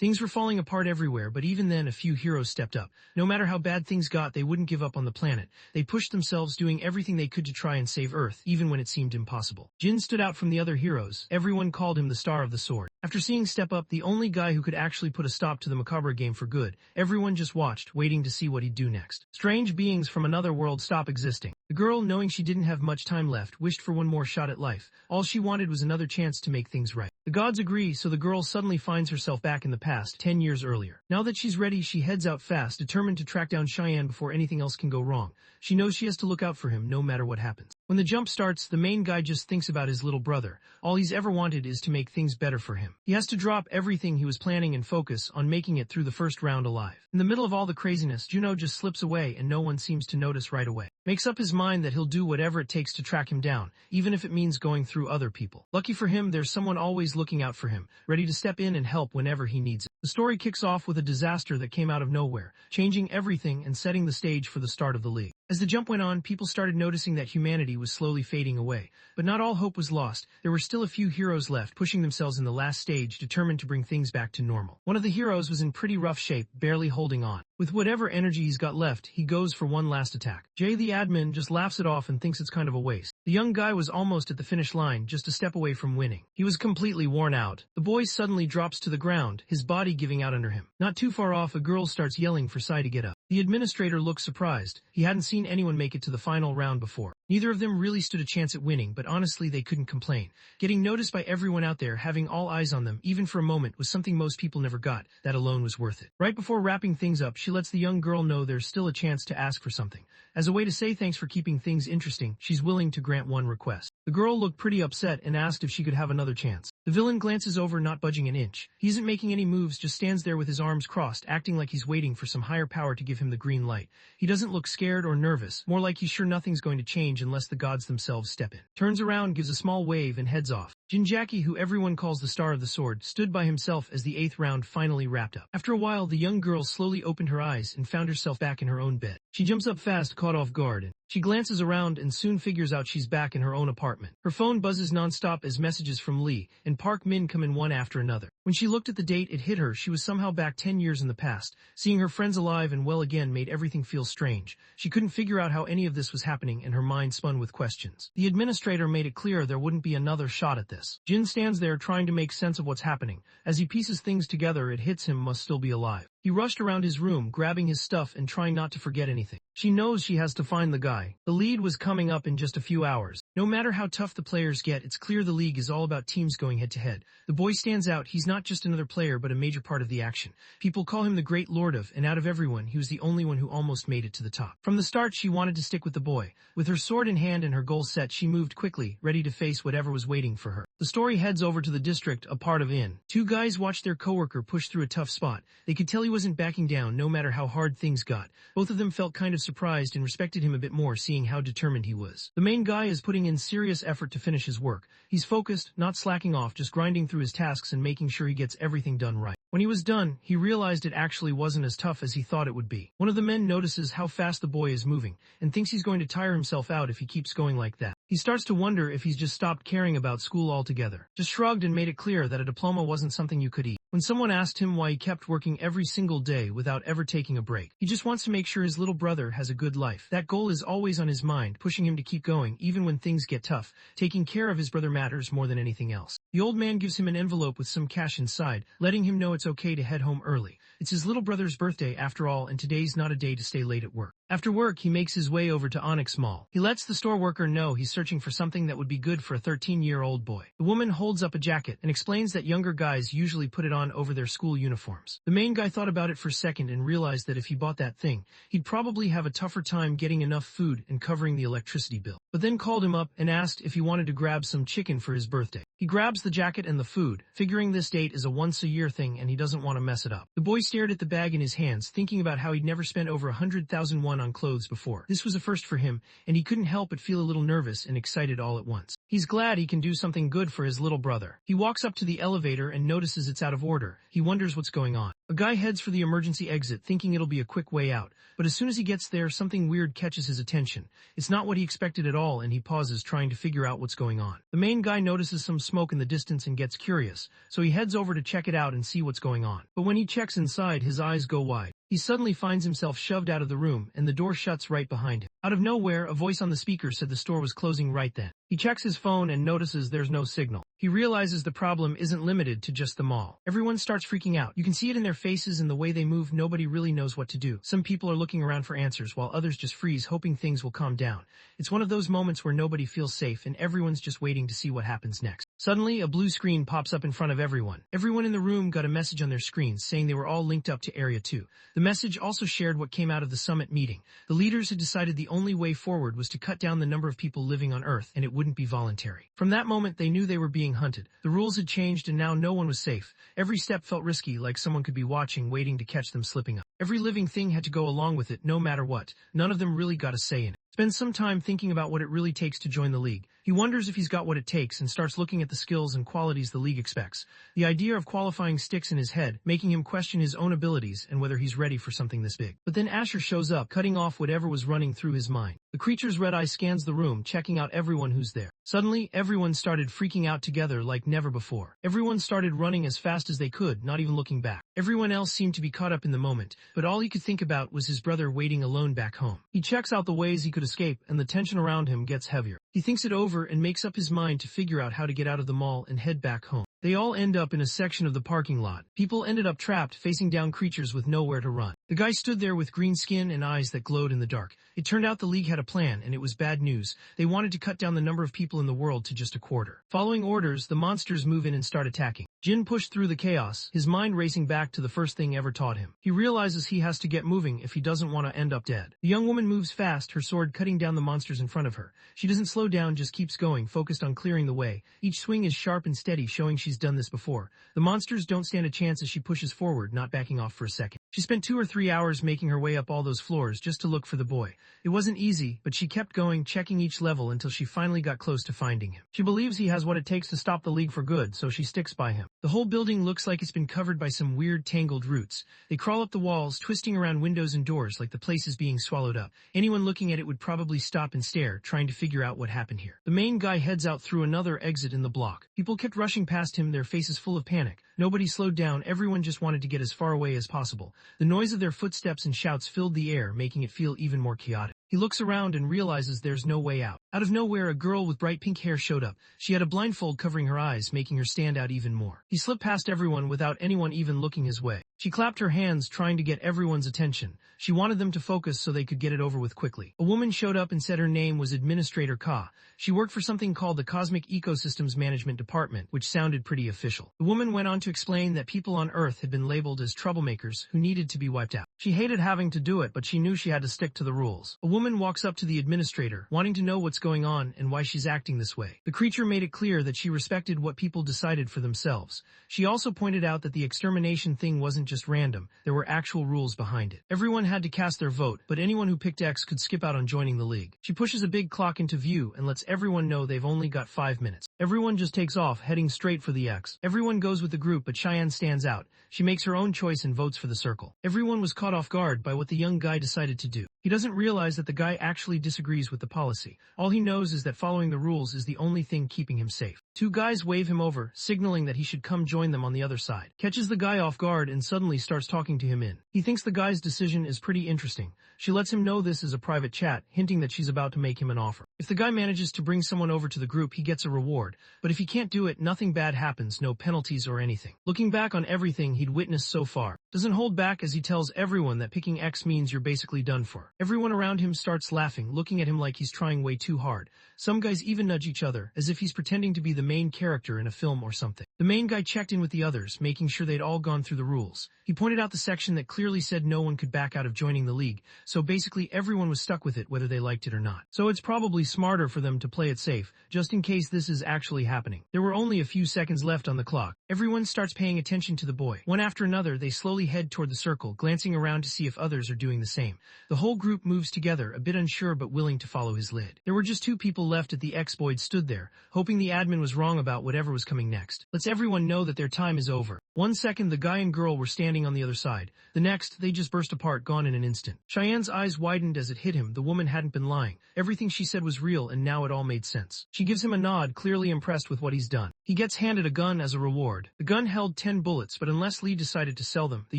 Things were falling apart everywhere, but even then a few heroes stepped up. No matter how bad things got, they wouldn't give up on the planet. They pushed themselves, doing everything they could to try and save Earth, even when it seemed impossible. Jin stood out from the other heroes. Everyone called him the Star of the Sword. After seeing Step Up, the only guy who could actually put a stop to the macabre game for good, everyone just watched, waiting to see what he'd do next. Strange beings from another world stop existing. The girl, knowing she didn't have much time left, wished for one more shot at life. All she wanted was another chance to make things right. The gods agree, so the girl suddenly finds herself back in the past, 10 years earlier. Now that she's ready, she heads out fast, determined to track down Cheyenne before anything else can go wrong. She knows she has to look out for him, no matter what happens. When the jump starts, the main guy just thinks about his little brother. All he's ever wanted is to make things better for him. He has to drop everything he was planning and focus on making it through the first round alive. In the middle of all the craziness, Juno just slips away and no one seems to notice right away. Makes up his mind that he'll do whatever it takes to track him down, even if it means going through other people. Lucky for him, there's someone always looking out for him, ready to step in and help whenever he needs it. The story kicks off with a disaster that came out of nowhere, changing everything and setting the stage for the start of the league. As the jump went on, people started noticing that humanity was slowly fading away. But not all hope was lost. There were still a few heroes left, pushing themselves in the last stage, determined to bring things back to normal. One of the heroes was in pretty rough shape, barely holding on. With whatever energy he's got left, he goes for one last attack. Jay the admin just laughs it off and thinks it's kind of a waste. The young guy was almost at the finish line, just a step away from winning. He was completely worn out. The boy suddenly drops to the ground, his body giving out under him. Not too far off, a girl starts yelling for Sai to get up. The administrator looks surprised. He hadn't seen anyone make it to the final round before. Neither of them really stood a chance at winning, but honestly they couldn't complain. Getting noticed by everyone out there, having all eyes on them, even for a moment, was something most people never got. That alone was worth it. Right before wrapping things up, she lets the young girl know there's still a chance to ask for something. As a way to say thanks for keeping things interesting, she's willing to grant one request. The girl looked pretty upset and asked if she could have another chance. The villain glances over, not budging an inch. He isn't making any moves, just stands there with his arms crossed, acting like he's waiting for some higher power to give him the green light. He doesn't look scared or nervous, more like he's sure nothing's going to change unless the gods themselves step in. Turns around, gives a small wave, and heads off. Jinjaki, who everyone calls the Star of the Sword, stood by himself as the 8th round finally wrapped up. After a while, the young girl slowly opened her eyes and found herself back in her own bed. She jumps up fast, caught off guard, and she glances around and soon figures out she's back in her own apartment. Her phone buzzes nonstop as messages from Lee and Park Min come in one after another. When she looked at the date, it hit her. She was somehow back 10 years in the past. Seeing her friends alive and well again made everything feel strange. She couldn't figure out how any of this was happening, and her mind spun with questions. The administrator made it clear there wouldn't be another shot at this. Jin stands there trying to make sense of what's happening. As he pieces things together, it hits him must still be alive. He rushed around his room, grabbing his stuff and trying not to forget anything. She knows she has to find the guy. The lead was coming up in just a few hours. No matter how tough the players get, it's clear the league is all about teams going head-to-head. The boy stands out. He's not just another player, but a major part of the action. People call him the Great Lord of, and out of everyone, he was the only one who almost made it to the top. From the start, she wanted to stick with the boy. With her sword in hand and her goal set, she moved quickly, ready to face whatever was waiting for her. The story heads over to the district, a part of Inn. Two guys watched their coworker push through a tough spot. They could tell he wasn't backing down, no matter how hard things got. Both of them felt kind of surprised and respected him a bit more, seeing how determined he was. The main guy is putting in serious effort to finish his work. He's focused, not slacking off, just grinding through his tasks and making sure he gets everything done right. When he was done, he realized it actually wasn't as tough as he thought it would be. One of the men notices how fast the boy is moving, and thinks he's going to tire himself out if he keeps going like that. He starts to wonder if he's just stopped caring about school altogether. Just shrugged and made it clear that a diploma wasn't something you could eat. When someone asked him why he kept working every single day without ever taking a break, he just wants to make sure his little brother has a good life. That goal is always on his mind, pushing him to keep going even when things get tough. Taking care of his brother matters more than anything else. The old man gives him an envelope with some cash inside, letting him know it's okay to head home early. It's his little brother's birthday after all, and today's not a day to stay late at work. After work, he makes his way over to Onyx Mall. He lets the store worker know he's searching for something that would be good for a 13-year-old boy. The woman holds up a jacket and explains that younger guys usually put it on over their school uniforms. The main guy thought about it for a second and realized that if he bought that thing, he'd probably have a tougher time getting enough food and covering the electricity bill. But then called him up and asked if he wanted to grab some chicken for his birthday. He grabs the jacket and the food, figuring this date is a once-a-year thing and he doesn't want to mess it up. The boy stared at the bag in his hands, thinking about how he'd never spent over 100,000 won on clothes before. This was a first for him, and he couldn't help but feel a little nervous and excited all at once. He's glad he can do something good for his little brother. He walks up to the elevator and notices it's out of order. He wonders what's going on. A guy heads for the emergency exit thinking it'll be a quick way out, but as soon as he gets there, something weird catches his attention. It's not what he expected at all, and he pauses trying to figure out what's going on. The main guy notices some smoke in the distance and gets curious, so he heads over to check it out and see what's going on. But when he checks inside, his eyes go wide. He suddenly finds himself shoved out of the room, and the door shuts right behind him. Out of nowhere, a voice on the speaker said the store was closing right then. He checks his phone and notices there's no signal. He realizes the problem isn't limited to just the mall. Everyone starts freaking out. You can see it in their faces and the way they move. Nobody really knows what to do. Some people are looking around for answers, while others just freeze, hoping things will calm down. It's one of those moments where nobody feels safe, and everyone's just waiting to see what happens next. Suddenly, a blue screen pops up in front of everyone. Everyone in the room got a message on their screens saying they were all linked up to Area 2. The message also shared what came out of the summit meeting. The leaders had decided the only way forward was to cut down the number of people living on Earth, and it wouldn't be voluntary. From that moment, they knew they were being hunted. The rules had changed, and now no one was safe. Every step felt risky, like someone could be watching, waiting to catch them slipping up. Every living thing had to go along with it, no matter what. None of them really got a say in it. Spends some time thinking about what it really takes to join the league. He wonders if he's got what it takes and starts looking at the skills and qualities the league expects. The idea of qualifying sticks in his head, making him question his own abilities and whether he's ready for something this big. But then Asher shows up, cutting off whatever was running through his mind. The creature's red eye scans the room, checking out everyone who's there. Suddenly, everyone started freaking out together like never before. Everyone started running as fast as they could, not even looking back. Everyone else seemed to be caught up in the moment, but all he could think about was his brother waiting alone back home. He checks out the ways he could escape, and the tension around him gets heavier. He thinks it over and makes up his mind to figure out how to get out of the mall and head back home. They all end up in a section of the parking lot. People ended up trapped, facing down creatures with nowhere to run. The guy stood there with green skin and eyes that glowed in the dark. It turned out the league had a plan, and it was bad news. They wanted to cut down the number of people in the world to just a quarter. Following orders, the monsters move in and start attacking. Jin pushed through the chaos, his mind racing back to the first thing ever taught him. He realizes he has to get moving if he doesn't want to end up dead. The young woman moves fast, her sword cutting down the monsters in front of her. She doesn't slow down, just keeps going, focused on clearing the way. Each swing is sharp and steady, showing she's done this before. The monsters don't stand a chance as she pushes forward, not backing off for a second. She spent 2 or 3 hours making her way up all those floors just to look for the boy. It wasn't easy, but she kept going, checking each level until she finally got close to finding him. She believes he has what it takes to stop the league for good, so she sticks by him. The whole building looks like it's been covered by some weird tangled roots. They crawl up the walls, twisting around windows and doors like the place is being swallowed up. Anyone looking at it would probably stop and stare, trying to figure out what happened here. The main guy heads out through another exit in the block. People kept rushing past him, their faces full of panic. Nobody slowed down, everyone just wanted to get as far away as possible. The noise of their footsteps and shouts filled the air, making it feel even more chaotic. He looks around and realizes there's no way out. Out of nowhere, a girl with bright pink hair showed up. She had a blindfold covering her eyes, making her stand out even more. He slipped past everyone without anyone even looking his way. She clapped her hands, trying to get everyone's attention. She wanted them to focus so they could get it over with quickly. A woman showed up and said her name was Administrator Ka. She worked for something called the Cosmic Ecosystems Management Department, which sounded pretty official. The woman went on to explain that people on Earth had been labeled as troublemakers who needed to be wiped out. She hated having to do it, but she knew she had to stick to the rules. A woman walks up to the administrator, wanting to know what's going on and why she's acting this way. The creature made it clear that she respected what people decided for themselves. She also pointed out that the extermination thing wasn't just random, there were actual rules behind it. Everyone had to cast their vote, but anyone who picked X could skip out on joining the league. She pushes a big clock into view and lets everyone know they've only got 5 minutes. Everyone just takes off, heading straight for the X. Everyone goes with the group, but Cheyenne stands out. She makes her own choice and votes for the circle. Everyone was caught off guard by what the young guy decided to do. He doesn't realize that the guy actually disagrees with the policy. All he knows is that following the rules is the only thing keeping him safe. 2 guys wave him over, signaling that he should come join them on the other side. Catches the guy off guard and suddenly starts talking to him in. He thinks the guy's decision is pretty interesting. She lets him know this is a private chat, hinting that she's about to make him an offer. If the guy manages to bring someone over to the group, he gets a reward. But if he can't do it, nothing bad happens, no penalties or anything. Looking back on everything he'd witnessed so far, doesn't hold back as he tells everyone that picking X means you're basically done for. Everyone around him starts laughing, looking at him like he's trying way too hard. Some guys even nudge each other, as if he's pretending to be the main character in a film or something. The main guy checked in with the others, making sure they'd all gone through the rules. He pointed out the section that clearly said no one could back out of joining the league, so basically everyone was stuck with it whether they liked it or not. So it's probably smarter for them to play it safe, just in case this is actually happening. There were only a few seconds left on the clock. Everyone starts paying attention to the boy. One after another, they slowly head toward the circle, glancing around to see if others are doing the same. The whole group moves together, a bit unsure but willing to follow his lead. There were just 2 people left at the X. Boyd stood there, hoping the admin was wrong about whatever was coming next. Lets everyone know that their time is over. One second, the guy and girl were standing on the other side. The next, they just burst apart, gone in an instant. Cheyenne's eyes widened as it hit him. The woman hadn't been lying. Everything she said was real, and now it all made sense. She gives him a nod, clearly impressed with what he's done. He gets handed a gun as a reward. The gun held 10 bullets, but unless Lee decided to sell them, the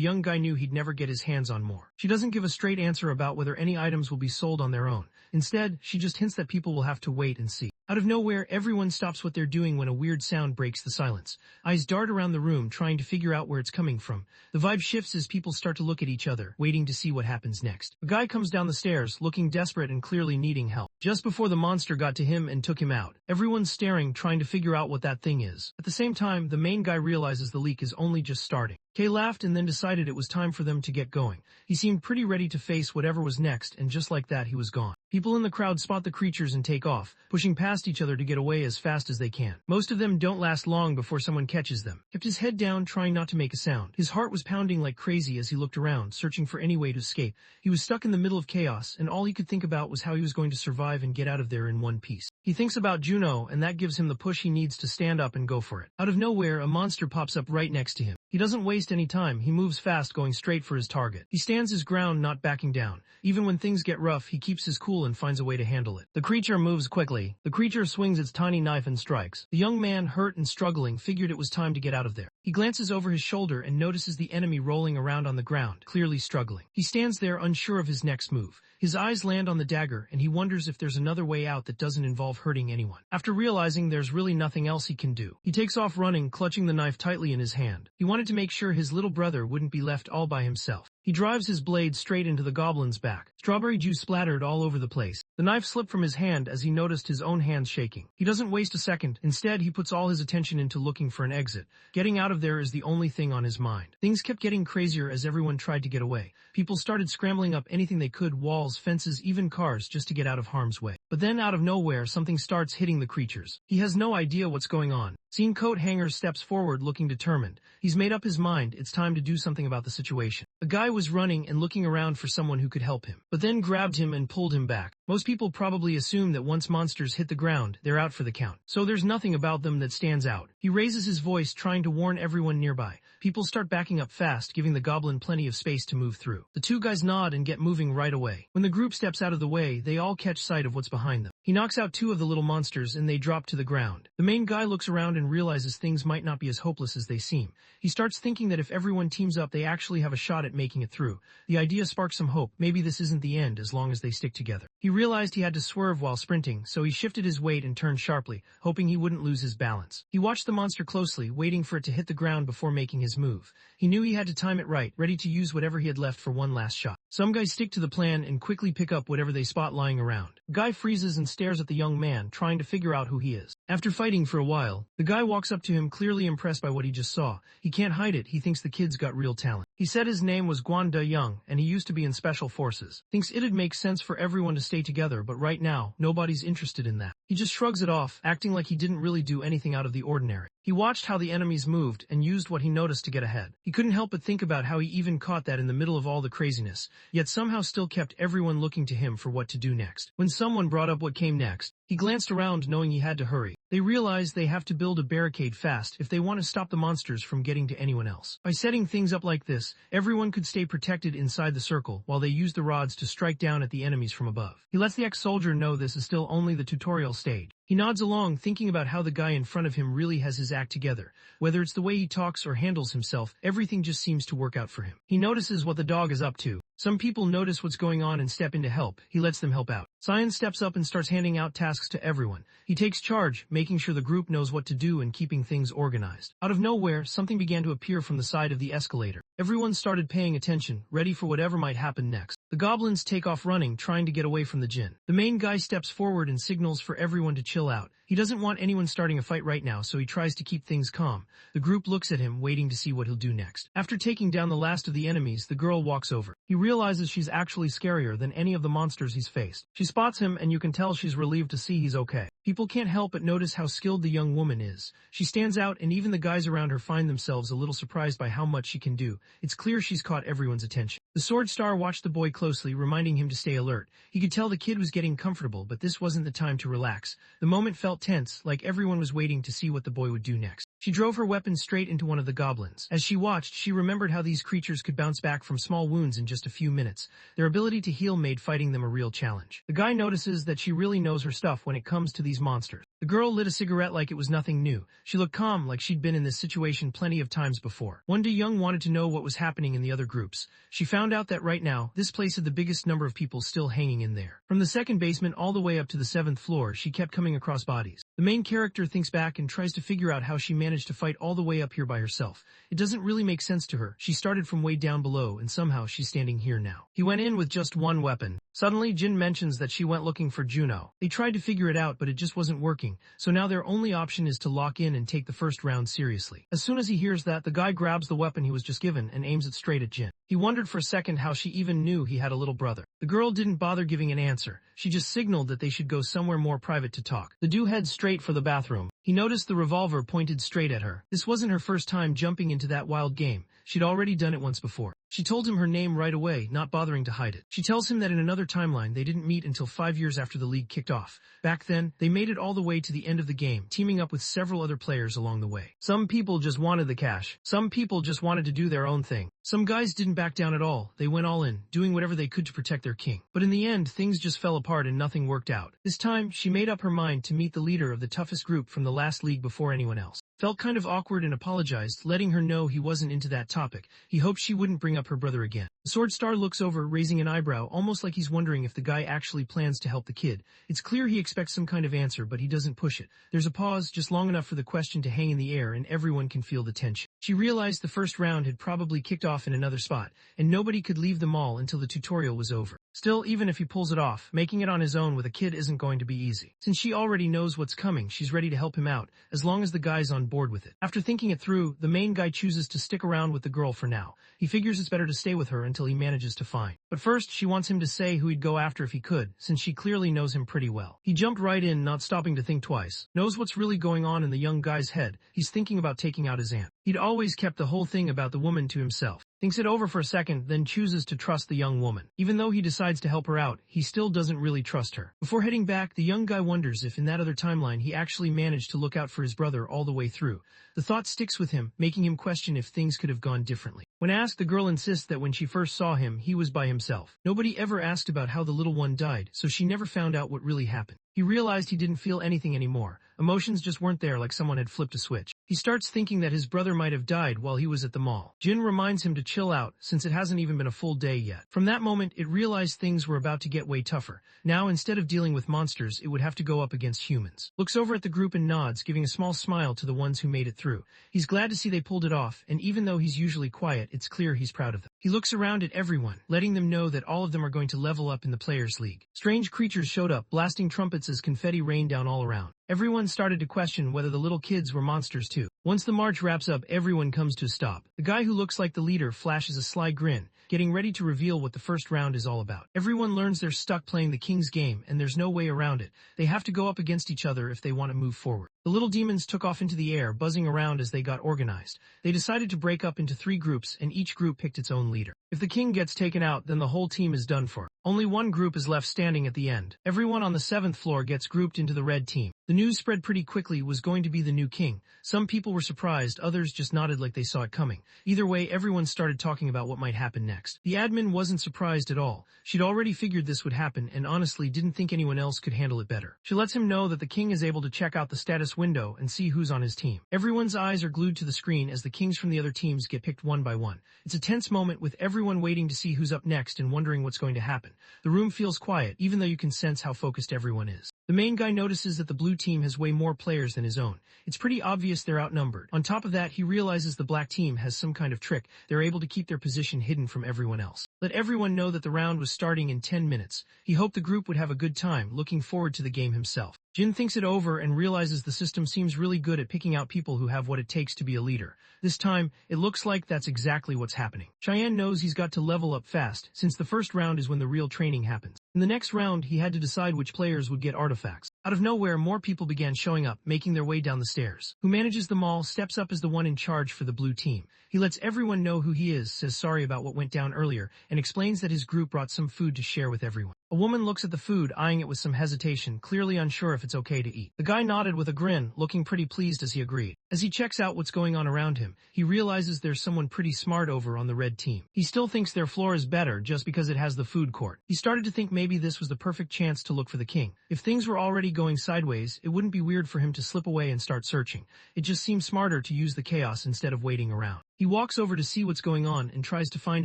young guy knew he'd never get his hands on more. She doesn't give a straight answer about whether any items will be sold on their own. Instead, she just hints that people will have to wait and see. Out of nowhere, everyone stops what they're doing when a weird sound breaks the silence. Eyes dart around the room, trying to figure out where it's coming from. The vibe shifts as people start to look at each other, waiting to see what happens next. A guy comes down the stairs, looking desperate and clearly needing help. Just before the monster got to him and took him out. Everyone's staring, trying to figure out what that thing is. At the same time, the main guy realizes the leak is only just starting. Kay laughed and then decided it was time for them to get going. He seemed pretty ready to face whatever was next, and just like that, he was gone. People in the crowd spot the creatures and take off, pushing past each other to get away as fast as they can. Most of them don't last long before someone catches them. Kept his head down, trying not to make a sound. His heart was pounding like crazy as he looked around, searching for any way to escape. He was stuck in the middle of chaos, and all he could think about was how he was going to survive and get out of there in one piece. He thinks about Juno, and that gives him the push he needs to stand up and go for it. Out of nowhere, a monster pops up right next to him. He doesn't waste any time. He moves fast, going straight for his target. He stands his ground, not backing down. Even when things get rough, he keeps his cool and finds a way to handle it. The creature moves quickly. The creature swings its tiny knife and strikes. The young man, hurt and struggling, figured it was time to get out of there. He glances over his shoulder and notices the enemy rolling around on the ground, clearly struggling. He stands there, unsure of his next move. His eyes land on the dagger, and he wonders if there's another way out that doesn't involve hurting anyone. After realizing there's really nothing else he can do, he takes off running, clutching the knife tightly in his hand. He wanted to make sure his little brother wouldn't be left all by himself. He drives his blade straight into the goblin's back. Strawberry juice splattered all over the place. The knife slipped from his hand as he noticed his own hands shaking. He doesn't waste a second. Instead, he puts all his attention into looking for an exit. Getting out of there is the only thing on his mind. Things kept getting crazier as everyone tried to get away. People started scrambling up anything they could, walls, fences, even cars, just to get out of harm's way. But then out of nowhere, something starts hitting the creatures. He has no idea what's going on. Scene coat hanger steps forward looking determined. He's made up his mind. It's time to do something about the situation. A guy was running and looking around for someone who could help him, but then grabbed him and pulled him back. Most people probably assume that once monsters hit the ground, they're out for the count. So there's nothing about them that stands out. He raises his voice, trying to warn everyone nearby. People start backing up fast, giving the goblin plenty of space to move through. The two guys nod and get moving right away. When the group steps out of the way, they all catch sight of what's behind them. He knocks out two of the little monsters and they drop to the ground. The main guy looks around and realizes things might not be as hopeless as they seem. He starts thinking that if everyone teams up, they actually have a shot at making it through. The idea sparks some hope. Maybe this isn't the end as long as they stick together. He realized he had to swerve while sprinting, so he shifted his weight and turned sharply, hoping he wouldn't lose his balance. He watched the monster closely, waiting for it to hit the ground before making his move. He knew he had to time it right, ready to use whatever he had left for one last shot. Some guys stick to the plan and quickly pick up whatever they spot lying around. The guy freezes and stares at the young man, trying to figure out who he is. After fighting for a while, the guy walks up to him, clearly impressed by what he just saw. He can't hide it. He thinks the kid's got real talent. He said his name was Guan De Young, and he used to be in special forces. Thinks it'd make sense for everyone to stay together, but right now, nobody's interested in that. He just shrugs it off, acting like he didn't really do anything out of the ordinary. He watched how the enemies moved and used what he noticed to get ahead. He couldn't help but think about how he even caught that in the middle of all the craziness, yet somehow still kept everyone looking to him for what to do next. When someone brought up what came next, he glanced around knowing he had to hurry. They realize they have to build a barricade fast if they want to stop the monsters from getting to anyone else. By setting things up like this, everyone could stay protected inside the circle while they use the rods to strike down at the enemies from above. He lets the ex-soldier know this is still only the tutorial stage. He nods along, thinking about how the guy in front of him really has his act together. Whether it's the way he talks or handles himself, everything just seems to work out for him. He notices what the dog is up to. Some people notice what's going on and step in to help. He lets them help out. Cyan steps up and starts handing out tasks to everyone. He takes charge, making sure the group knows what to do and keeping things organized. Out of nowhere, something began to appear from the side of the escalator. Everyone started paying attention, ready for whatever might happen next. The goblins take off running, trying to get away from the djinn. The main guy steps forward and signals for everyone to chill out. He doesn't want anyone starting a fight right now, so he tries to keep things calm. The group looks at him, waiting to see what he'll do next. After taking down the last of the enemies, the girl walks over. He realizes she's actually scarier than any of the monsters he's faced. She spots him, and you can tell she's relieved to see he's okay. People can't help but notice how skilled the young woman is. She stands out, and even the guys around her find themselves a little surprised by how much she can do. It's clear she's caught everyone's attention. The Sword Star watched the boy closely, reminding him to stay alert. He could tell the kid was getting comfortable, but this wasn't the time to relax. The moment felt tense, like everyone was waiting to see what the boy would do next. She drove her weapon straight into one of the goblins. As she watched, she remembered how these creatures could bounce back from small wounds in just a few minutes. Their ability to heal made fighting them a real challenge. The guy notices that she really knows her stuff when it comes to these monsters. The girl lit a cigarette like it was nothing new. She looked calm, like she'd been in this situation plenty of times before. Wonder Young wanted to know what was happening in the other groups. She found out that right now, this place had the biggest number of people still hanging in there. From the second basement all the way up to the 7th floor, she kept coming across bodies. The main character thinks back and tries to figure out how she managed to fight all the way up here by herself. It doesn't really make sense to her. She started from way down below and somehow she's standing here now. He went in with just one weapon. Suddenly, Jin mentions that she went looking for Juno. They tried to figure it out, but it just wasn't working, so now their only option is to lock in and take the first round seriously. As soon as he hears that, the guy grabs the weapon he was just given and aims it straight at Jin. He wondered for a second how she even knew he had a little brother. The girl didn't bother giving an answer. She just signaled that they should go somewhere more private to talk. The dude heads straight for the bathroom. He noticed the revolver pointed straight at her. This wasn't her first time jumping into that wild game. She'd already done it once before. She told him her name right away, not bothering to hide it. She tells him that in another timeline they didn't meet until 5 years after the league kicked off. Back then, they made it all the way to the end of the game, teaming up with several other players along the way. Some people just wanted the cash. Some people just wanted to do their own thing. Some guys didn't back down at all. They went all in, doing whatever they could to protect their king. But in the end, things just fell apart and nothing worked out. This time, she made up her mind to meet the leader of the toughest group from the last league before anyone else. Felt kind of awkward and apologized, letting her know he wasn't into that topic. He hoped she wouldn't bring up her brother again. The Sword Star looks over, raising an eyebrow, almost like he's wondering if the guy actually plans to help the kid. It's clear he expects some kind of answer, but he doesn't push it. There's a pause, just long enough for the question to hang in the air, and everyone can feel the tension. She realized the first round had probably kicked off in another spot, and nobody could leave the mall until the tutorial was over. Still, even if he pulls it off, making it on his own with a kid isn't going to be easy. Since she already knows what's coming, she's ready to help him out, as long as the guy's on board with it. After thinking it through, the main guy chooses to stick around with the girl for now. He figures it's better to stay with her until he manages to find. But first, she wants him to say who he'd go after if he could, since she clearly knows him pretty well. He jumped right in, not stopping to think twice. Knows what's really going on in the young guy's head. He's thinking about taking out his aunt. He'd always kept the whole thing about the woman to himself. Thinks it over for a second, then chooses to trust the young woman. Even though he decides to help her out, he still doesn't really trust her. Before heading back, the young guy wonders if in that other timeline he actually managed to look out for his brother all the way through. The thought sticks with him, making him question if things could have gone differently. When asked, the girl insists that when she first saw him, he was by himself. Nobody ever asked about how the little one died, so she never found out what really happened. He realized he didn't feel anything anymore. Emotions just weren't there, like someone had flipped a switch. He starts thinking that his brother might have died while he was at the mall. Jin reminds him to chill out, since it hasn't even been a full day yet. From that moment, it realized things were about to get way tougher. Now, instead of dealing with monsters, it would have to go up against humans. Looks over at the group and nods, giving a small smile to the ones who made it through. He's glad to see they pulled it off, and even though he's usually quiet, it's clear he's proud of them. He looks around at everyone, letting them know that all of them are going to level up in the Players' League. Strange creatures showed up, blasting trumpets as confetti rained down all around. Everyone started to question whether the little kids were monsters too. Once the march wraps up, everyone comes to a stop. The guy who looks like the leader flashes a sly grin, getting ready to reveal what the first round is all about. Everyone learns they're stuck playing the king's game, and there's no way around it. They have to go up against each other if they want to move forward. The little demons took off into the air, buzzing around as they got organized. They decided to break up into 3 groups, and each group picked its own leader. If the king gets taken out, then the whole team is done for. Only one group is left standing at the end. Everyone on the 7th floor gets grouped into the red team. The news spread pretty quickly was going to be the new king. Some people were surprised, others just nodded like they saw it coming. Either way, everyone started talking about what might happen next. The admin wasn't surprised at all. She'd already figured this would happen and honestly didn't think anyone else could handle it better. She lets him know that the king is able to check out the status window and see who's on his team. Everyone's eyes are glued to the screen as the kings from the other teams get picked one by one. It's a tense moment with everyone waiting to see who's up next and wondering what's going to happen. The room feels quiet, even though you can sense how focused everyone is. The main guy notices that the blue team has way more players than his own. It's pretty obvious they're outnumbered. On top of that, he realizes the black team has some kind of trick. They're able to keep their position hidden from everyone else. Let everyone know that the round was starting in 10 minutes. He hoped the group would have a good time, looking forward to the game himself. Jin thinks it over and realizes the system seems really good at picking out people who have what it takes to be a leader. This time, it looks like that's exactly what's happening. Cheyenne knows he's got to level up fast, since the first round is when the real training happens. In the next round, he had to decide which players would get artifacts. Out of nowhere, more people began showing up, making their way down the stairs. Who manages them all steps up as the one in charge for the blue team. He lets everyone know who he is, says sorry about what went down earlier, and explains that his group brought some food to share with everyone. A woman looks at the food, eyeing it with some hesitation, clearly unsure if it's okay to eat. The guy nodded with a grin, looking pretty pleased as he agreed. As he checks out what's going on around him, he realizes there's someone pretty smart over on the red team. He still thinks their floor is better just because it has the food court. He started to think maybe this was the perfect chance to look for the king. If things were already going sideways, it wouldn't be weird for him to slip away and start searching. It just seemed smarter to use the chaos instead of waiting around. He walks over to see what's going on and tries to find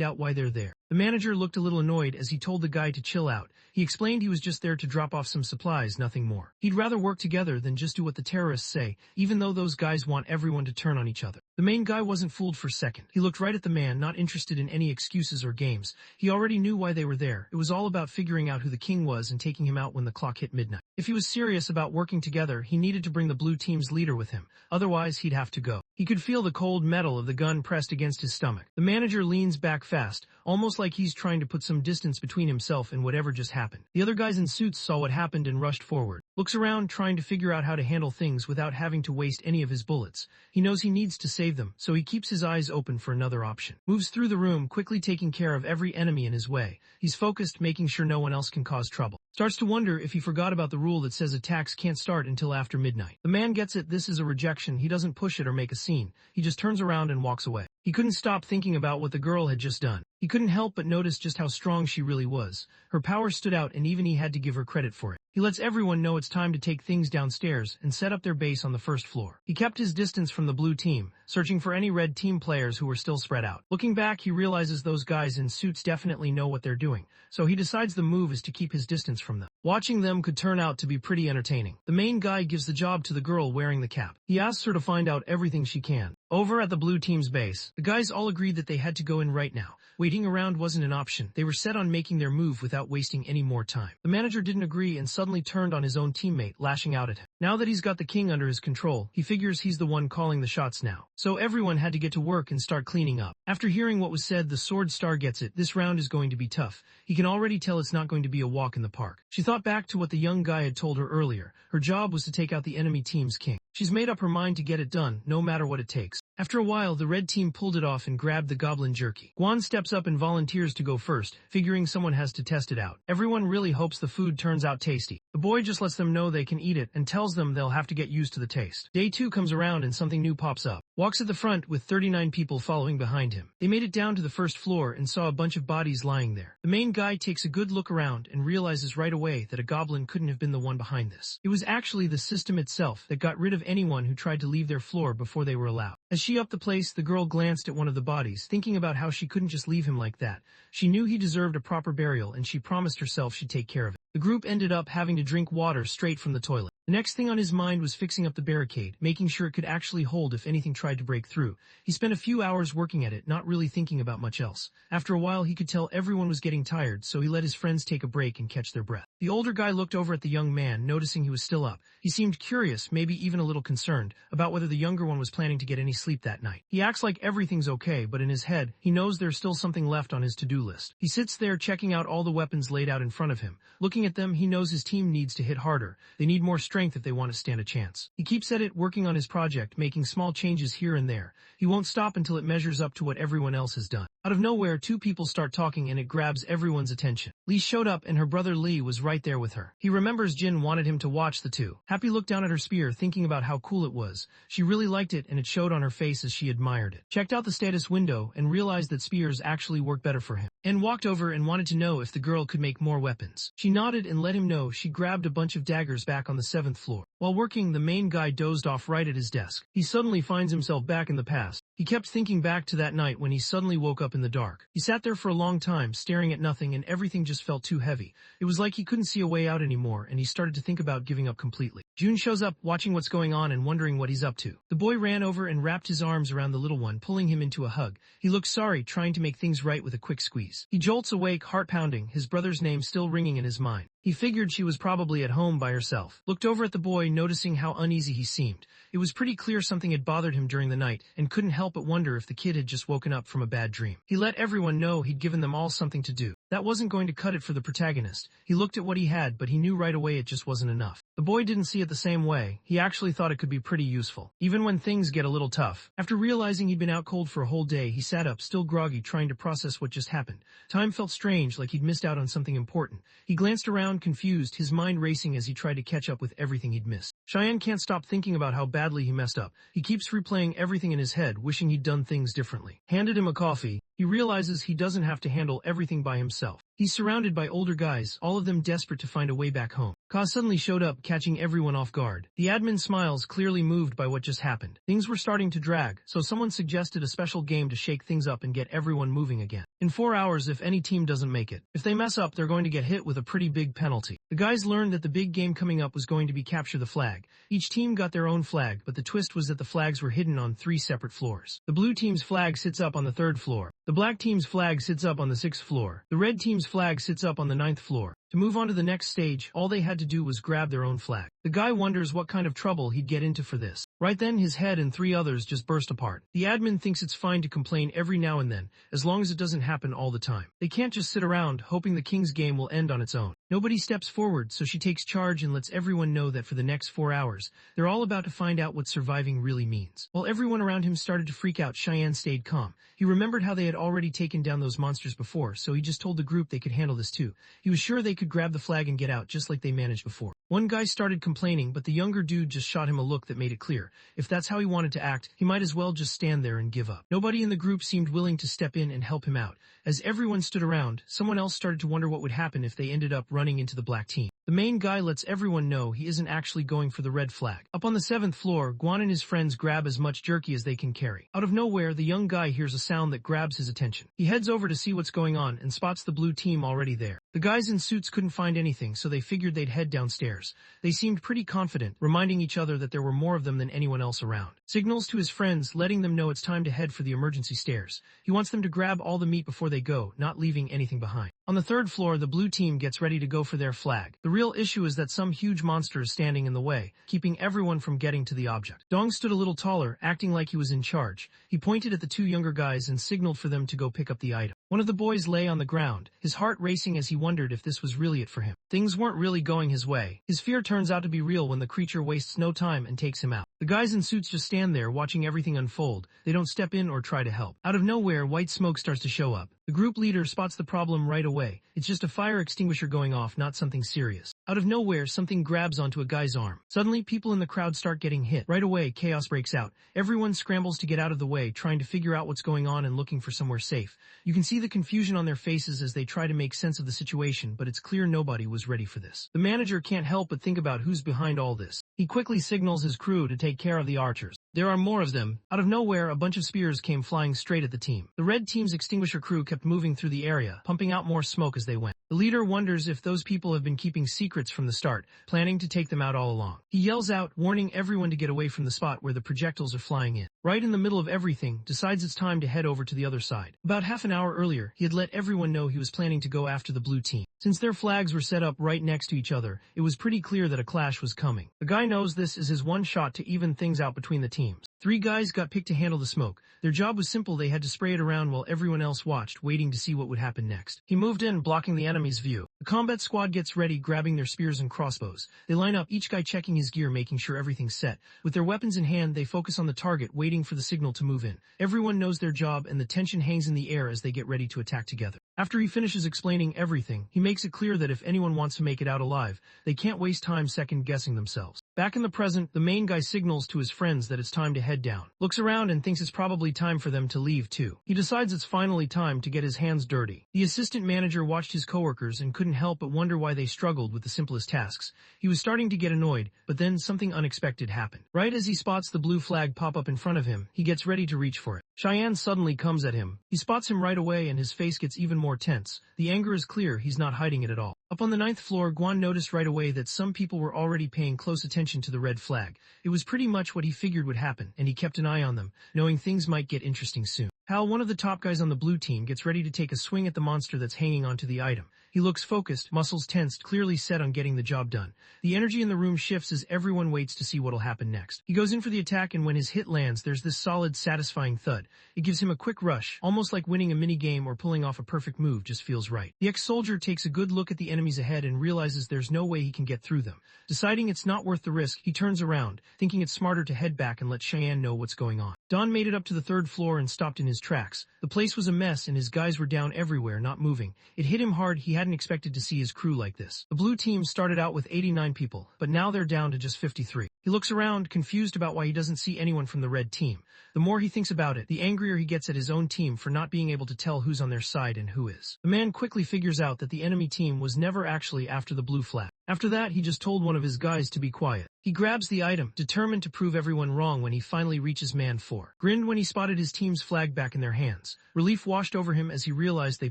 out why they're there. The manager looked a little annoyed as he told the guy to chill out. He explained he was just there to drop off some supplies, nothing more. He'd rather work together than just do what the terrorists say, even though those guys want everyone to turn on each other. The main guy wasn't fooled for a second. He looked right at the man, not interested in any excuses or games. He already knew why they were there. It was all about figuring out who the king was and taking him out when the clock hit midnight. If he was serious about working together, he needed to bring the blue team's leader with him. Otherwise, he'd have to go. He could feel the cold metal of the gun pressed against his stomach. The manager leans back fast, almost like he's trying to put some distance between himself and whatever just happened. The other guys in suits saw what happened and rushed forward. Looks around, trying to figure out how to handle things without having to waste any of his bullets. He knows he needs to save them, so he keeps his eyes open for another option. Moves through the room, quickly taking care of every enemy in his way. He's focused, making sure no one else can cause trouble. Starts to wonder if he forgot about the rule that says attacks can't start until after midnight. The man gets it, this is a rejection. He doesn't push it or make a scene. He just turns around and walks away. He couldn't stop thinking about what the girl had just done. He couldn't help but notice just how strong she really was. Her power stood out, and even he had to give her credit for it. He lets everyone know it's time to take things downstairs and set up their base on the first floor. He kept his distance from the blue team, searching for any red team players who were still spread out. Looking back, he realizes those guys in suits definitely know what they're doing, so he decides the move is to keep his distance from them. Watching them could turn out to be pretty entertaining. The main guy gives the job to the girl wearing the cap. He asks her to find out everything she can. Over at the blue team's base, the guys all agreed that they had to go in right now. Waiting around wasn't an option. They were set on making their move without wasting any more time. The manager didn't agree and suddenly turned on his own teammate, lashing out at him. Now that he's got the king under his control, he figures he's the one calling the shots now. So everyone had to get to work and start cleaning up. After hearing what was said, the sword star gets it. This round is going to be tough. He can already tell it's not going to be a walk in the park. She thought back to what the young guy had told her earlier. Her job was to take out the enemy team's king. She's made up her mind to get it done, no matter what it takes. After a while, the red team pulled it off and grabbed the goblin jerky. Guan steps up and volunteers to go first, figuring someone has to test it out. Everyone really hopes the food turns out tasty. The boy just lets them know they can eat it and tells them they'll have to get used to the taste. Day 2 comes around and something new pops up. Walks at the front with 39 people following behind him. They made it down to the first floor and saw a bunch of bodies lying there. The main guy takes a good look around and realizes right away that a goblin couldn't have been the one behind this. It was actually the system itself that got rid of anyone who tried to leave their floor before they were allowed. As she upped the place, the girl glanced at one of the bodies, thinking about how she couldn't just leave him like that. She knew he deserved a proper burial, and she promised herself she'd take care of it. The group ended up having to drink water straight from the toilet. The next thing on his mind was fixing up the barricade, making sure it could actually hold if anything tried to break through. He spent a few hours working at it, not really thinking about much else. After a while, he could tell everyone was getting tired, so he let his friends take a break and catch their breath. The older guy looked over at the young man, noticing he was still up. He seemed curious, maybe even a little concerned, about whether the younger one was planning to get any sleep that night. He acts like everything's okay, but in his head, he knows there's still something left on his to-do list. He sits there checking out all the weapons laid out in front of him. Looking at them, he knows his team needs to hit harder. They need more strength if they want to stand a chance. He keeps at it, working on his project, making small changes here and there. He won't stop until it measures up to what everyone else has done. Out of nowhere, two people start talking and it grabs everyone's attention. Lee showed up and her brother Lee was right there with her. He remembers Jin wanted him to watch the two. Happy looked down at her spear, thinking about how cool it was. She really liked it and it showed on her face as she admired it. Checked out the status window and realized that spears actually work better for him. And walked over and wanted to know if the girl could make more weapons. She nodded and let him know she grabbed a bunch of daggers back on the 7th floor. While working, the main guy dozed off right at his desk. He suddenly finds himself back in the past. He kept thinking back to that night when he suddenly woke up in the dark. He sat there for a long time, staring at nothing, and everything just felt too heavy. It was like he couldn't see a way out anymore, and he started to think about giving up completely. June shows up, watching what's going on and wondering what he's up to. The boy ran over and wrapped his arms around the little one, pulling him into a hug. He looked sorry, trying to make things right with a quick squeeze. memories. He jolts awake, heart pounding, his brother's name still ringing in his mind. He figured she was probably at home by herself. Looked over at the boy, noticing how uneasy he seemed. It was pretty clear something had bothered him during the night, and couldn't help but wonder if the kid had just woken up from a bad dream. He let everyone know he'd given them all something to do. That wasn't going to cut it for the protagonist. He looked at what he had, but he knew right away it just wasn't enough. The boy didn't see it the same way. He actually thought it could be pretty useful, even when things get a little tough. After realizing he'd been out cold for a whole day, he sat up, still groggy, trying to process what just happened. Time felt strange, like he'd missed out on something important. He glanced around, confused, his mind racing as he tried to catch up with everything he'd missed. Cheyenne can't stop thinking about how badly he messed up. He keeps replaying everything in his head, wishing he'd done things differently. Handed him a coffee. He realizes he doesn't have to handle everything by himself. He's surrounded by older guys, all of them desperate to find a way back home. Ka suddenly showed up, catching everyone off guard. The admin smiles, clearly moved by what just happened. Things were starting to drag, so someone suggested a special game to shake things up and get everyone moving again. In 4 hours if any team doesn't make it. If they mess up, they're going to get hit with a pretty big penalty. The guys learned that the big game coming up was going to be capture the flag. Each team got their own flag, but the twist was that the flags were hidden on 3 separate floors. The blue team's flag sits up on the 3rd floor. The black team's flag sits up on the 6th floor. The red team's flag sits up on the 9th floor. To move on to the next stage, all they had to do was grab their own flag. The guy wonders what kind of trouble he'd get into for this. Right then, his head and 3 others just burst apart. The admin thinks it's fine to complain every now and then, as long as it doesn't happen all the time. They can't just sit around, hoping the king's game will end on its own. Nobody steps forward, so she takes charge and lets everyone know that for the next 4 hours, they're all about to find out what surviving really means. While everyone around him started to freak out, Cheyenne stayed calm. He remembered how they had already taken down those monsters before, so he just told the group they could handle this too. He was sure they could grab the flag and get out just like they managed before. One guy started complaining, but the younger dude just shot him a look that made it clear. If that's how he wanted to act, he might as well just stand there and give up. Nobody in the group seemed willing to step in and help him out. As everyone stood around, someone else started to wonder what would happen if they ended up running into the black team. The main guy lets everyone know he isn't actually going for the red flag. Up on the 7th floor, Guan and his friends grab as much jerky as they can carry. Out of nowhere, the young guy hears a sound that grabs his attention. He heads over to see what's going on and spots the blue team already there. The guys in suits couldn't find anything, so they figured they'd head downstairs. They seemed pretty confident, reminding each other that there were more of them than anyone else around. Signals to his friends, letting them know it's time to head for the emergency stairs. He wants them to grab all the meat before they go, not leaving anything behind. On the 3rd floor, the blue team gets ready to go for their flag. The real issue is that some huge monster is standing in the way, keeping everyone from getting to the object. Dong stood a little taller, acting like he was in charge. He pointed at the 2 younger guys and signaled for them to go pick up the item. One of the boys lay on the ground, his heart racing as he wondered if this was really it for him. Things weren't really going his way. His fear turns out to be real when the creature wastes no time and takes him out. The guys in suits just stand there watching everything unfold. They don't step in or try to help. Out of nowhere, white smoke starts to show up. The group leader spots the problem right away. It's just a fire extinguisher going off, not something serious. Out of nowhere, something grabs onto a guy's arm. Suddenly, people in the crowd start getting hit. Right away, chaos breaks out. Everyone scrambles to get out of the way, trying to figure out what's going on and looking for somewhere safe. You can see the confusion on their faces as they try to make sense of the situation, but it's clear nobody was ready for this. The manager can't help but think about who's behind all this. He quickly signals his crew to take care of the archers. There are more of them. Out of nowhere, a bunch of spears came flying straight at the team. The red team's extinguisher crew kept moving through the area, pumping out more smoke as they went. The leader wonders if those people have been keeping secrets from the start, planning to take them out all along. He yells out, warning everyone to get away from the spot where the projectiles are flying in. Right in the middle of everything, decides it's time to head over to the other side. About half an hour earlier, he had let everyone know he was planning to go after the blue team. Since their flags were set up right next to each other, it was pretty clear that a clash was coming. The guy knows this is his one shot to even things out between the teams. 3 guys got picked to handle the smoke. Their job was simple, they had to spray it around while everyone else watched, waiting to see what would happen next. He moved in, blocking the enemy's view. The combat squad gets ready, grabbing their spears and crossbows. They line up, each guy checking his gear, making sure everything's set. With their weapons in hand, they focus on the target, waiting for the signal to move in. Everyone knows their job, and the tension hangs in the air as they get ready to attack together. After he finishes explaining everything, he makes it clear that if anyone wants to make it out alive, they can't waste time second-guessing themselves. Back in the present, the main guy signals to his friends that it's time to head down. Looks around and thinks it's probably time for them to leave too. He decides it's finally time to get his hands dirty. The assistant manager watched his coworkers and couldn't help but wonder why they struggled with the simplest tasks. He was starting to get annoyed, but then something unexpected happened. Right as he spots the blue flag pop up in front of him, he gets ready to reach for it. Cheyenne suddenly comes at him. He spots him right away and his face gets even more tense. The anger is clear, he's not hiding it at all. Up on the 9th floor, Guan noticed right away that some people were already paying close attention to the red flag. It was pretty much what he figured would happen, and he kept an eye on them, knowing things might get interesting soon. Hal, one of the top guys on the blue team, gets ready to take a swing at the monster that's hanging onto the item. He looks focused, muscles tensed, clearly set on getting the job done. The energy in the room shifts as everyone waits to see what'll happen next. He goes in for the attack, and when his hit lands, there's this solid, satisfying thud. It gives him a quick rush, almost like winning a mini-game or pulling off a perfect move just feels right. The ex-soldier takes a good look at the enemies ahead and realizes there's no way he can get through them. Deciding it's not worth the risk, he turns around, thinking it's smarter to head back and let Cheyenne know what's going on. Don made it up to the third floor and stopped in his tracks. The place was a mess and his guys were down everywhere, not moving. It hit him hard. He hadn't expected to see his crew like this. The blue team started out with 89 people, but now they're down to just 53. He looks around, confused about why he doesn't see anyone from the red team. The more he thinks about it, the angrier he gets at his own team for not being able to tell who's on their side and who is. The man quickly figures out that the enemy team was never actually after the blue flag. After that, he just told one of his guys to be quiet. He grabs the item, determined to prove everyone wrong when he finally reaches man 4. Grinned when he spotted his team's flag back in their hands. Relief washed over him as he realized they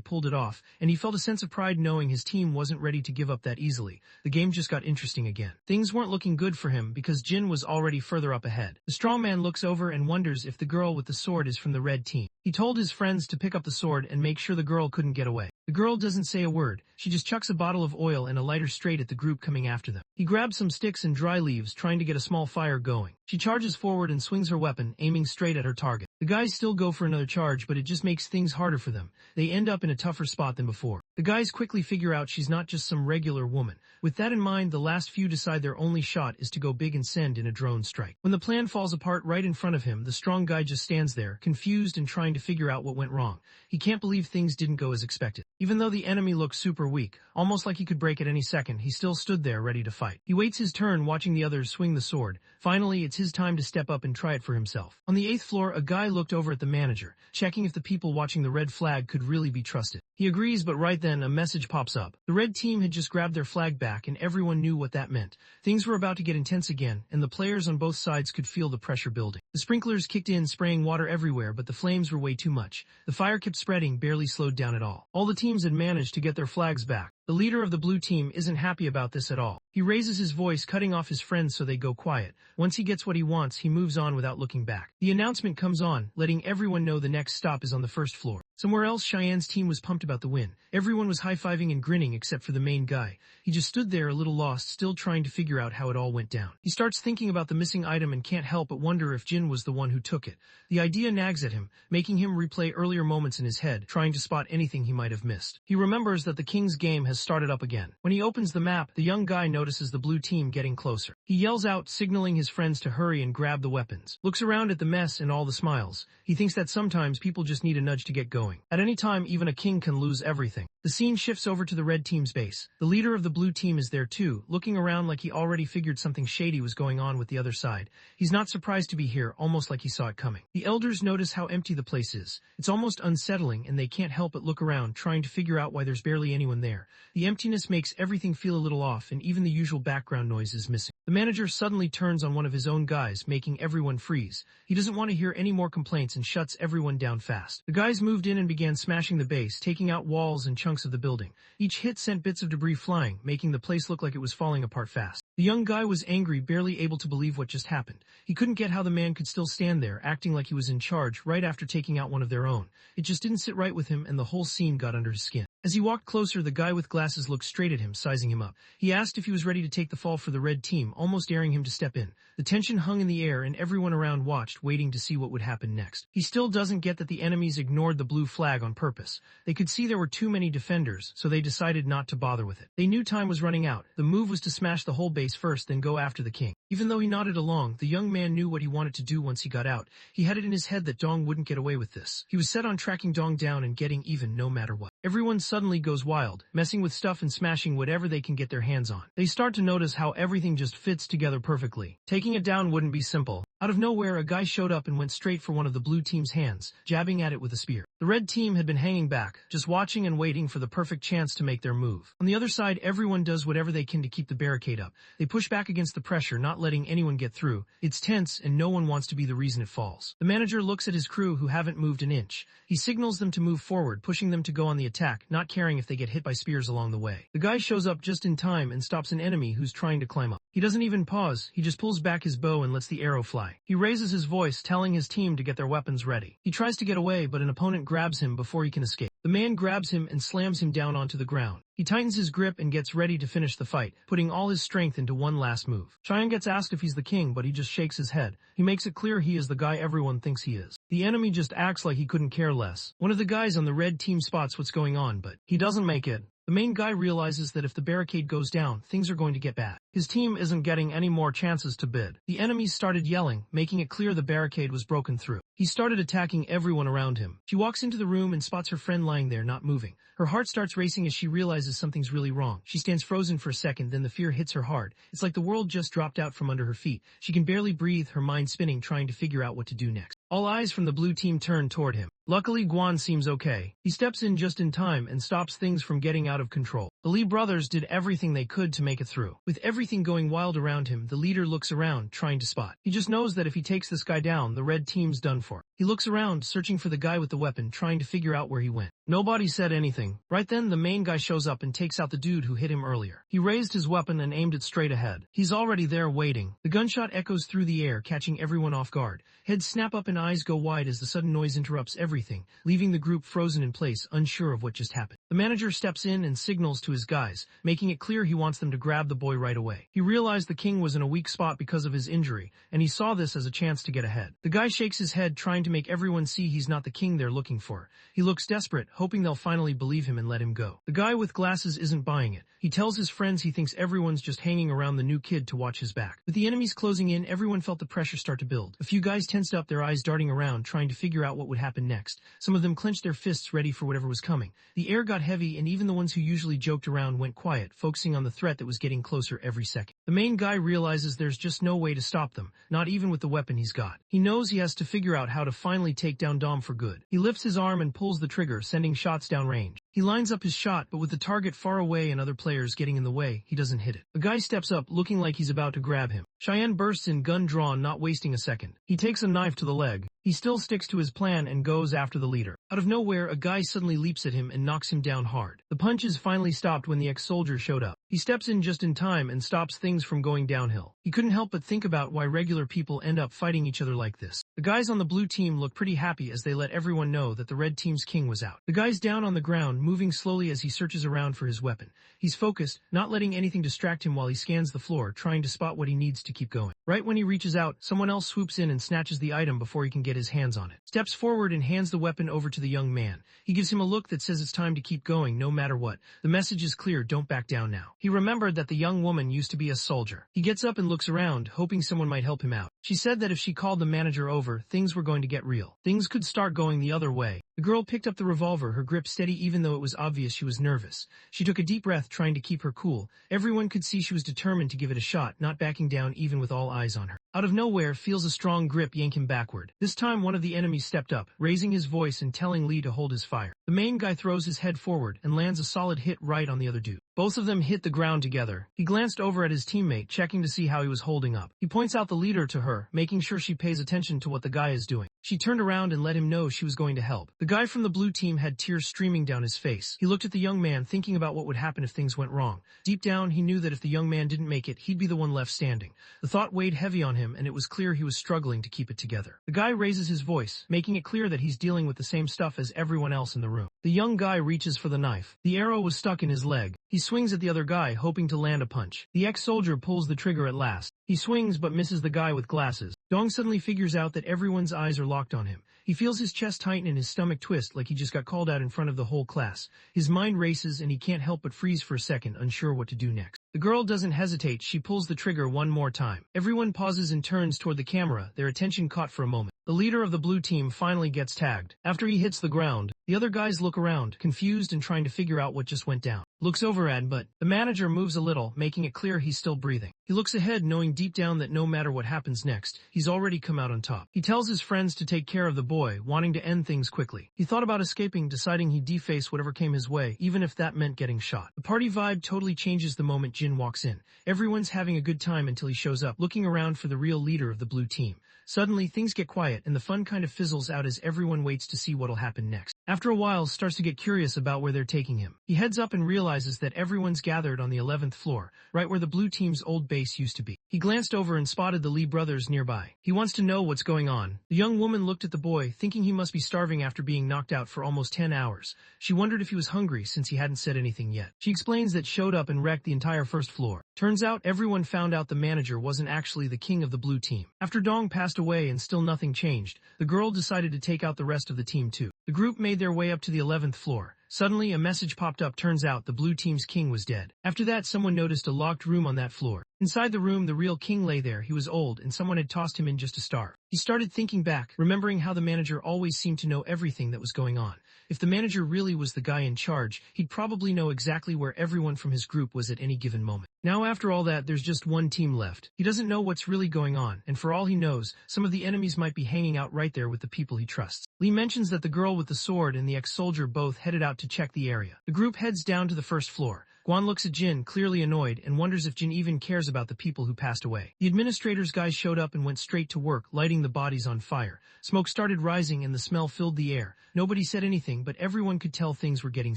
pulled it off, and he felt a sense of pride knowing his team wasn't ready to give up that easily. The game just got interesting again. Things weren't looking good for him because Jin was already further up ahead. The strongman looks over and wonders if the girl with the sword is from the red team. He told his friends to pick up the sword and make sure the girl couldn't get away. The girl doesn't say a word. She just chucks a bottle of oil and a lighter straight at the group coming after them. He grabs some sticks and dry leaves, trying to get a small fire going. She charges forward and swings her weapon, aiming straight at her target. The guys still go for another charge, but it just makes things harder for them. They end up in a tougher spot than before. The guys quickly figure out she's not just some regular woman. With that in mind, the last few decide their only shot is to go big and send in a drone strike. When the plan falls apart right in front of him, the strong guy just stands there, confused and trying to figure out what went wrong. He can't believe things didn't go as expected. Even though the enemy looked super weak, almost like he could break at any second, he still stood there ready to fight. He waits his turn, watching the others swing the sword. Finally, it's his time to step up and try it for himself. On the 8th floor, a guy looked over at the manager, checking if the people watching the red flag could really be trusted. He agrees, but right then a message pops up. The red team had just grabbed their flag back and everyone knew what that meant. Things were about to get intense again, and the players on both sides could feel the pressure building. The sprinklers kicked in, spraying water everywhere, but the flames were way too much. The fire kept spreading, barely slowed down at all. All the teams had managed to get their flags back. The leader of the blue team isn't happy about this at all. He raises his voice, cutting off his friends so they go quiet. Once he gets what he wants, he moves on without looking back. The announcement comes on, letting everyone know the next stop is on the 1st floor. Somewhere else, Cheyenne's team was pumped about the win. Everyone was high-fiving and grinning except for the main guy. He just stood there a little lost, still trying to figure out how it all went down. He starts thinking about the missing item and can't help but wonder if Jin was the one who took it. The idea nags at him, making him replay earlier moments in his head, trying to spot anything he might have missed. He remembers that the King's game has started up again. When he opens the map, the young guy notices the blue team getting closer. He yells out, signaling his friends to hurry and grab the weapons. Looks around at the mess and all the smiles. He thinks that sometimes people just need a nudge to get going. At any time, even a king can lose everything. The scene shifts over to the red team's base. The leader of the blue team is there too, looking around like he already figured something shady was going on with the other side. He's not surprised to be here, almost like he saw it coming. The elders notice how empty the place is. It's almost unsettling, and they can't help but look around, trying to figure out why there's barely anyone there. The emptiness makes everything feel a little off, and even the usual background noise is missing. The manager suddenly turns on one of his own guys, making everyone freeze. He doesn't want to hear any more complaints and shuts everyone down fast. The guys moved in and began smashing the base, taking out walls and chunks of the building. Each hit sent bits of debris flying, making the place look like it was falling apart fast. The young guy was angry, barely able to believe what just happened. He couldn't get how the man could still stand there, acting like he was in charge right after taking out one of their own. It just didn't sit right with him, and the whole scene got under his skin. As he walked closer, the guy with glasses looked straight at him, sizing him up. He asked if he was ready to take the fall for the red team, almost daring him to step in. The tension hung in the air, and everyone around watched, waiting to see what would happen next. He still doesn't get that the enemies ignored the blue flag on purpose. They could see there were too many defenders, so they decided not to bother with it. They knew time was running out. The move was to smash the whole base first, then go after the king. Even though he nodded along, the young man knew what he wanted to do once he got out. He had it in his head that Dong wouldn't get away with this. He was set on tracking Dong down and getting even no matter what. Everyone suddenly goes wild, messing with stuff and smashing whatever they can get their hands on. They start to notice how everything just fits together perfectly. Taking it down wouldn't be simple. Out of nowhere, a guy showed up and went straight for one of the blue team's hands, jabbing at it with a spear. The red team had been hanging back, just watching and waiting for the perfect chance to make their move. On the other side, everyone does whatever they can to keep the barricade up. They push back against the pressure, not letting anyone get through. It's tense, and no one wants to be the reason it falls. The manager looks at his crew who haven't moved an inch. He signals them to move forward, pushing them to go on the attack. attack, not caring if they get hit by spears along the way. The guy shows up just in time and stops an enemy who's trying to climb up. He doesn't even pause, he just pulls back his bow and lets the arrow fly. He raises his voice, telling his team to get their weapons ready. He tries to get away, but an opponent grabs him before he can escape. The man grabs him and slams him down onto the ground. He tightens his grip and gets ready to finish the fight, putting all his strength into one last move. Cheyenne gets asked if he's the king, but he just shakes his head. He makes it clear he is the guy everyone thinks he is. The enemy just acts like he couldn't care less. One of the guys on the red team spots what's going on, but he doesn't make it. The main guy realizes that if the barricade goes down, things are going to get bad. His team isn't getting any more chances to bid. The enemies started yelling, making it clear the barricade was broken through. He started attacking everyone around him. She walks into the room and spots her friend lying there, not moving. Her heart starts racing as she realizes something's really wrong. She stands frozen for a second, then the fear hits her hard. It's like the world just dropped out from under her feet. She can barely breathe, her mind spinning, trying to figure out what to do next. All eyes from the blue team turn toward him. Luckily, Guan seems okay. He steps in just in time and stops things from getting out of control. The Lee brothers did everything they could to make it through. With everything going wild around him, the leader looks around, trying to spot. He just knows that if he takes this guy down, the red team's done for. He looks around, searching for the guy with the weapon, trying to figure out where he went. Nobody said anything. Right then, the main guy shows up and takes out the dude who hit him earlier. He raised his weapon and aimed it straight ahead. He's already there waiting. The gunshot echoes through the air, catching everyone off guard. Heads snap up and eyes go wide as the sudden noise interrupts everything, leaving the group frozen in place, unsure of what just happened. The manager steps in and signals to his guys, making it clear he wants them to grab the boy right away. He realized the king was in a weak spot because of his injury, and he saw this as a chance to get ahead. The guy shakes his head, trying to make everyone see he's not the king they're looking for. He looks desperate, hoping they'll finally believe him and let him go. The guy with glasses isn't buying it. He tells his friends he thinks everyone's just hanging around the new kid to watch his back. With the enemies closing in, everyone felt the pressure start to build. A few guys tensed up, their eyes darting around, trying to figure out what would happen next. Some of them clenched their fists, ready for whatever was coming. The air got heavy, and even the ones who usually joked around went quiet, focusing on the threat that was getting closer every second. The main guy realizes there's just no way to stop them, not even with the weapon he's got. He knows he has to figure out how to finally take down Dom for good. He lifts his arm and pulls the trigger, sending shots down range. He lines up his shot, but with the target far away and other players getting in the way, he doesn't hit it. A guy steps up, looking like he's about to grab him. Cheyenne bursts in, gun drawn, not wasting a second. He takes a knife to the leg. He still sticks to his plan and goes after the leader. Out of nowhere, a guy suddenly leaps at him and knocks him down hard. The punches finally stopped when the ex-soldier showed up. He steps in just in time and stops things from going downhill. He couldn't help but think about why regular people end up fighting each other like this. The guys on the blue team look pretty happy as they let everyone know that the red team's king was out. The guy's down on the ground, moving slowly as he searches around for his weapon. He's focused, not letting anything distract him while he scans the floor, trying to spot what he needs to keep going. Right when he reaches out, someone else swoops in and snatches the item before he can get his hands on it. Steps forward and hands the weapon over to the young man. He gives him a look that says it's time to keep going no matter what. The message is clear, don't back down now. He remembered that the young woman used to be a soldier. He gets up and looks around, hoping someone might help him out. She said that if she called the manager over, things were going to get real. Things could start going the other way. The girl picked up the revolver, her grip steady even though it was obvious she was nervous. She took a deep breath, trying to keep her cool. Everyone could see she was determined to give it a shot, not backing down even with all eyes on her. Out of nowhere, feels a strong grip yank him backward. This time one of the enemies stepped up, raising his voice and telling Lee to hold his fire. The main guy throws his head forward and lands a solid hit right on the other dude. Both of them hit the ground together. He glanced over at his teammate, checking to see how he was holding up. He points out the leader to her, making sure she pays attention to what the guy is doing. She turned around and let him know she was going to help. The guy from the blue team had tears streaming down his face. He looked at the young man, thinking about what would happen if things went wrong. Deep down, he knew that if the young man didn't make it, he'd be the one left standing. The thought weighed heavy on him, and it was clear he was struggling to keep it together. The guy raises his voice, making it clear that he's dealing with the same stuff as everyone else in the room. The young guy reaches for the knife. The arrow was stuck in his leg. He swings at the other guy, hoping to land a punch. The ex-soldier pulls the trigger at last. He swings but misses the guy with glasses. Dong suddenly figures out that everyone's eyes are locked on him. He feels his chest tighten and his stomach twist like he just got called out in front of the whole class. His mind races and he can't help but freeze for a second, unsure what to do next. The girl doesn't hesitate, she pulls the trigger one more time. Everyone pauses and turns toward the camera, their attention caught for a moment. The leader of the blue team finally gets tagged. After he hits the ground, the other guys look around, confused and trying to figure out what just went down. Looks over at, but the manager moves a little, making it clear he's still breathing. He looks ahead, knowing deep down that no matter what happens next, he's already come out on top. He tells his friends to take care of the boy, wanting to end things quickly. He thought about escaping, deciding he'd deface whatever came his way, even if that meant getting shot. The party vibe totally changes the moment Jin walks in. Everyone's having a good time until he shows up, looking around for the real leader of the blue team. Suddenly, things get quiet, and the fun kind of fizzles out as everyone waits to see what'll happen next. After a while, starts to get curious about where they're taking him. He heads up and realizes that everyone's gathered on the 11th floor, right where the blue team's old base used to be. He glanced over and spotted the Lee brothers nearby. He wants to know what's going on. The young woman looked at the boy, thinking he must be starving after being knocked out for almost 10 hours. She wondered if he was hungry since he hadn't said anything yet. She explains that showed up and wrecked the entire first floor. Turns out everyone found out the manager wasn't actually the king of the blue team. After Dong passed away and still nothing changed, the girl decided to take out the rest of the team too. The group made their way up to the 11th floor. Suddenly, a message popped up. Turns out the blue team's king was dead. After that, someone noticed a locked room on that floor. Inside the room, the real king lay there. He was old, and someone had tossed him in just to starve. He started thinking back, remembering how the manager always seemed to know everything that was going on. If the manager really was the guy in charge, he'd probably know exactly where everyone from his group was at any given moment. Now after all that, there's just one team left. He doesn't know what's really going on, and for all he knows, some of the enemies might be hanging out right there with the people he trusts. Lee mentions that the girl with the sword and the ex-soldier both headed out to check the area. The group heads down to the first floor. Guan looks at Jin, clearly annoyed, and wonders if Jin even cares about the people who passed away. The administrator's guys showed up and went straight to work, lighting the bodies on fire. Smoke started rising and the smell filled the air. Nobody said anything, but everyone could tell things were getting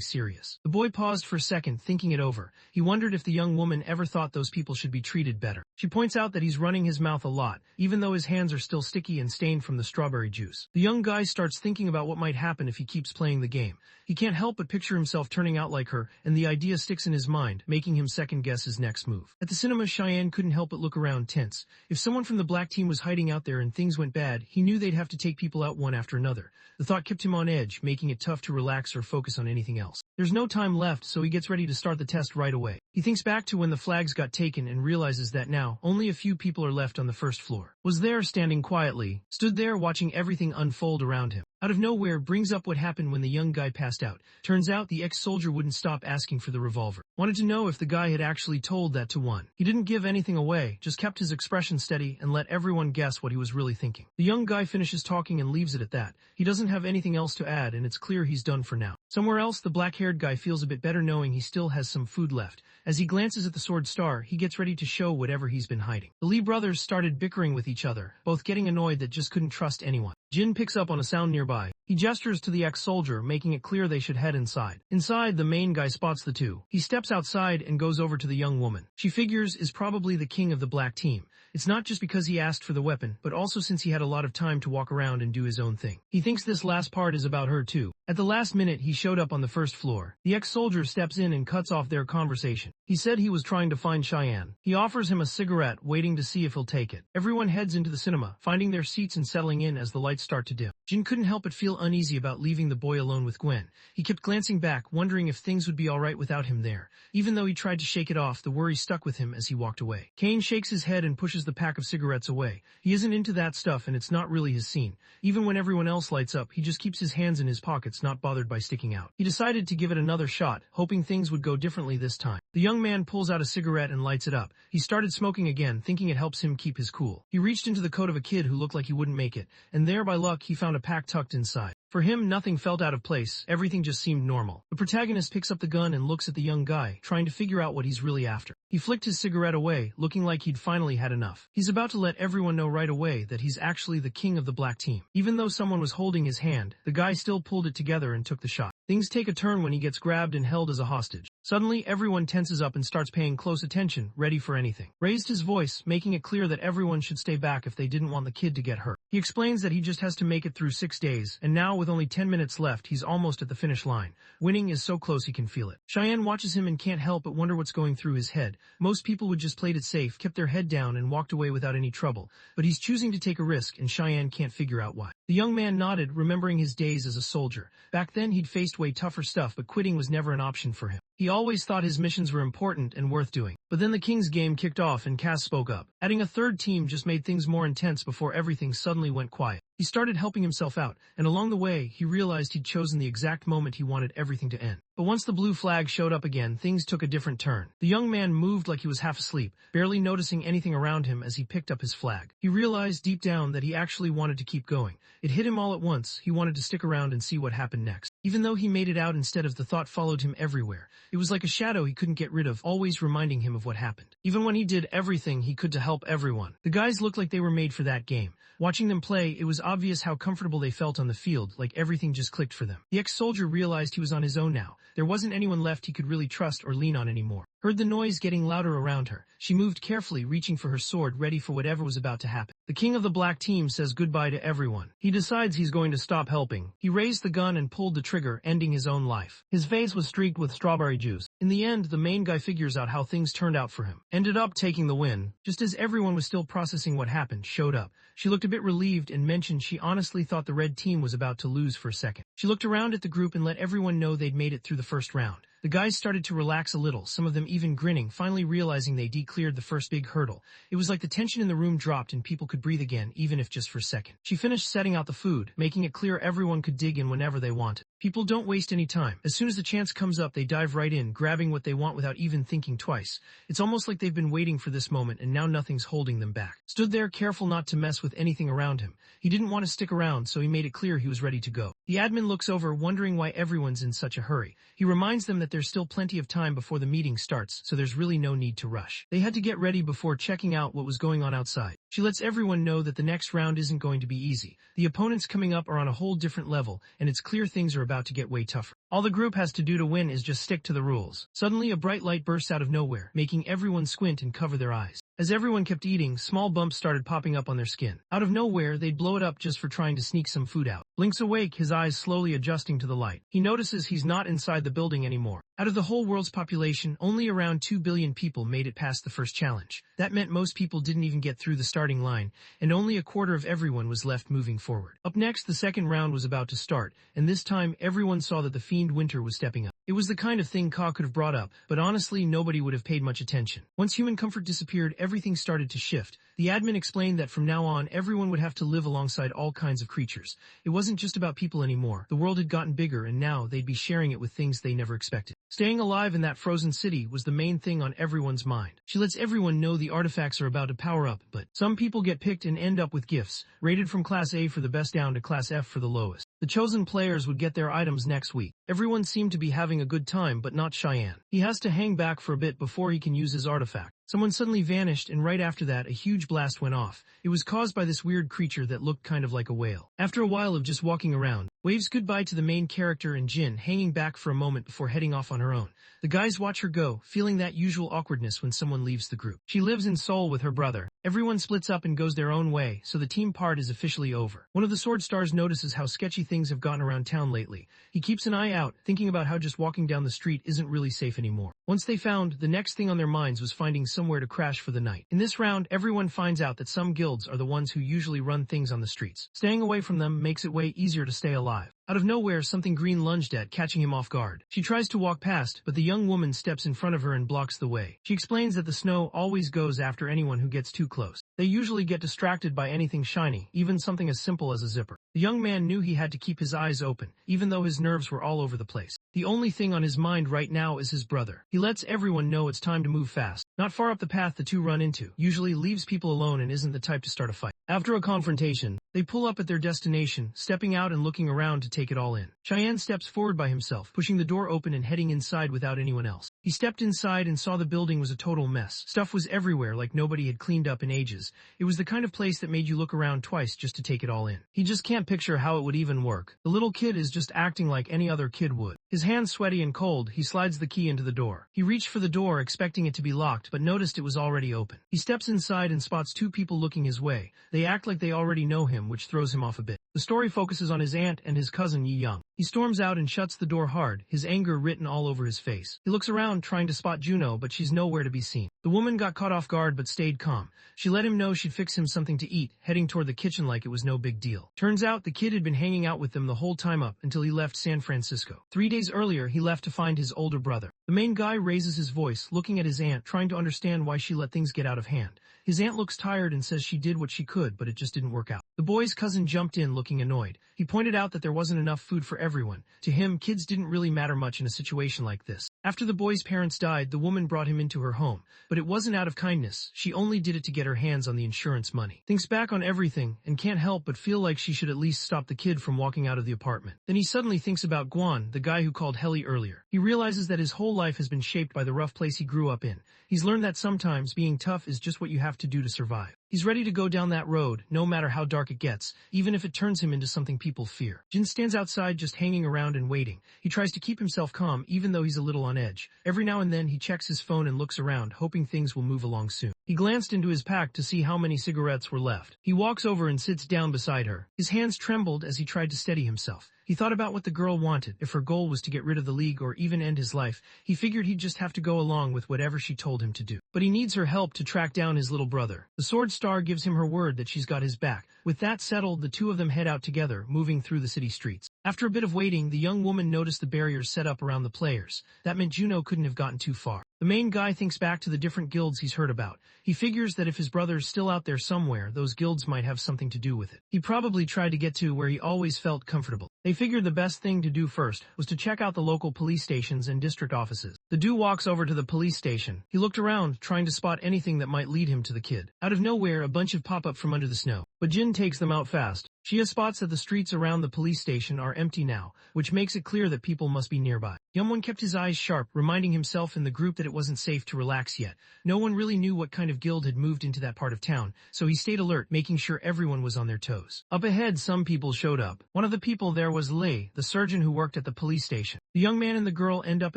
serious. The boy paused for a second, thinking it over. He wondered if the young woman ever thought those people should be treated better. She points out that he's running his mouth a lot, even though his hands are still sticky and stained from the strawberry juice. The young guy starts thinking about what might happen if he keeps playing the game. He can't help but picture himself turning out like her, and the idea sticks in his mind, making him second-guess his next move. At the cinema, Cheyenne couldn't help but look around tense. If someone from the black team was hiding out there and things went bad, he knew they'd have to take people out one after another. The thought kept him on edge, making it tough to relax or focus on anything else. There's no time left, so he gets ready to start the test right away. He thinks back to when the flags got taken and realizes that now, only a few people are left on the first floor. Was there, standing quietly, stood there watching everything unfold around him. Out of nowhere, brings up what happened when the young guy passed out. Turns out the ex-soldier wouldn't stop asking for the revolver. Wanted to know if the guy had actually told that to one. He didn't give anything away, just kept his expression steady and let everyone guess what he was really thinking. The young guy finishes talking and leaves it at that. He doesn't have anything else to add, and it's clear he's done for now. Somewhere else, the black-haired guy feels a bit better knowing he still has some food left. As he glances at the sword star, he gets ready to show whatever he's been hiding. The Lee brothers started bickering with each other, both getting annoyed that just couldn't trust anyone. Jin picks up on a sound nearby. He gestures to the ex-soldier, making it clear they should head inside. Inside, the main guy spots the two. He steps outside and goes over to the young woman. She figures is probably the king of the black team. It's not just because he asked for the weapon, but also since he had a lot of time to walk around and do his own thing. He thinks this last part is about her too. At the last minute, he showed up on the first floor. The ex-soldier steps in and cuts off their conversation. He said he was trying to find Cheyenne. He offers him a cigarette, waiting to see if he'll take it. Everyone heads into the cinema, finding their seats and settling in as the lights start to dim. Jin couldn't help but feel uneasy about leaving the boy alone with Gwen. He kept glancing back, wondering if things would be alright without him there. Even though he tried to shake it off, the worry stuck with him as he walked away. Kane shakes his head and pushes the pack of cigarettes away. He isn't into that stuff and it's not really his scene. Even when everyone else lights up, he just keeps his hands in his pockets, not bothered by sticking out. He decided to give it another shot, hoping things would go differently this time. The young man pulls out a cigarette and lights it up. He started smoking again, thinking it helps him keep his cool. He reached into the coat of a kid who looked like he wouldn't make it, and there by luck he found a pack tucked inside. For him, nothing felt out of place, everything just seemed normal. The protagonist picks up the gun and looks at the young guy, trying to figure out what he's really after. He flicked his cigarette away, looking like he'd finally had enough. He's about to let everyone know right away that he's actually the king of the black team. Even though someone was holding his hand, the guy still pulled it together and took the shot. Things take a turn when he gets grabbed and held as a hostage. Suddenly, everyone tenses up and starts paying close attention, ready for anything. Raised his voice, making it clear that everyone should stay back if they didn't want the kid to get hurt. He explains that he just has to make it through 6 days, and now with only 10 minutes left, he's almost at the finish line. Winning is so close he can feel it. Cheyenne watches him and can't help but wonder what's going through his head. Most people would just played it safe, kept their head down, and walked away without any trouble. But he's choosing to take a risk, and Cheyenne can't figure out why. The young man nodded, remembering his days as a soldier. Back then, he'd faced way tougher stuff, but quitting was never an option for him. He always thought his missions were important and worth doing. But then the King's game kicked off and Cass spoke up. Adding a third team just made things more intense before everything suddenly went quiet. He started helping himself out, and along the way, he realized he'd chosen the exact moment he wanted everything to end. But once the blue flag showed up again, things took a different turn. The young man moved like he was half asleep, barely noticing anything around him as he picked up his flag. He realized deep down that he actually wanted to keep going. It hit him all at once. He wanted to stick around and see what happened next. Even though he made it out instead of, the thought followed him everywhere. It was like a shadow he couldn't get rid of, always reminding him of what happened. Even when he did everything he could to help everyone. The guys looked like they were made for that game. Watching them play, it was obvious how comfortable they felt on the field, like everything just clicked for them. The ex-soldier realized he was on his own now. There wasn't anyone left he could really trust or lean on anymore. Heard the noise getting louder around her. She moved carefully, reaching for her sword, ready for whatever was about to happen. The king of the black team says goodbye to everyone. He decides he's going to stop helping. He raised the gun and pulled the trigger, ending his own life. His face was streaked with strawberry juice. In the end, the main guy figures out how things turned out for him. Ended up taking the win. Just as everyone was still processing what happened, showed up. She looked a bit relieved and mentioned she honestly thought the red team was about to lose for a second. She looked around at the group and let everyone know they'd made it through the first round. The guys started to relax a little, some of them even grinning, finally realizing they cleared the first big hurdle. It was like the tension in the room dropped and people could breathe again, even if just for a second. She finished setting out the food, making it clear everyone could dig in whenever they wanted. People don't waste any time. As soon as the chance comes up, they dive right in, grabbing what they want without even thinking twice. It's almost like they've been waiting for this moment and now nothing's holding them back. Stood there careful not to mess with anything around him. He didn't want to stick around, so he made it clear he was ready to go. The admin looks over, wondering why everyone's in such a hurry. He reminds them that there's still plenty of time before the meeting starts, so there's really no need to rush. They had to get ready before checking out what was going on outside. She lets everyone know that the next round isn't going to be easy. The opponents coming up are on a whole different level, and it's clear things are about to get way tougher. All the group has to do to win is just stick to the rules. Suddenly, a bright light bursts out of nowhere, making everyone squint and cover their eyes. As everyone kept eating, small bumps started popping up on their skin. Out of nowhere, they'd blow it up just for trying to sneak some food out. Blinks awake, his eyes slowly adjusting to the light. He notices he's not inside the building anymore. Out of the whole world's population, only around 2 billion people made it past the first challenge. That meant most people didn't even get through the starting line, and only a quarter of everyone was left moving forward. Up next, the second round was about to start, and this time everyone saw that the Fiend Winter was stepping up. It was the kind of thing Ka could have brought up, but honestly nobody would have paid much attention. Once human comfort disappeared, everything started to shift. The admin explained that from now on, everyone would have to live alongside all kinds of creatures. It wasn't just about people anymore. The world had gotten bigger, and now they'd be sharing it with things they never expected. Staying alive in that frozen city was the main thing on everyone's mind. She lets everyone know the artifacts are about to power up, but some people get picked and end up with gifts, rated from Class A for the best down to Class F for the lowest. The chosen players would get their items next week. Everyone seemed to be having a good time, but not Cheyenne. He has to hang back for a bit before he can use his artifact. Someone suddenly vanished, and right after that, a huge blast went off. It was caused by this weird creature that looked kind of like a whale. After a while of just walking around, waves goodbye to the main character and Jin, hanging back for a moment before heading off on her own. The guys watch her go, feeling that usual awkwardness when someone leaves the group. She lives in Seoul with her brother. Everyone splits up and goes their own way, so the team part is officially over. One of the Sword Stars notices how sketchy things have gotten around town lately. He keeps an eye out, thinking about how just walking down the street isn't really safe anymore. Once they found, the next thing on their minds was finding somewhere to crash for the night. In this round, everyone finds out that some guilds are the ones who usually run things on the streets. Staying away from them makes it way easier to stay alive. Out of nowhere, something green lunged at, catching him off guard. She tries to walk past, but the young woman steps in front of her and blocks the way. She explains that the snow always goes after anyone who gets too close. They usually get distracted by anything shiny, even something as simple as a zipper. The young man knew he had to keep his eyes open, even though his nerves were all over the place. The only thing on his mind right now is his brother. He lets everyone know it's time to move fast. Not far up the path the two run into, usually leaves people alone and isn't the type to start a fight. After a confrontation, they pull up at their destination, stepping out and looking around to take it all in. Cheyenne steps forward by himself, pushing the door open and heading inside without anyone else. He stepped inside and saw the building was a total mess. Stuff was everywhere like nobody had cleaned up in ages. It was the kind of place that made you look around twice just to take it all in. He just can't picture how it would even work. The little kid is just acting like any other kid would. His hands sweaty and cold, he slides the key into the door. He reached for the door expecting it to be locked, but noticed it was already open. He steps inside and spots two people looking his way. They act like they already know him, which throws him off a bit. The story focuses on his aunt and his cousin Yi Young. He storms out and shuts the door hard, his anger written all over his face. He looks around trying to spot Juno, but she's nowhere to be seen. The woman got caught off guard but stayed calm. She let him know she'd fix him something to eat, heading toward the kitchen like it was no big deal. Turns out the kid had been hanging out with them the whole time up until he left San Francisco. 3 days earlier, he left to find his older brother. The main guy raises his voice, looking at his aunt, trying to understand why she let things get out of hand. His aunt looks tired and says she did what she could, but it just didn't work out. The boy's cousin jumped in looking annoyed. He pointed out that there wasn't enough food for everyone. To him, kids didn't really matter much in a situation like this. After the boy's parents died, the woman brought him into her home. But it wasn't out of kindness. She only did it to get her hands on the insurance money. Thinks back on everything and can't help but feel like she should at least stop the kid from walking out of the apartment. Then he suddenly thinks about Guan, the guy who called Heli earlier. He realizes that his whole life has been shaped by the rough place he grew up in. He's learned that sometimes being tough is just what you have to do to survive. He's ready to go down that road, no matter how dark it gets, even if it turns him into something people fear. Jin stands outside just hanging around and waiting. He tries to keep himself calm even though he's a little on edge. Every now and then he checks his phone and looks around, hoping things will move along soon. He glanced into his pack to see how many cigarettes were left. He walks over and sits down beside her. His hands trembled as he tried to steady himself. He thought about what the girl wanted. If her goal was to get rid of the League or even end his life, he figured he'd just have to go along with whatever she told him to do. But he needs her help to track down his little brother. The Sword Star gives him her word that she's got his back. With that settled, the two of them head out together, moving through the city streets. After a bit of waiting, the young woman noticed the barriers set up around the players. That meant Juno couldn't have gotten too far. The main guy thinks back to the different guilds he's heard about. He figures that if his brother's still out there somewhere, those guilds might have something to do with it. He probably tried to get to where he always felt comfortable. They figured the best thing to do first was to check out the local police stations and district offices. The dude walks over to the police station. He looked around, trying to spot anything that might lead him to the kid. Out of nowhere, a bunch of pop up from under the snow. But Jin takes them out fast. Shia spots that the streets around the police station are empty now, which makes it clear that people must be nearby. Youngwon kept his eyes sharp, reminding himself and the group that it wasn't safe to relax yet. No one really knew what kind of guild had moved into that part of town, so he stayed alert, making sure everyone was on their toes. Up ahead, some people showed up. One of the people there was Lei, the surgeon who worked at the police station. The young man and the girl end up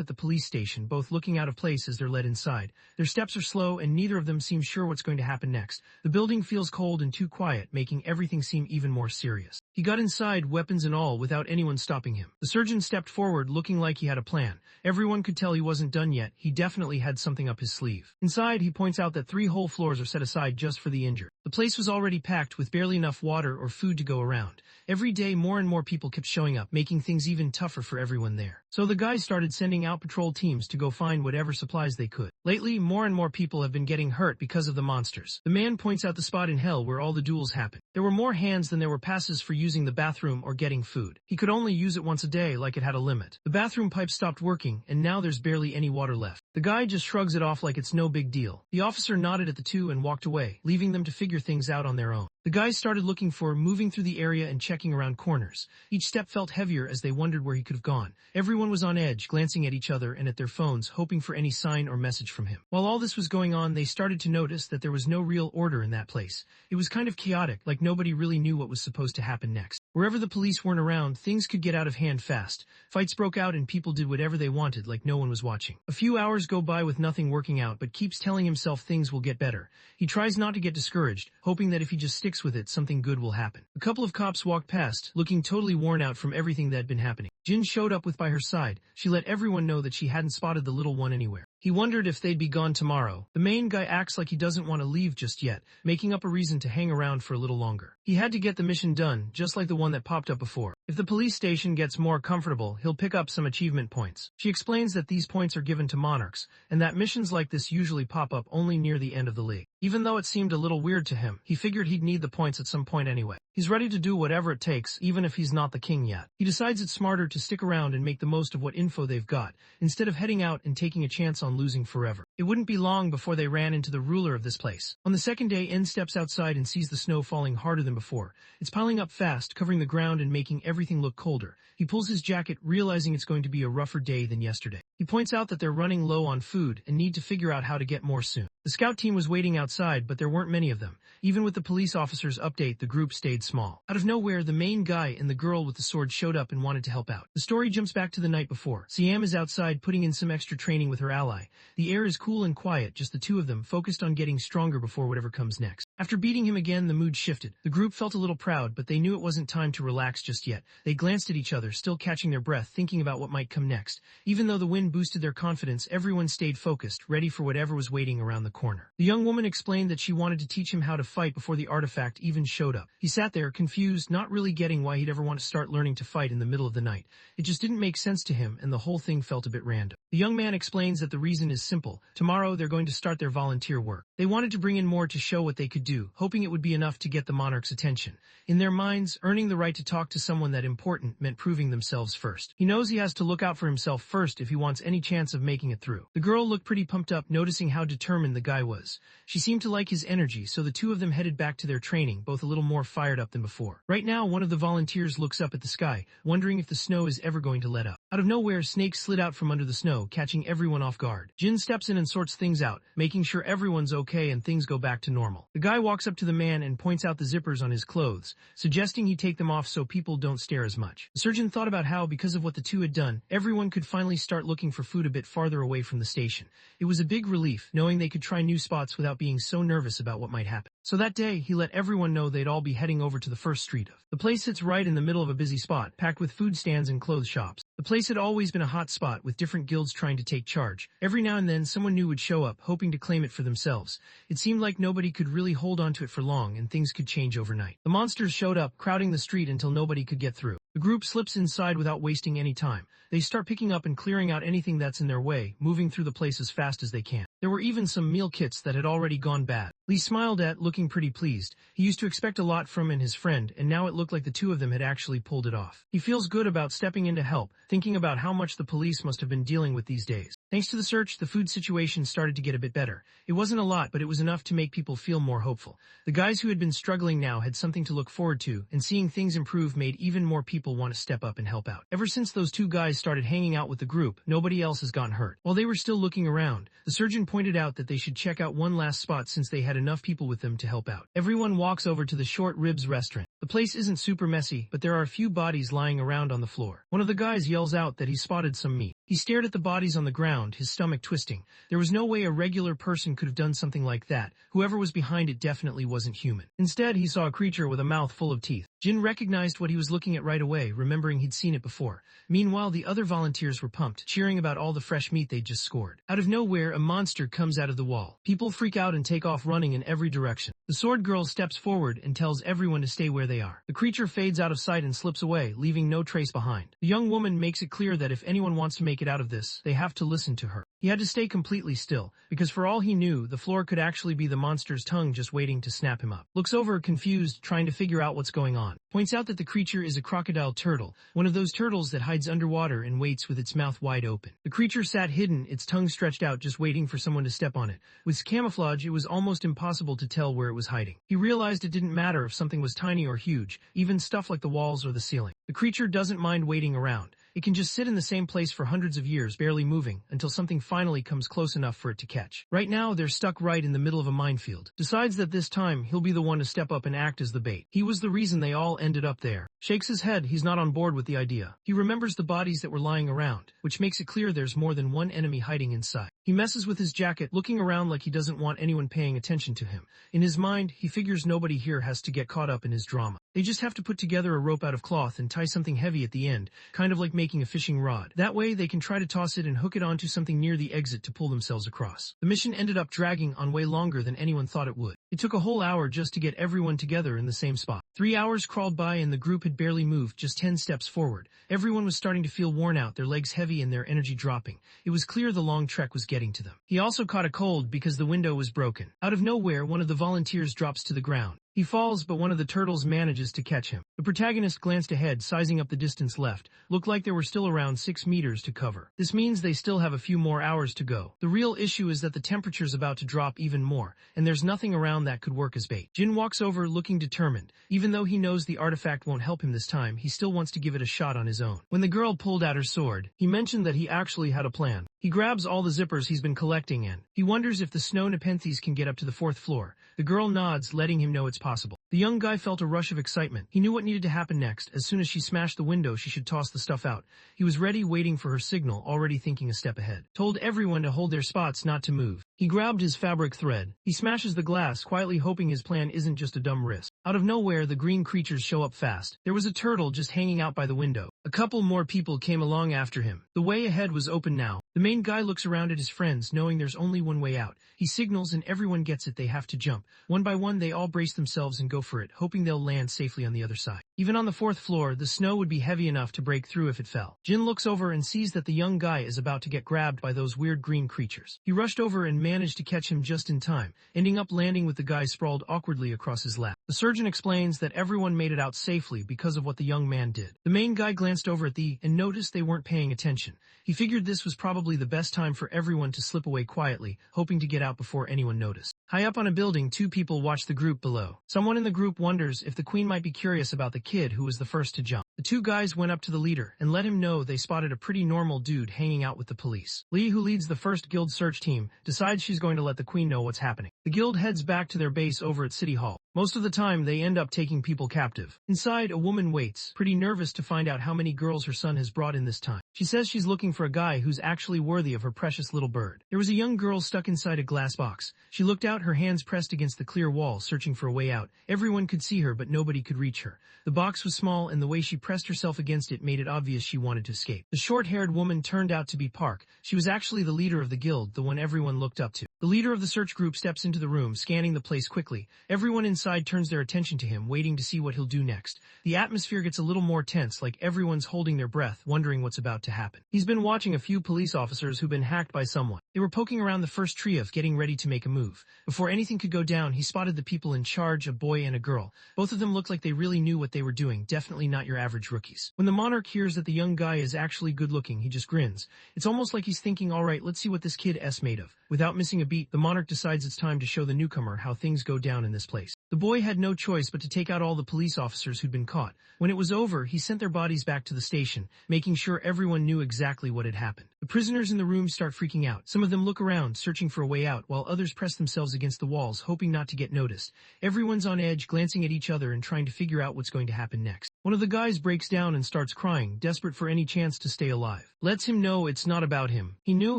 at the police station, both looking out of place as they're led inside. Their steps are slow, and neither of them seem sure what's going to happen next. The building feels cold and too quiet, making everything seem even more serious. He got inside, weapons and all, without anyone stopping him. The surgeon stepped forward, looking like he had a plan. Everyone could tell he wasn't done yet. He definitely had something up his sleeve. Inside, he points out that 3 whole floors are set aside just for the injured. The place was already packed with barely enough water or food to go around. Every day, more and more people kept showing up, making things even tougher for everyone there. So the guys started sending out patrol teams to go find whatever supplies they could. Lately, more and more people have been getting hurt because of the monsters. The man points out the spot in hell where all the duels happened. There were more hands than there were passes for using the bathroom or getting food. He could only use it once a day, like it had a limit. The bathroom pipe stopped working, and now there's barely any water left. The guy just shrugs it off like it's no big deal. The officer nodded at the two and walked away, leaving them to figure things out on their own. The guys started looking for, moving through the area and checking around corners. Each step felt heavier as they wondered where he could have gone. Everyone was on edge, glancing at each other and at their phones, hoping for any sign or message from him. While all this was going on, they started to notice that there was no real order in that place. It was kind of chaotic, like nobody really knew what was supposed to happen next. Wherever the police weren't around, things could get out of hand fast. Fights broke out and people did whatever they wanted, like no one was watching. A few hours go by with nothing working out, but keeps telling himself things will get better. He tries not to get discouraged, hoping that if he just sticks with it, something good will happen. A couple of cops walked past, looking totally worn out from everything that had been happening. Jin showed up by her side. She let everyone know that she hadn't spotted the little one anywhere. He wondered if they'd be gone tomorrow. The main guy acts like he doesn't want to leave just yet, making up a reason to hang around for a little longer. He had to get the mission done, just like the one that popped up before. If the police station gets more comfortable, he'll pick up some achievement points. She explains that these points are given to monarchs, and that missions like this usually pop up only near the end of the league. Even though it seemed a little weird to him, he figured he'd need the points at some point anyway. He's ready to do whatever it takes, even if he's not the king yet. He decides it's smarter to stick around and make the most of what info they've got, instead of heading out and taking a chance on losing forever. It wouldn't be long before they ran into the ruler of this place. On the second day, En steps outside and sees the snow falling harder than before. It's piling up fast, covering the ground and making everything look colder. He pulls his jacket, realizing it's going to be a rougher day than yesterday. He points out that they're running low on food and need to figure out how to get more soon. The scout team was waiting outside, but there weren't many of them. Even with the police officer's update, the group stayed small. Out of nowhere, the main guy and the girl with the sword showed up and wanted to help out. The story jumps back to the night before. Siam is outside putting in some extra training with her ally. The air is cool and quiet, just the two of them, focused on getting stronger before whatever comes next. After beating him again, the mood shifted. The group felt a little proud, but they knew it wasn't time to relax just yet. They glanced at each other, still catching their breath, thinking about what might come next. Even though the wind boosted their confidence, everyone stayed focused, ready for whatever was waiting around the corner. The young woman explained that she wanted to teach him how to fight before the artifact even showed up. He sat there, confused, not really getting why he'd ever want to start learning to fight in the middle of the night. It just didn't make sense to him, and the whole thing felt a bit random. The young man explains that the reason is simple. Tomorrow, they're going to start their volunteer work. They wanted to bring in more to show what they could could do, hoping it would be enough to get the monarch's attention. In their minds, earning the right to talk to someone that important meant proving themselves first. He knows he has to look out for himself first if he wants any chance of making it through. The girl looked pretty pumped up, noticing how determined the guy was. She seemed to like his energy, so the two of them headed back to their training, both a little more fired up than before. Right now, one of the volunteers looks up at the sky, wondering if the snow is ever going to let up. Out of nowhere, snakes slid out from under the snow, catching everyone off guard. Jin steps in and sorts things out, making sure everyone's okay and things go back to normal. The guy walks up to the man and points out the zippers on his clothes, suggesting he take them off so people don't stare as much. The surgeon thought about how, because of what the two had done, everyone could finally start looking for food a bit farther away from the station. It was a big relief, knowing they could try new spots without being so nervous about what might happen. So that day, he let everyone know they'd all be heading over to the first street of. The place sits right in the middle of a busy spot, packed with food stands and clothes shops. The place had always been a hot spot, with different guilds trying to take charge. Every now and then, someone new would show up, hoping to claim it for themselves. It seemed like nobody could really hold on to it for long, and things could change overnight. The monsters showed up, crowding the street until nobody could get through. The group slips inside without wasting any time. They start picking up and clearing out anything that's in their way, moving through the place as fast as they can. There were even some meal kits that had already gone bad. Lee smiled looking pretty pleased. He used to expect a lot from him and his friend, and now it looked like the two of them had actually pulled it off. He feels good about stepping in to help, thinking about how much the police must have been dealing with these days. Thanks to the search, the food situation started to get a bit better. It wasn't a lot, but it was enough to make people feel more hopeful. The guys who had been struggling now had something to look forward to, and seeing things improve made even more people want to step up and help out. Ever since those two guys started hanging out with the group, nobody else has gotten hurt. While they were still looking around, the surgeon pointed out that they should check out one last spot since they had enough people with them to help out. Everyone walks over to the Short Ribs restaurant. The place isn't super messy, but there are a few bodies lying around on the floor. One of the guys yells out that he spotted some meat. He stared at the bodies on the ground, his stomach twisting. There was no way a regular person could have done something like that. Whoever was behind it definitely wasn't human. Instead, he saw a creature with a mouth full of teeth. Jin recognized what he was looking at right away, remembering he'd seen it before. Meanwhile, the other volunteers were pumped, cheering about all the fresh meat they'd just scored. Out of nowhere, a monster comes out of the wall. People freak out and take off running in every direction. The sword girl steps forward and tells everyone to stay where they are. The creature fades out of sight and slips away, leaving no trace behind. The young woman makes it clear that if anyone wants to make it out of this, they have to listen to her. He had to stay completely still, because for all he knew, the floor could actually be the monster's tongue just waiting to snap him up. Looks over confused, trying to figure out what's going on. Points out that the creature is a crocodile turtle, one of those turtles that hides underwater and waits with its mouth wide open. The creature sat hidden, its tongue stretched out just waiting for someone to step on it. With camouflage, it was almost impossible to tell where it was hiding. He realized it didn't matter if something was tiny or huge, even stuff like the walls or the ceiling. The creature doesn't mind waiting around. It can just sit in the same place for hundreds of years, barely moving, until something finally comes close enough for it to catch. Right now, they're stuck right in the middle of a minefield. Decides that this time, he'll be the one to step up and act as the bait. He was the reason they all ended up there. Shakes his head, he's not on board with the idea. He remembers the bodies that were lying around, which makes it clear there's more than one enemy hiding inside. He messes with his jacket, looking around like he doesn't want anyone paying attention to him. In his mind, he figures nobody here has to get caught up in his drama. They just have to put together a rope out of cloth and tie something heavy at the end, kind of like making a fishing rod. That way, they can try to toss it and hook it onto something near the exit to pull themselves across. The mission ended up dragging on way longer than anyone thought it would. It took a whole hour just to get everyone together in the same spot. 3 hours crawled by and the group had barely moved, just 10 steps forward. Everyone was starting to feel worn out, their legs heavy and their energy dropping. It was clear the long trek was getting to them. He also caught a cold because the window was broken. Out of nowhere, one of the volunteers drops to the ground. He falls, but one of the turtles manages to catch him. The protagonist glanced ahead, sizing up the distance left. Looked like there were still around 6 meters to cover. This means they still have a few more hours to go. The real issue is that the temperature's about to drop even more, and there's nothing around that could work as bait. Jin walks over, looking determined. Even though he knows the artifact won't help him this time, he still wants to give it a shot on his own. When the girl pulled out her sword, he mentioned that he actually had a plan. He grabs all the zippers he's been collecting and he wonders if the snow Nepenthes can get up to the 4th floor. The girl nods, letting him know it's possible. The young guy felt a rush of excitement. He knew what needed to happen next. As soon as she smashed the window, she should toss the stuff out. He was ready, waiting for her signal, already thinking a step ahead. Told everyone to hold their spots, not to move. He grabbed his fabric thread. He smashes the glass, quietly hoping his plan isn't just a dumb risk. Out of nowhere, the green creatures show up fast. There was a turtle just hanging out by the window. A couple more people came along after him. The way ahead was open now. The main guy looks around at his friends, knowing there's only one way out. He signals and everyone gets it, they have to jump. One by one, they all brace themselves and go for it, hoping they'll land safely on the other side. Even on the fourth floor, the snow would be heavy enough to break through if it fell. Jin looks over and sees that the young guy is about to get grabbed by those weird green creatures. He rushed over and managed to catch him just in time, ending up landing with the guy sprawled awkwardly across his lap. The surgeon explains that everyone made it out safely because of what the young man did. The main guy glanced over at and noticed they weren't paying attention. He figured this was probably the best time for everyone to slip away quietly, hoping to get out before anyone noticed. High up on a building, two people watch the group below. Someone in the group wonders if the queen might be curious about the kid who was the first to jump. The two guys went up to the leader and let him know they spotted a pretty normal dude hanging out with the police. Lee, who leads the first guild search team, decides she's going to let the queen know what's happening. The guild heads back to their base over at City Hall. Most of the time, they end up taking people captive. Inside, a woman waits, pretty nervous to find out how many girls her son has brought in this time. She says she's looking for a guy who's actually worthy of her precious little bird. There was a young girl stuck inside a glass box. She looked out, her hands pressed against the clear wall, searching for a way out. Everyone could see her, but nobody could reach her. The box was small, and the way she pressed herself against it made it obvious she wanted to escape. The short-haired woman turned out to be Park. She was actually the leader of the guild, the one everyone looked up to. The leader of the search group steps into the room, scanning the place quickly. Everyone inside turns their attention to him, waiting to see what he'll do next. The atmosphere gets a little more tense, like everyone's holding their breath, wondering what's about to happen. He's been watching a few police officers who've been hacked by someone. They were poking around the first tree of getting ready to make a move. Before anything could go down, he spotted the people in charge, a boy and a girl. Both of them looked like they really knew what they were doing, definitely not your average rookies. When the monarch hears that the young guy is actually good-looking, he just grins. It's almost like he's thinking, alright, let's see what this kid-s made of. Without missing a beat, the monarch decides it's time to show the newcomer how things go down in this place. The boy had no choice but to take out all the police officers who'd been caught. When it was over, he sent their bodies back to the station, making sure everyone knew exactly what had happened. The prisoners in the room start freaking out. Some of them look around, searching for a way out, while others press themselves against the walls, hoping not to get noticed. Everyone's on edge, glancing at each other and trying to figure out what's going to happen next. One of the guys breaks down and starts crying, desperate for any chance to stay alive. Lets him know it's not about him. He knew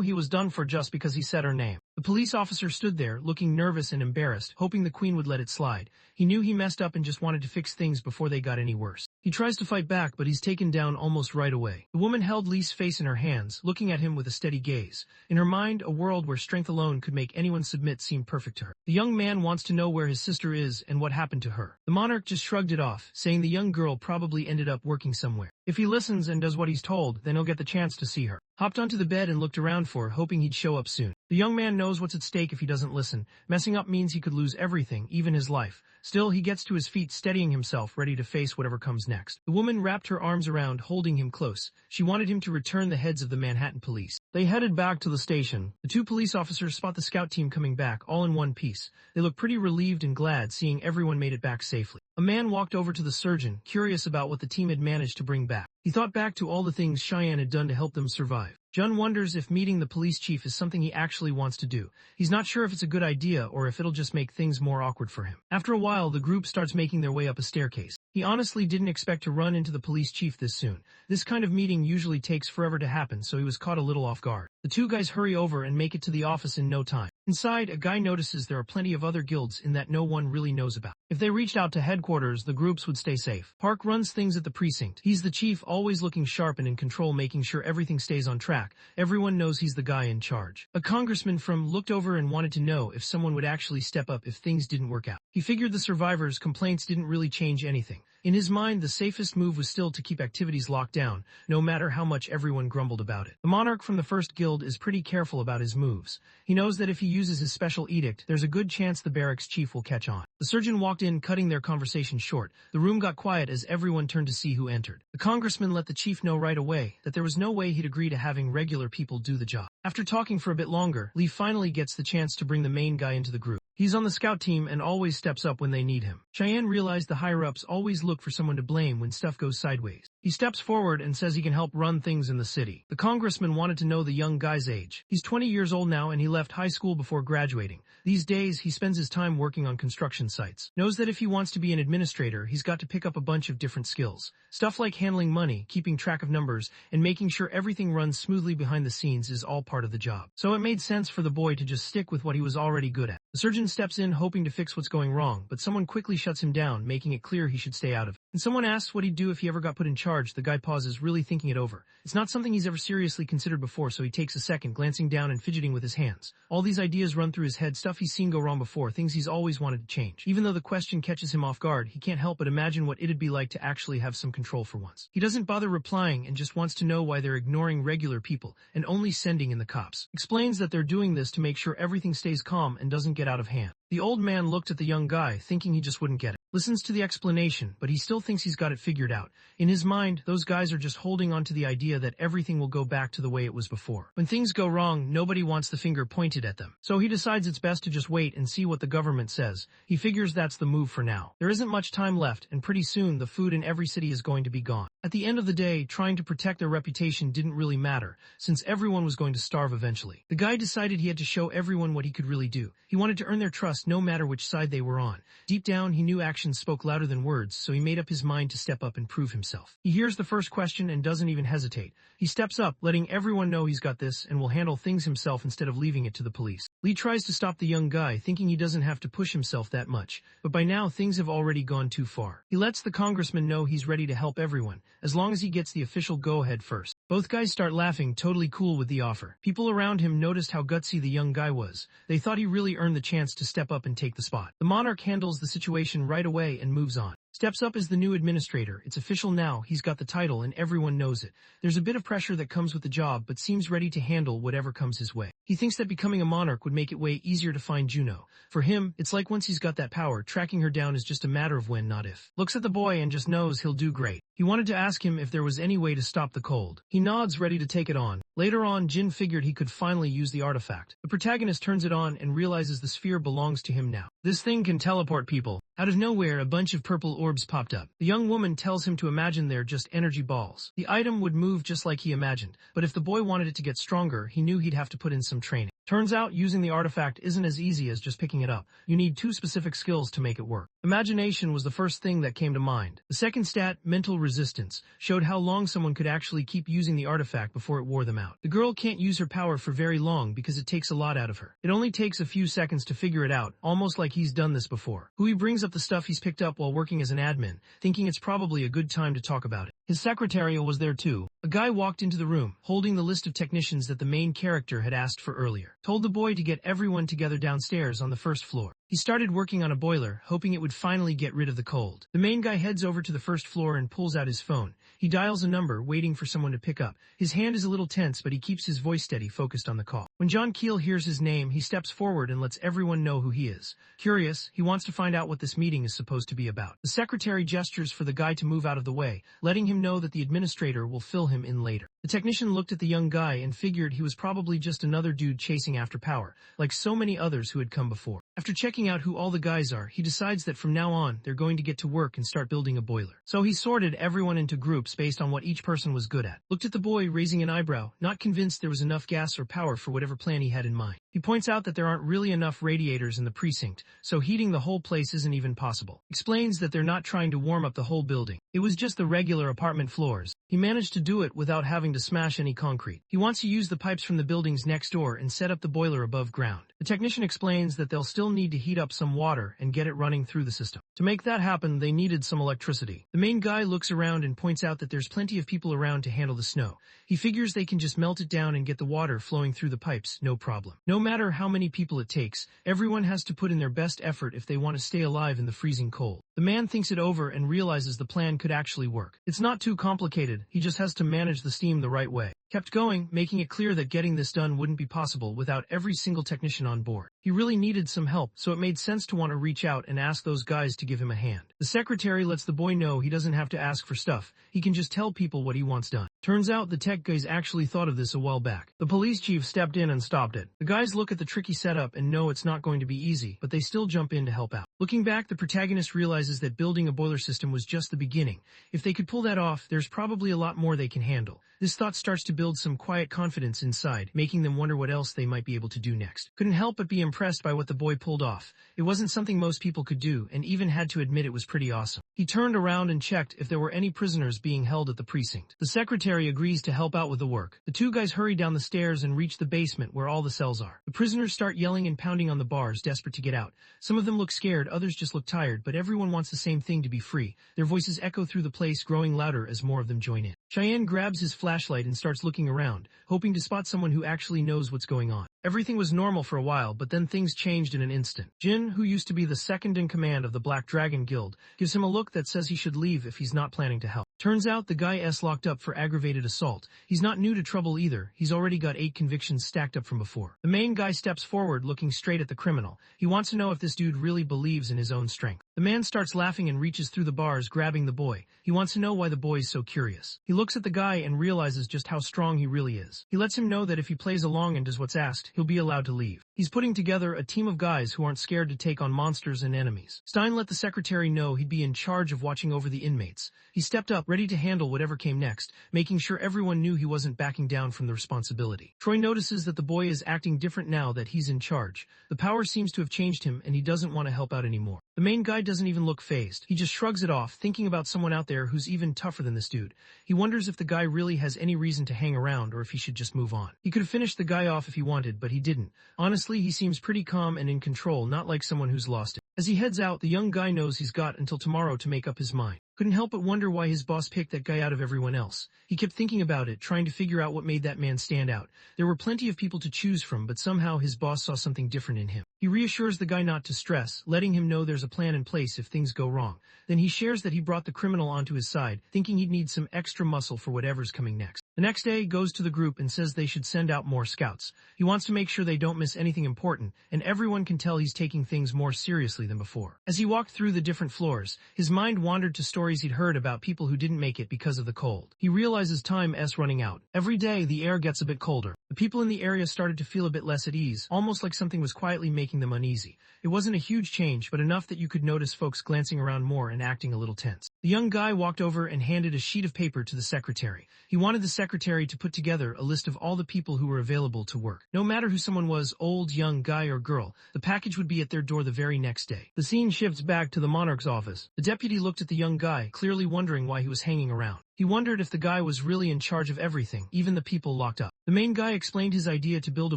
he was done for just because he said her name. The police officer stood there, looking nervous and embarrassed, hoping the queen would let it slide. He knew he messed up and just wanted to fix things before they got any worse. He tries to fight back, but he's taken down almost right away. The woman held Lee's face in her hands, looking at him with a steady gaze. In her mind, a world where strength alone could make anyone submit seemed perfect to her. The young man wants to know where his sister is and what happened to her. The monarch just shrugged it off, saying the young girl probably ended up working somewhere. If he listens and does what he's told, then he'll get the chance to see her. Hopped onto the bed and looked around for her, hoping he'd show up soon. The young man knows what's at stake if he doesn't listen. Messing up means he could lose everything, even his life. Still, he gets to his feet, steadying himself, ready to face whatever comes next. The woman wrapped her arms around, holding him close. She wanted him to return the heads of the Manhattan police. They headed back to the station. The two police officers spot the scout team coming back, all in one piece. They look pretty relieved and glad, seeing everyone made it back safely. A man walked over to the surgeon, curious about what the team had managed to bring back. He thought back to all the things Cheyenne had done to help them survive. Jun wonders if meeting the police chief is something he actually wants to do. He's not sure if it's a good idea or if it'll just make things more awkward for him. After a while, the group starts making their way up a staircase. He honestly didn't expect to run into the police chief this soon. This kind of meeting usually takes forever to happen, so he was caught a little off guard. The two guys hurry over and make it to the office in no time. Inside, a guy notices there are plenty of other guilds in that no one really knows about. If they reached out to headquarters, the groups would stay safe. Park runs things at the precinct. He's the chief, always looking sharp and in control, making sure everything stays on track. Everyone knows he's the guy in charge. A congressman from looked over and wanted to know if someone would actually step up if things didn't work out. He figured the survivors' complaints didn't really change anything. In his mind, the safest move was still to keep activities locked down, no matter how much everyone grumbled about it. The monarch from the first guild is pretty careful about his moves. He knows that if he uses his special edict, there's a good chance the barracks chief will catch on. The surgeon walked in, cutting their conversation short. The room got quiet as everyone turned to see who entered. The congressman let the chief know right away that there was no way he'd agree to having regular people do the job. After talking for a bit longer, Lee finally gets the chance to bring the main guy into the group. He's on the scout team and always steps up when they need him. Cheyenne realized the higher-ups always look for someone to blame when stuff goes sideways. He steps forward and says he can help run things in the city. The congressman wanted to know the young guy's age. He's 20 years old now and he left high school before graduating. These days, he spends his time working on construction sites. Knows that if he wants to be an administrator, he's got to pick up a bunch of different skills. Stuff like handling money, keeping track of numbers, and making sure everything runs smoothly behind the scenes is all part of the job. So it made sense for the boy to just stick with what he was already good at. The surgeon steps in hoping to fix what's going wrong, but someone quickly shuts him down, making it clear he should stay out of it. When someone asks what he'd do if he ever got put in charge, the guy pauses, really thinking it over. It's not something he's ever seriously considered before, so he takes a second, glancing down and fidgeting with his hands. All these ideas run through his head, stuff he's seen go wrong before, things he's always wanted to change. Even though the question catches him off guard, he can't help but imagine what it'd be like to actually have some control for once. He doesn't bother replying and just wants to know why they're ignoring regular people and only sending in the cops. Explains that they're doing this to make sure everything stays calm and doesn't get out of hand. The old man looked at the young guy, thinking he just wouldn't get it. Listens to the explanation, but he still thinks he's got it figured out. In his mind, those guys are just holding on to the idea that everything will go back to the way it was before. When things go wrong, nobody wants the finger pointed at them. So he decides it's best to just wait and see what the government says. He figures that's the move for now. There isn't much time left, and pretty soon the food in every city is going to be gone. At the end of the day, trying to protect their reputation didn't really matter, since everyone was going to starve eventually. The guy decided he had to show everyone what he could really do. He wanted to earn their trust no matter which side they were on. Deep down, he knew actions spoke louder than words, so he made up his mind to step up and prove himself. He hears the first question and doesn't even hesitate. He steps up, letting everyone know he's got this and will handle things himself instead of leaving it to the police. Lee tries to stop the young guy, thinking he doesn't have to push himself that much, but by now things have already gone too far. He lets the congressman know he's ready to help everyone, as long as he gets the official go-ahead first. Both guys start laughing, totally cool with the offer. People around him noticed how gutsy the young guy was. They thought he really earned the chance to step up and take the spot. The monarch handles the situation right away and moves on. Steps up as the new administrator. It's official now, he's got the title and everyone knows it. There's a bit of pressure that comes with the job, but seems ready to handle whatever comes his way. He thinks that becoming a monarch would make it way easier to find Juno. For him, it's like once he's got that power, tracking her down is just a matter of when, not if. Looks at the boy and just knows he'll do great. He wanted to ask him if there was any way to stop the cold. He nods, ready to take it on. Later on, Jin figured he could finally use the artifact. The protagonist turns it on and realizes the sphere belongs to him now. This thing can teleport people. Out of nowhere, a bunch of purple orbs popped up. The young woman tells him to imagine they're just energy balls. The item would move just like he imagined, but if the boy wanted it to get stronger, he knew he'd have to put in some training. Turns out, using the artifact isn't as easy as just picking it up. You need 2 specific skills to make it work. Imagination was the first thing that came to mind. The second stat, mental resistance, showed how long someone could actually keep using the artifact before it wore them out. The girl can't use her power for very long because it takes a lot out of her. It only takes a few seconds to figure it out, almost like he's done this before. Hui brings up the stuff he's picked up while working as an admin, thinking it's probably a good time to talk about it. His secretarial was there too. A guy walked into the room, holding the list of technicians that the main character had asked for earlier. Told the boy to get everyone together downstairs on the first floor. He started working on a boiler, hoping it would finally get rid of the cold. The main guy heads over to the first floor and pulls out his phone. He dials a number, waiting for someone to pick up. His hand is a little tense, but he keeps his voice steady, focused on the call. When John Keel hears his name, he steps forward and lets everyone know who he is. Curious, he wants to find out what this meeting is supposed to be about. The secretary gestures for the guy to move out of the way, letting him know that the administrator will fill him in later. The technician looked at the young guy and figured he was probably just another dude chasing after power, like so many others who had come before. After checking out who all the guys are, he decides that from now on, they're going to get to work and start building a boiler. So he sorted everyone into groups based on what each person was good at. Looked at the boy, raising an eyebrow, not convinced there was enough gas or power for whatever plan he had in mind. He points out that there aren't really enough radiators in the precinct, so heating the whole place isn't even possible. Explains that they're not trying to warm up the whole building. It was just the regular apartment floors. He managed to do it without having to smash any concrete. He wants to use the pipes from the buildings next door and set up the boiler above ground. The technician explains that they'll still need to heat up some water and get it running through the system. To make that happen, they needed some electricity. The main guy looks around and points out that there's plenty of people around to handle the snow. He figures they can just melt it down and get the water flowing through the pipes, no problem. No matter how many people it takes, everyone has to put in their best effort if they want to stay alive in the freezing cold. The man thinks it over and realizes the plan could actually work. It's not too complicated, he just has to manage the steam the right way. Kept going, making it clear that getting this done wouldn't be possible without every single technician on board. He really needed some help, so it made sense to want to reach out and ask those guys to give him a hand. The secretary lets the boy know he doesn't have to ask for stuff, he can just tell people what he wants done. Turns out the tech guys actually thought of this a while back. The police chief stepped in and stopped it. The guys look at the tricky setup and know it's not going to be easy, but they still jump in to help out. Looking back, the protagonist realizes that building a boiler system was just the beginning. If they could pull that off, there's probably a lot more they can handle. This thought starts to build some quiet confidence inside, making them wonder what else they might be able to do next. Couldn't help but be impressed by what the boy pulled off. It wasn't something most people could do, and even had to admit it was pretty awesome. He turned around and checked if there were any prisoners being held at the precinct. The secretary agrees to help out with the work. The two guys hurry down the stairs and reach the basement where all the cells are. The prisoners start yelling and pounding on the bars, desperate to get out. Some of them look scared, scared, others just look tired, but everyone wants the same thing: to be free. Their voices echo through the place, growing louder as more of them join in. Cheyenne grabs his flashlight and starts looking around, hoping to spot someone who actually knows what's going on. Everything was normal for a while, but then things changed in an instant. Jin, who used to be the second in command of the Black Dragon Guild, gives him a look that says he should leave if he's not planning to help. Turns out the guy is locked up for aggravated assault. He's not new to trouble either. He's already got 8 convictions stacked up from before. The main guy steps forward, looking straight at the criminal. He wants to know if this dude really believes in his own strength. The man starts laughing and reaches through the bars, grabbing the boy. He wants to know why the boy's so curious. He looks at the guy and realizes just how strong he really is. He lets him know that if he plays along and does what's asked, he'll be allowed to leave. He's putting together a team of guys who aren't scared to take on monsters and enemies. Stein let the secretary know he'd be in charge of watching over the inmates. He stepped up, ready to handle whatever came next, making sure everyone knew he wasn't backing down from the responsibility. Troy notices that the boy is acting different now that he's in charge. The power seems to have changed him, and he doesn't want to help out anymore. The main guy doesn't even look fazed. He just shrugs it off, thinking about someone out there who's even tougher than this dude. He wonders if the guy really has any reason to hang around or if he should just move on. He could have finished the guy off if he wanted, but he didn't. Honestly, he seems pretty calm and in control, not like someone who's lost it. As he heads out, the young guy knows he's got until tomorrow to make up his mind. Couldn't help but wonder why his boss picked that guy out of everyone else. He kept thinking about it, trying to figure out what made that man stand out. There were plenty of people to choose from, but somehow his boss saw something different in him. He reassures the guy not to stress, letting him know there's a plan in place if things go wrong. Then he shares that he brought the criminal onto his side, thinking he'd need some extra muscle for whatever's coming next. The next day, he goes to the group and says they should send out more scouts. He wants to make sure they don't miss anything important, and everyone can tell he's taking things more seriously than before. As he walked through the different floors, his mind wandered to stories he'd heard about people who didn't make it because of the cold. He realizes time is running out. Every day, the air gets a bit colder. The people in the area started to feel a bit less at ease, almost like something was quietly making them uneasy. It wasn't a huge change, but enough that you could notice folks glancing around more and acting a little tense. The young guy walked over and handed a sheet of paper to the secretary. He wanted the secretary to put together a list of all the people who were available to work. No matter who someone was, old, young, guy or girl, the package would be at their door the very next day. The scene shifts back to the monarch's office. The deputy looked at the young guy, clearly wondering why he was hanging around. He wondered if the guy was really in charge of everything, even the people locked up. The main guy explained his idea to build a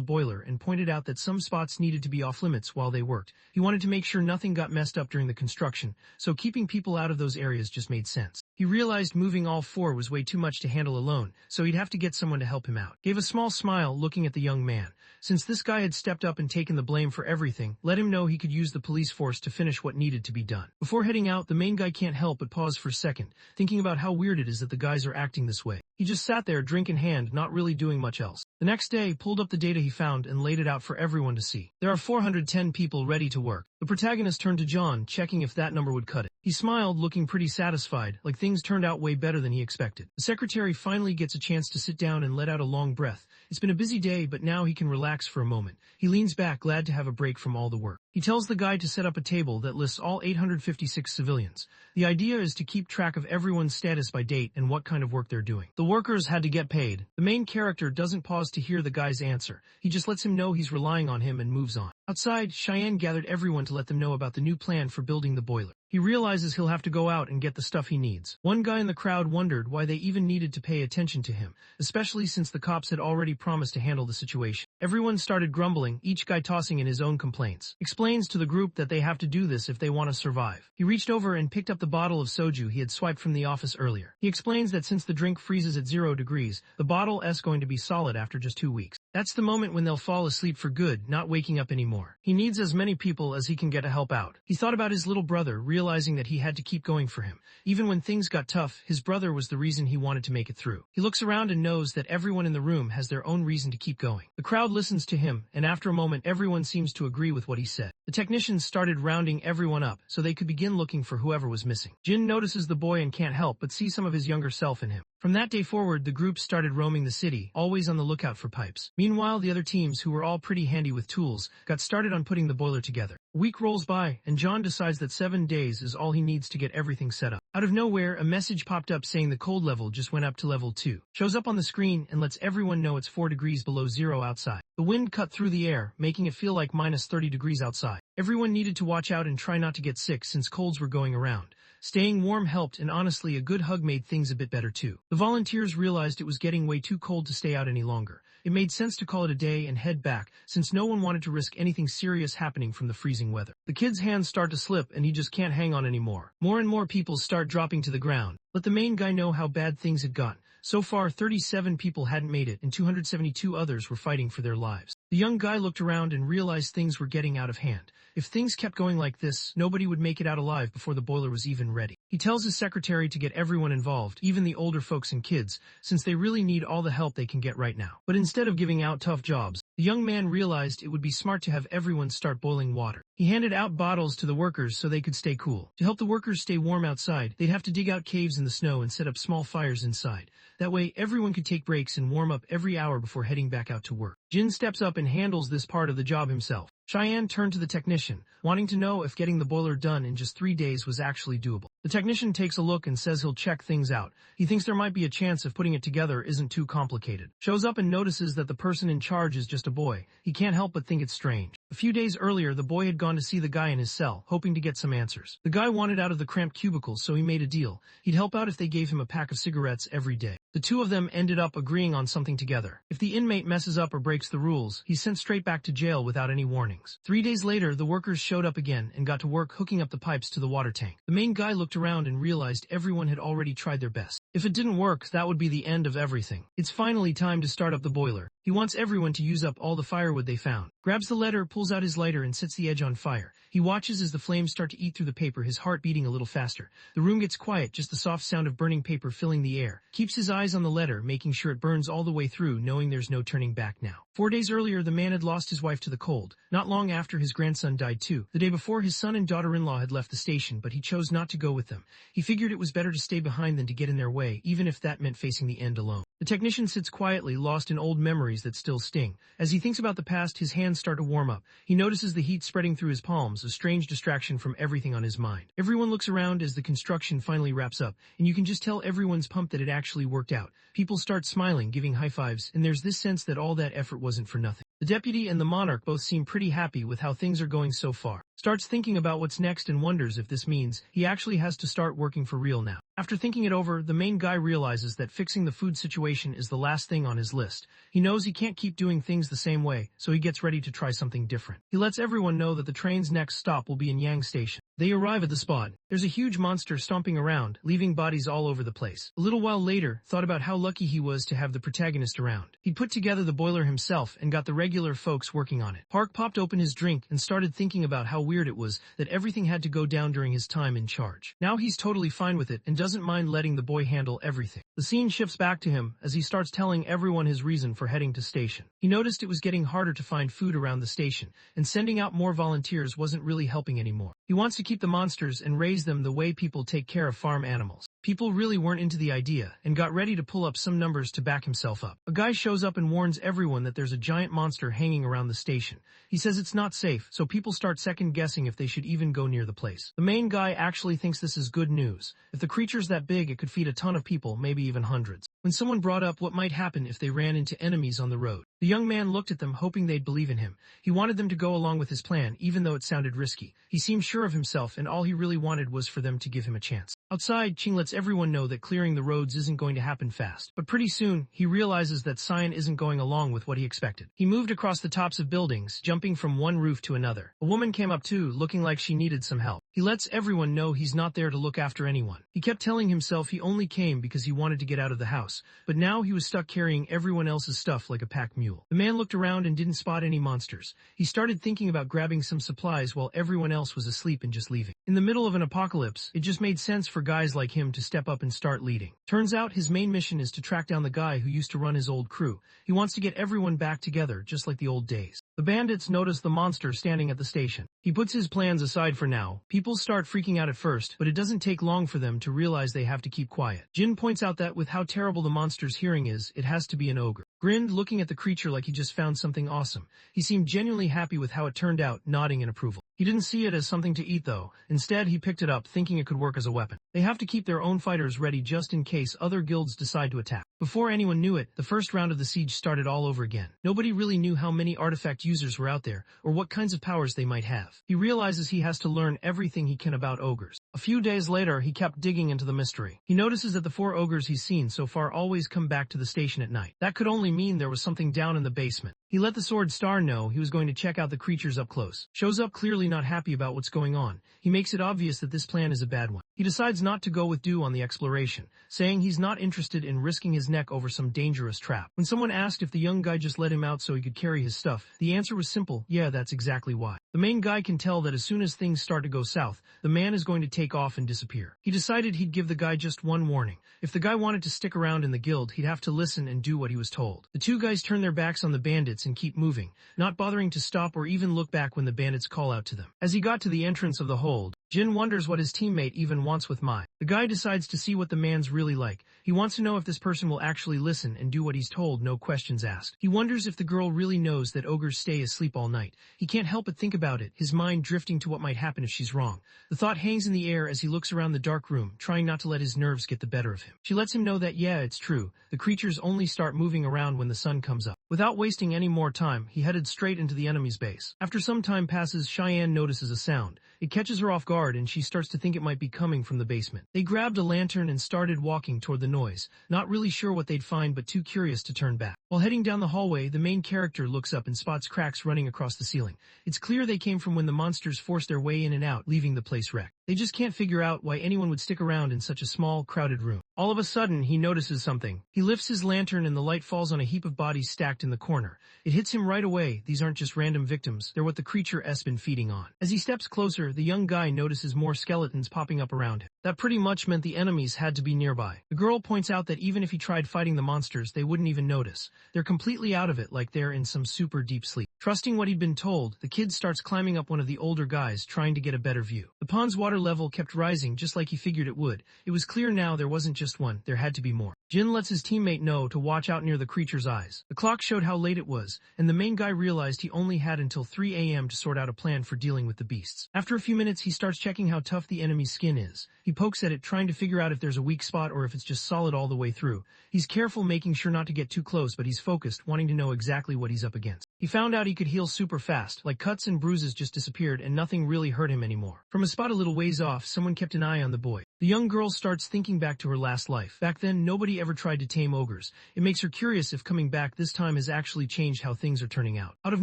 boiler and pointed out that some spots needed to be off limits while they worked. He wanted to make sure nothing got messed up during the construction, so keeping people out of those areas just made sense. He realized moving all 4 was way too much to handle alone, so he'd have to get someone to help him out. Gave a small smile looking at the young man. Since this guy had stepped up and taken the blame for everything, let him know he could use the police force to finish what needed to be done. Before heading out, the main guy can't help but pause for a second, thinking about how weird it is that the guys are acting this way. He just sat there, drink in hand, not really doing much else. The next day, pulled up the data he found and laid it out for everyone to see. There are 410 people ready to work. The protagonist turned to John, checking if that number would cut it. He smiled, looking pretty satisfied, like things turned out way better than he expected. The secretary finally gets a chance to sit down and let out a long breath. It's been a busy day, but now he can relax for a moment. He leans back, glad to have a break from all the work. He tells the guy to set up a table that lists all 856 civilians. The idea is to keep track of everyone's status by date and what kind of work they're doing. The workers had to get paid. The main character doesn't pause to hear the guy's answer. He just lets him know he's relying on him and moves on. Outside, Cheyenne gathered everyone to let them know about the new plan for building the boiler. He realizes he'll have to go out and get the stuff he needs. One guy in the crowd wondered why they even needed to pay attention to him, especially since the cops had already promised to handle the situation. Everyone started grumbling, each guy tossing in his own complaints. Explains to the group that they have to do this if they want to survive. He reached over and picked up the bottle of soju he had swiped from the office earlier. He explains that since the drink freezes at 0 degrees, the bottle is going to be solid after just 2 weeks. That's the moment when they'll fall asleep for good, not waking up anymore. He needs as many people as he can get to help out. He thought about his little brother, realizing that he had to keep going for him. Even when things got tough, his brother was the reason he wanted to make it through. He looks around and knows that everyone in the room has their own reason to keep going. The crowd listens to him, and after a moment everyone seems to agree with what he said. The technicians started rounding everyone up so they could begin looking for whoever was missing. Jin notices the boy and can't help but see some of his younger self in him. From that day forward, the group started roaming the city, always on the lookout for pipes. Meanwhile, the other teams, who were all pretty handy with tools, got started on putting the boiler together. A week rolls by, and John decides that 7 days is all he needs to get everything set up. Out of nowhere, a message popped up saying the cold level just went up to level 2. Shows up on the screen and lets everyone know it's 4 degrees below 0 outside. The wind cut through the air, making it feel like minus 30 degrees outside. Everyone needed to watch out and try not to get sick since colds were going around. Staying warm helped, and honestly, a good hug made things a bit better too. The volunteers realized it was getting way too cold to stay out any longer. It made sense to call it a day and head back, since no one wanted to risk anything serious happening from the freezing weather. The kid's hands start to slip and he just can't hang on anymore. More and more people start dropping to the ground. Let the main guy know how bad things had gotten. So far, 37 people hadn't made it, and 272 others were fighting for their lives. The young guy looked around and realized things were getting out of hand. If things kept going like this, nobody would make it out alive before the boiler was even ready. He tells his secretary to get everyone involved, even the older folks and kids, since they really need all the help they can get right now. But instead of giving out tough jobs, the young man realized it would be smart to have everyone start boiling water. He handed out bottles to the workers so they could stay cool. To help the workers stay warm outside, they'd have to dig out caves in the snow and set up small fires inside. That way, everyone could take breaks and warm up every hour before heading back out to work. Jin steps up and handles this part of the job himself. Cheyenne turned to the technician, wanting to know if getting the boiler done in just 3 days was actually doable. The technician takes a look and says he'll check things out. He thinks there might be a chance if putting it together isn't too complicated. Shows up and notices that the person in charge is just a boy. He can't help but think it's strange. A few days earlier, the boy had gone to see the guy in his cell, hoping to get some answers. The guy wanted out of the cramped cubicle, so he made a deal. He'd help out if they gave him a pack of cigarettes every day. The two of them ended up agreeing on something together. If the inmate messes up or breaks the rules, he's sent straight back to jail without any warnings. 3 days later, the workers showed up again and got to work hooking up the pipes to the water tank. The main guy looked around and realized everyone had already tried their best. If it didn't work, that would be the end of everything. It's finally time to start up the boiler. He wants everyone to use up all the firewood they found. Grabs the letter, pulls out his lighter, and sets the edge on fire. He watches as the flames start to eat through the paper, his heart beating a little faster. The room gets quiet, just the soft sound of burning paper filling the air. Keeps his eyes on the letter, making sure it burns all the way through, knowing there's no turning back now. 4 days earlier, the man had lost his wife to the cold. Not long after, his grandson died too. The day before, his son and daughter-in-law had left the station, but he chose not to go with them. He figured it was better to stay behind than to get in their way, even if that meant facing the end alone. The technician sits quietly, lost in old memories that still sting. As he thinks about the past, his hands start to warm up. He notices the heat spreading through his palms, a strange distraction from everything on his mind. Everyone looks around as the construction finally wraps up, and you can just tell everyone's pumped that it actually worked out. People start smiling, giving high fives, and there's this sense that all that effort wasn't for nothing. The deputy and the monarch both seem pretty happy with how things are going so far. Starts thinking about what's next and wonders if this means he actually has to start working for real now. After thinking it over, the main guy realizes that fixing the food situation is the last thing on his list. He knows he can't keep doing things the same way, so he gets ready to try something different. He lets everyone know that the train's next stop will be in Yang Station. They arrive at the spot. There's a huge monster stomping around, leaving bodies all over the place. A little while later, thought about how lucky he was to have the protagonist around. He'd put together the boiler himself and got the regular folks working on it. Park popped open his drink and started thinking about how weird it was that everything had to go down during his time in charge. Now he's totally fine with it and doesn't mind letting the boy handle everything. The scene shifts back to him as he starts telling everyone his reason for heading to station. He noticed it was getting harder to find food around the station, and sending out more volunteers wasn't really helping anymore. He wants to keep the monsters and raise them the way people take care of farm animals. People really weren't into the idea, and got ready to pull up some numbers to back himself up. A guy shows up and warns everyone that there's a giant monster hanging around the station. He says it's not safe, so people start second-guessing if they should even go near the place. The main guy actually thinks this is good news. If the creature's that big, it could feed a ton of people, maybe even hundreds. When someone brought up what might happen if they ran into enemies on the road, the young man looked at them, hoping they'd believe in him. He wanted them to go along with his plan, even though it sounded risky. He seemed sure of himself, and all he really wanted was for them to give him a chance. Outside, Ching lets everyone know that clearing the roads isn't going to happen fast. But pretty soon, he realizes that Cyan isn't going along with what he expected. He moved across the tops of buildings, jumping from one roof to another. A woman came up too, looking like she needed some help. He lets everyone know he's not there to look after anyone. He kept telling himself he only came because he wanted to get out of the house, but now he was stuck carrying everyone else's stuff like a pack mule. The man looked around and didn't spot any monsters. He started thinking about grabbing some supplies while everyone else was asleep and just leaving. In the middle of an apocalypse, it just made sense for guys like him to step up and start leading. Turns out his main mission is to track down the guy who used to run his old crew. He wants to get everyone back together, just like the old days. The bandits notice the monster standing at the station. He puts his plans aside for now. People start freaking out at first, but it doesn't take long for them to realize they have to keep quiet. Jin points out that with how terrible the monster's hearing is, it has to be an ogre. Grinned, looking at the creature like he just found something awesome. He seemed genuinely happy with how it turned out, nodding in approval. He didn't see it as something to eat though. Instead, he picked it up, thinking it could work as a weapon. They have to keep their own fighters ready just in case other guilds decide to attack. Before anyone knew it, the first round of the siege started all over again. Nobody really knew how many artifact users were out there, or what kinds of powers they might have. He realizes he has to learn everything he can about ogres. A few days later, he kept digging into the mystery. He notices that the 4 ogres he's seen so far always come back to the station at night. That could only mean there was something down in the basement. He let the Sword Star know he was going to check out the creatures up close. Shows up clearly not happy about what's going on. He makes it obvious that this plan is a bad one. He decides not to go with Du on the exploration, saying he's not interested in risking his neck over some dangerous trap. When someone asked if the young guy just let him out so he could carry his stuff, the answer was simple: yeah, that's exactly why. The main guy can tell that as soon as things start to go south, the man is going to take off and disappear. He decided he'd give the guy just one warning. If the guy wanted to stick around in the guild, he'd have to listen and do what he was told. The 2 guys turn their backs on the bandits and keep moving, not bothering to stop or even look back when the bandits call out to them. As he got to the entrance of the hold, Jin wonders what his teammate even wants with Mai. The guy decides to see what the man's really like. He wants to know if this person will actually listen and do what he's told, no questions asked. He wonders if the girl really knows that ogres stay asleep all night. He can't help but think about it, his mind drifting to what might happen if she's wrong. The thought hangs in the air as he looks around the dark room, trying not to let his nerves get the better of him. She lets him know that yeah, it's true. The creatures only start moving around when the sun comes up. Without wasting any more time, he headed straight into the enemy's base. After some time passes, Cheyenne notices a sound. It catches her off guard and she starts to think it might be coming from the basement. They grabbed a lantern and started walking toward the noise, not really sure what they'd find but too curious to turn back. While heading down the hallway, the main character looks up and spots cracks running across the ceiling. It's clear they came from when the monsters forced their way in and out, leaving the place wrecked. They just can't figure out why anyone would stick around in such a small, crowded room. All of a sudden, he notices something. He lifts his lantern and the light falls on a heap of bodies stacked in the corner. It hits him right away. These aren't just random victims, they're what the creature has been feeding on. As he steps closer, the young guy notices more skeletons popping up around him. That pretty much meant the enemies had to be nearby. The girl points out that even if he tried fighting the monsters, they wouldn't even notice. They're completely out of it, like they're in some super deep sleep. Trusting what he'd been told, the kid starts climbing up one of the older guys, trying to get a better view. The pond's water level kept rising just like he figured it would. It was clear now there wasn't just one, there had to be more. Jin lets his teammate know to watch out near the creature's eyes. The clock showed how late it was, and the main guy realized he only had until 3 a.m. to sort out a plan for dealing with the beasts. After a few minutes, he starts checking how tough the enemy's skin is. He pokes at it, trying to figure out if there's a weak spot or if it's just solid all the way through. He's careful, making sure not to get too close, but he's focused, wanting to know exactly what he's up against. He found out he could heal super fast, like cuts and bruises just disappeared and nothing really hurt him anymore. From a spot a little ways off, someone kept an eye on the boy. The young girl starts thinking back to her last life. Back then, nobody ever tried to tame ogres. It makes her curious if coming back this time has actually changed how things are turning out. Out of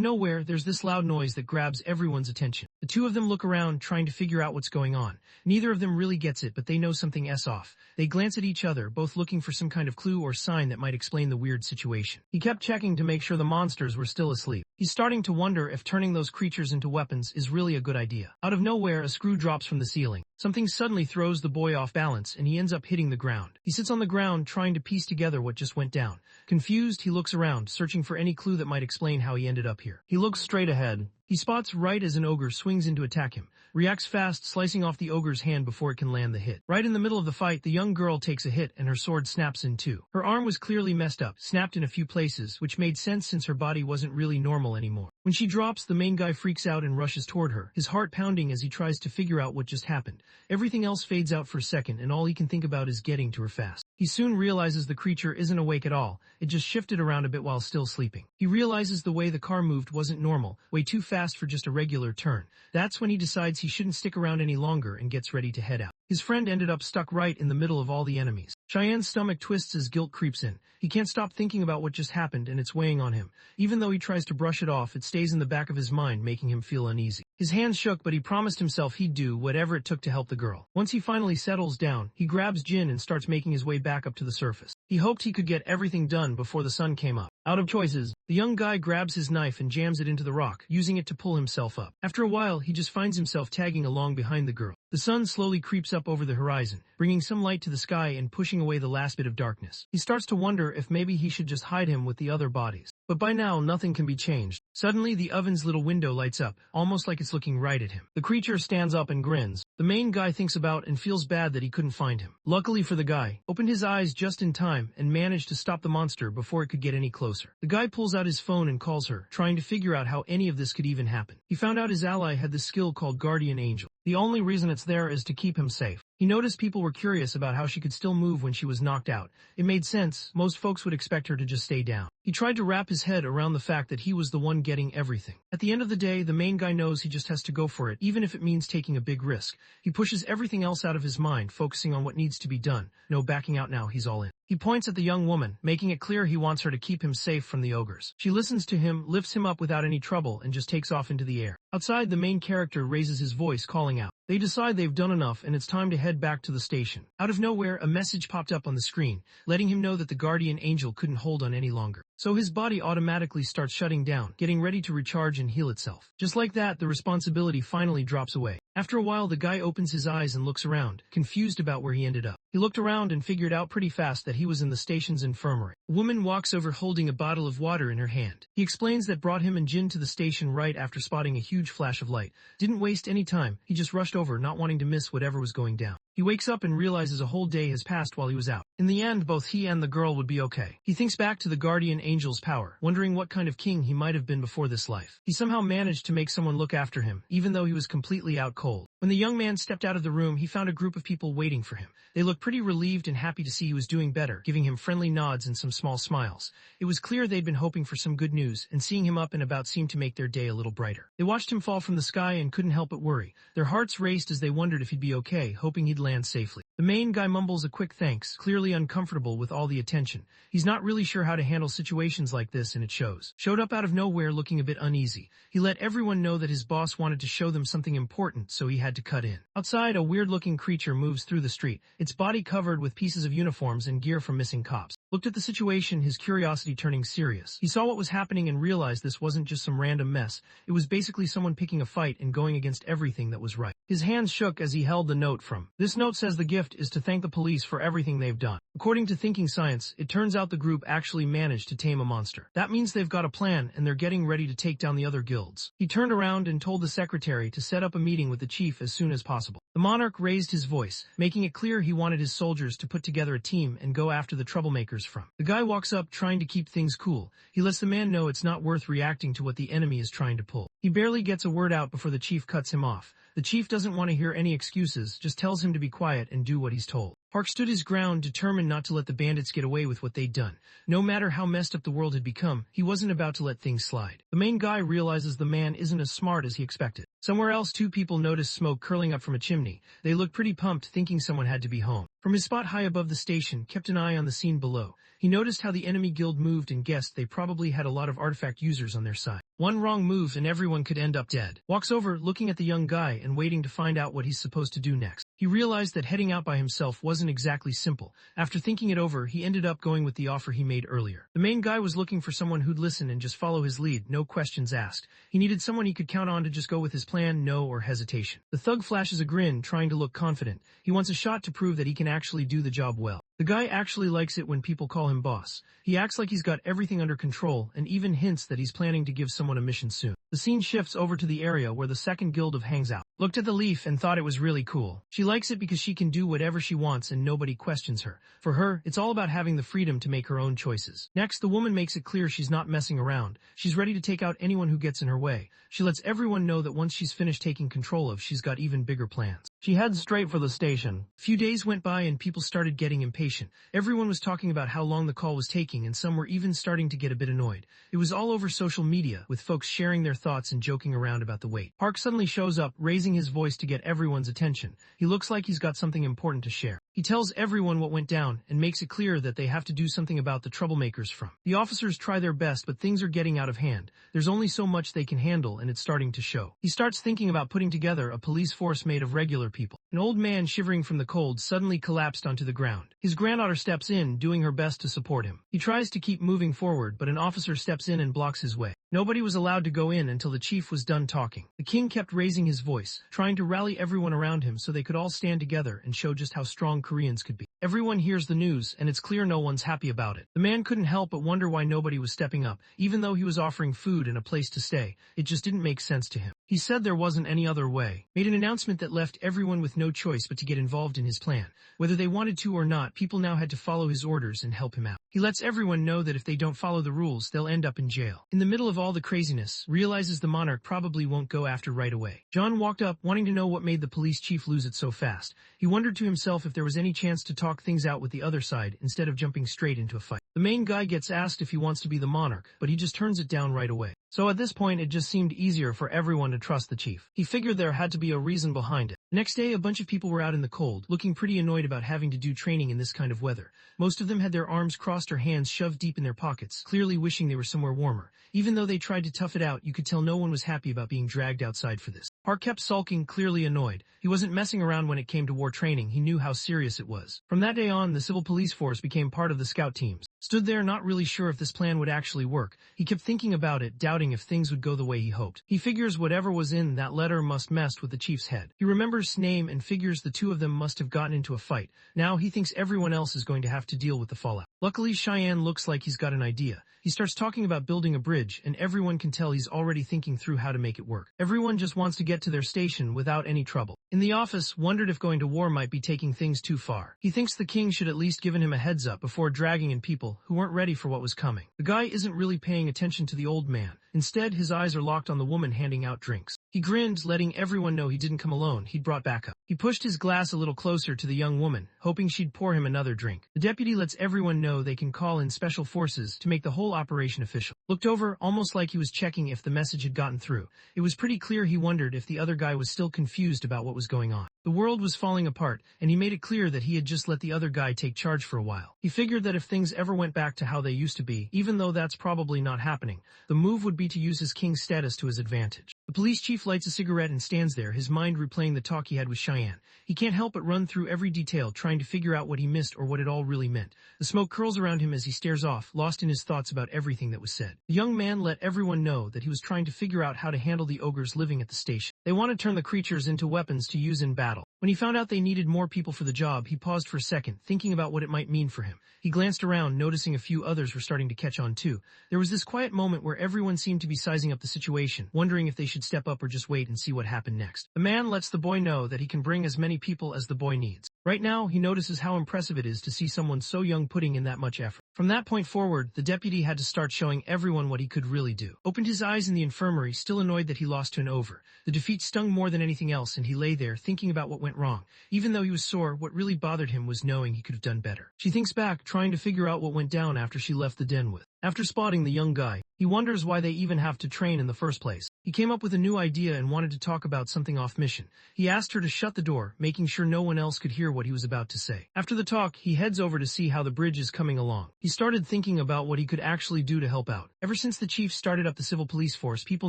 nowhere, there's this loud noise that grabs everyone's attention. The 2 of them look around, trying to figure out what's going on. Neither of them really gets it, but they know something's off. They glance at each other, both looking for some kind of clue or sign that might explain the weird situation. He kept checking to make sure the monsters were still asleep. He's starting to wonder if turning those creatures into weapons is really a good idea. Out of nowhere, a screw drops from the ceiling. Something suddenly throws the boy off balance, and he ends up hitting the ground. He sits on the ground, trying to piece together what just went down. Confused, he looks around, searching for any clue that might explain how he ended up here. He looks straight ahead. He spots right as an ogre swings in to attack him. Reacts fast, slicing off the ogre's hand before it can land the hit. Right in the middle of the fight, the young girl takes a hit and her sword snaps in two. Her arm was clearly messed up, snapped in a few places, which made sense since her body wasn't really normal anymore. When she drops, the main guy freaks out and rushes toward her, his heart pounding as he tries to figure out what just happened. Everything else fades out for a second, and all he can think about is getting to her fast. He soon realizes the creature isn't awake at all. It just shifted around a bit while still sleeping. He realizes the way the car moved wasn't normal, way too fast for just a regular turn. That's when he decides he shouldn't stick around any longer and gets ready to head out. His friend ended up stuck right in the middle of all the enemies. Cheyenne's stomach twists as guilt creeps in. He can't stop thinking about what just happened, and it's weighing on him. Even though he tries to brush it off, it stays in the back of his mind, making him feel uneasy. His hands shook, but he promised himself he'd do whatever it took to help the girl. Once he finally settles down, he grabs Jin and starts making his way back up to the surface. He hoped he could get everything done before the sun came up. Out of choices, the young guy grabs his knife and jams it into the rock, using it to pull himself up. After a while, he just finds himself tagging along behind the girl. The sun slowly creeps up over the horizon, bringing some light to the sky and pushing away the last bit of darkness. He starts to wonder if maybe he should just hide him with the other bodies. But by now, nothing can be changed. Suddenly, the oven's little window lights up, almost like it's looking right at him. The creature stands up and grins. The main guy thinks about and feels bad that he couldn't find him. Luckily for the guy, opened his eyes just in time and managed to stop the monster before it could get any closer. The guy pulls out his phone and calls her, trying to figure out how any of this could even happen. He found out his ally had this skill called Guardian Angel. The only reason it's there is to keep him safe. He noticed people were curious about how she could still move when she was knocked out. It made sense. Most folks would expect her to just stay down. He tried to wrap his head around the fact that he was the one getting everything. At the end of the day, the main guy knows he just has to go for it, even if it means taking a big risk. He pushes everything else out of his mind, focusing on what needs to be done. No backing out now, he's all in. He points at the young woman, making it clear he wants her to keep him safe from the ogres. She listens to him, lifts him up without any trouble, and just takes off into the air. Outside, the main character raises his voice, calling out. They decide they've done enough and it's time to head back to the station. Out of nowhere, a message popped up on the screen, letting him know that the guardian angel couldn't hold on any longer. So his body automatically starts shutting down, getting ready to recharge and heal itself. Just like that, the responsibility finally drops away. After a while, the guy opens his eyes and looks around, confused about where he ended up. He looked around and figured out pretty fast that he was in the station's infirmary. A woman walks over holding a bottle of water in her hand. He explains that brought him and Jin to the station right after spotting a huge flash of light. Didn't waste any time, he just rushed over, not wanting to miss whatever was going down. He wakes up and realizes a whole day has passed while he was out. In the end, both he and the girl would be okay. He thinks back to the guardian angel's power, wondering what kind of king he might have been before this life. He somehow managed to make someone look after him, even though he was completely out cold. When the young man stepped out of the room, he found a group of people waiting for him. They looked pretty relieved and happy to see he was doing better, giving him friendly nods and some small smiles. It was clear they'd been hoping for some good news, and seeing him up and about seemed to make their day a little brighter. They watched him fall from the sky and couldn't help but worry. Their hearts raced as they wondered if he'd be okay, hoping he'd land safely. The main guy mumbles a quick thanks, clearly uncomfortable with all the attention. He's not really sure how to handle situations like this, and it shows. Showed up out of nowhere looking a bit uneasy. He let everyone know that his boss wanted to show them something important, so he had to cut in. Outside, a weird-looking creature moves through the street, its body covered with pieces of uniforms and gear from missing cops. Looked at the situation, his curiosity turning serious. He saw what was happening and realized this wasn't just some random mess. It was basically someone picking a fight and going against everything that was right. His hands shook as he held the note from. This note says the gift is to thank the police for everything they've done. According to Thinking Science, it turns out the group actually managed to tame a monster. That means they've got a plan and they're getting ready to take down the other guilds. He turned around and told the secretary to set up a meeting with the chief as soon as possible. The monarch raised his voice, making it clear he wanted his soldiers to put together a team and go after the troublemakers from. The guy walks up trying to keep things cool. He lets the man know it's not worth reacting to what the enemy is trying to pull. He barely gets a word out before the chief cuts him off. The chief doesn't want to hear any excuses, just tells him to be quiet and do what he's told. Park stood his ground, determined not to let the bandits get away with what they'd done. No matter how messed up the world had become, he wasn't about to let things slide. The main guy realizes the man isn't as smart as he expected. Somewhere else, two people noticed smoke curling up from a chimney. They looked pretty pumped, thinking someone had to be home. From his spot high above the station, kept an eye on the scene below. He noticed how the enemy guild moved and guessed they probably had a lot of artifact users on their side. One wrong move and everyone could end up dead. Walks over, looking at the young guy and waiting to find out what he's supposed to do next. He realized that heading out by himself wasn't exactly simple. After thinking it over, he ended up going with the offer he made earlier. The main guy was looking for someone who'd listen and just follow his lead, no questions asked. He needed someone he could count on to just go with his plan, no or hesitation. The thug flashes a grin, trying to look confident. He wants a shot to prove that he can actually do the job well. The guy actually likes it when people call him boss. He acts like he's got everything under control and even hints that he's planning to give someone a mission soon. The scene shifts over to the area where the second guild of hangs out. Looked at the leaf and thought it was really cool. She likes it because she can do whatever she wants and nobody questions her. For her, it's all about having the freedom to make her own choices. Next, the woman makes it clear she's not messing around. She's ready to take out anyone who gets in her way. She lets everyone know that once she's finished taking control of, she's got even bigger plans. She heads straight for the station. A few days went by and people started getting impatient. Everyone was talking about how long the call was taking and some were even starting to get a bit annoyed. It was all over social media, with folks sharing their thoughts and joking around about the wait. Park suddenly shows up, raising his voice to get everyone's attention. He looks like he's got something important to share. He tells everyone what went down and makes it clear that they have to do something about the troublemakers from. The officers try their best, but things are getting out of hand. There's only so much they can handle and it's starting to show. He starts thinking about putting together a police force made of regular people. An old man shivering from the cold suddenly collapsed onto the ground. His granddaughter steps in, doing her best to support him. He tries to keep moving forward, but an officer steps in and blocks his way. Nobody was allowed to go in until the chief was done talking. The king kept raising his voice, trying to rally everyone around him so they could all stand together and show just how strong Koreans could be. Everyone hears the news, and it's clear no one's happy about it. The man couldn't help but wonder why nobody was stepping up, even though he was offering food and a place to stay. It just didn't make sense to him. He said there wasn't any other way, made an announcement that left everyone with no choice but to get involved in his plan. Whether they wanted to or not, people now had to follow his orders and help him out. He lets everyone know that if they don't follow the rules, they'll end up in jail. In the middle of all the craziness, realizes the monarch probably won't go after right away. John walked up, wanting to know what made the police chief lose it so fast. He wondered to himself if there was any chance to talk things out with the other side instead of jumping straight into a fight. The main guy gets asked if he wants to be the monarch, but he just turns it down right away. So at this point, it just seemed easier for everyone to trust the chief. He figured there had to be a reason behind it. The next day, a bunch of people were out in the cold, looking pretty annoyed about having to do training in this kind of weather. Most of them had their arms crossed or hands shoved deep in their pockets, clearly wishing they were somewhere warmer. Even though they tried to tough it out, you could tell no one was happy about being dragged outside for this. Park kept sulking, clearly annoyed. He wasn't messing around when it came to war training, he knew how serious it was. From that day on, the civil police force became part of the scout teams. Stood there not really sure if this plan would actually work. He kept thinking about it, doubting if things would go the way he hoped. He figures whatever was in that letter must mess with the chief's head. He remembers name and figures the two of them must have gotten into a fight. Now he thinks everyone else is going to have to deal with the fallout. Luckily, Cheyenne looks like he's got an idea. He starts talking about building a bridge, and everyone can tell he's already thinking through how to make it work. Everyone just wants to get to their station without any trouble. In the office, wondered if going to war might be taking things too far. He thinks the king should at least given him a heads up before dragging in people who weren't ready for what was coming. The guy isn't really paying attention to the old man. Instead, his eyes are locked on the woman handing out drinks. He grinned, letting everyone know he didn't come alone, he'd brought backup. He pushed his glass a little closer to the young woman, hoping she'd pour him another drink. The deputy lets everyone know they can call in special forces to make the whole operation official. Looked over, almost like he was checking if the message had gotten through. It was pretty clear he wondered if the other guy was still confused about what was going on. The world was falling apart, and he made it clear that he had just let the other guy take charge for a while. He figured that if things ever went back to how they used to be, even though that's probably not happening, the move would be to use his king's status to his advantage. The police chief lights a cigarette and stands there, his mind replaying the talk he had with Cheyenne. He can't help but run through every detail, trying to figure out what he missed or what it all really meant. The smoke curls around him as he stares off, lost in his thoughts about everything that was said. The young man let everyone know that he was trying to figure out how to handle the ogres living at the station. They want to turn the creatures into weapons to use in battle. When he found out they needed more people for the job, he paused for a second, thinking about what it might mean for him. He glanced around, noticing a few others were starting to catch on too. There was this quiet moment where everyone seemed to be sizing up the situation, wondering if they should step up or just wait and see what happened next. The man lets the boy know that he can bring as many people as the boy needs. Right now, he notices how impressive it is to see someone so young putting in that much effort. From that point forward, the deputy had to start showing everyone what he could really do. Opened his eyes in the infirmary, still annoyed that he lost to an over. The defeat stung more than anything else, and he lay there thinking about what went wrong. Even though he was sore, what really bothered him was knowing he could have done better. She thinks back, trying to figure out what went down after she left the den with. After spotting the young guy, he wonders why they even have to train in the first place. He came up with a new idea and wanted to talk about something off mission. He asked her to shut the door, making sure no one else could hear what he was about to say. After the talk, he heads over to see how the bridge is coming along. He started thinking about what he could actually do to help out. Ever since the chief started up the civil police force, people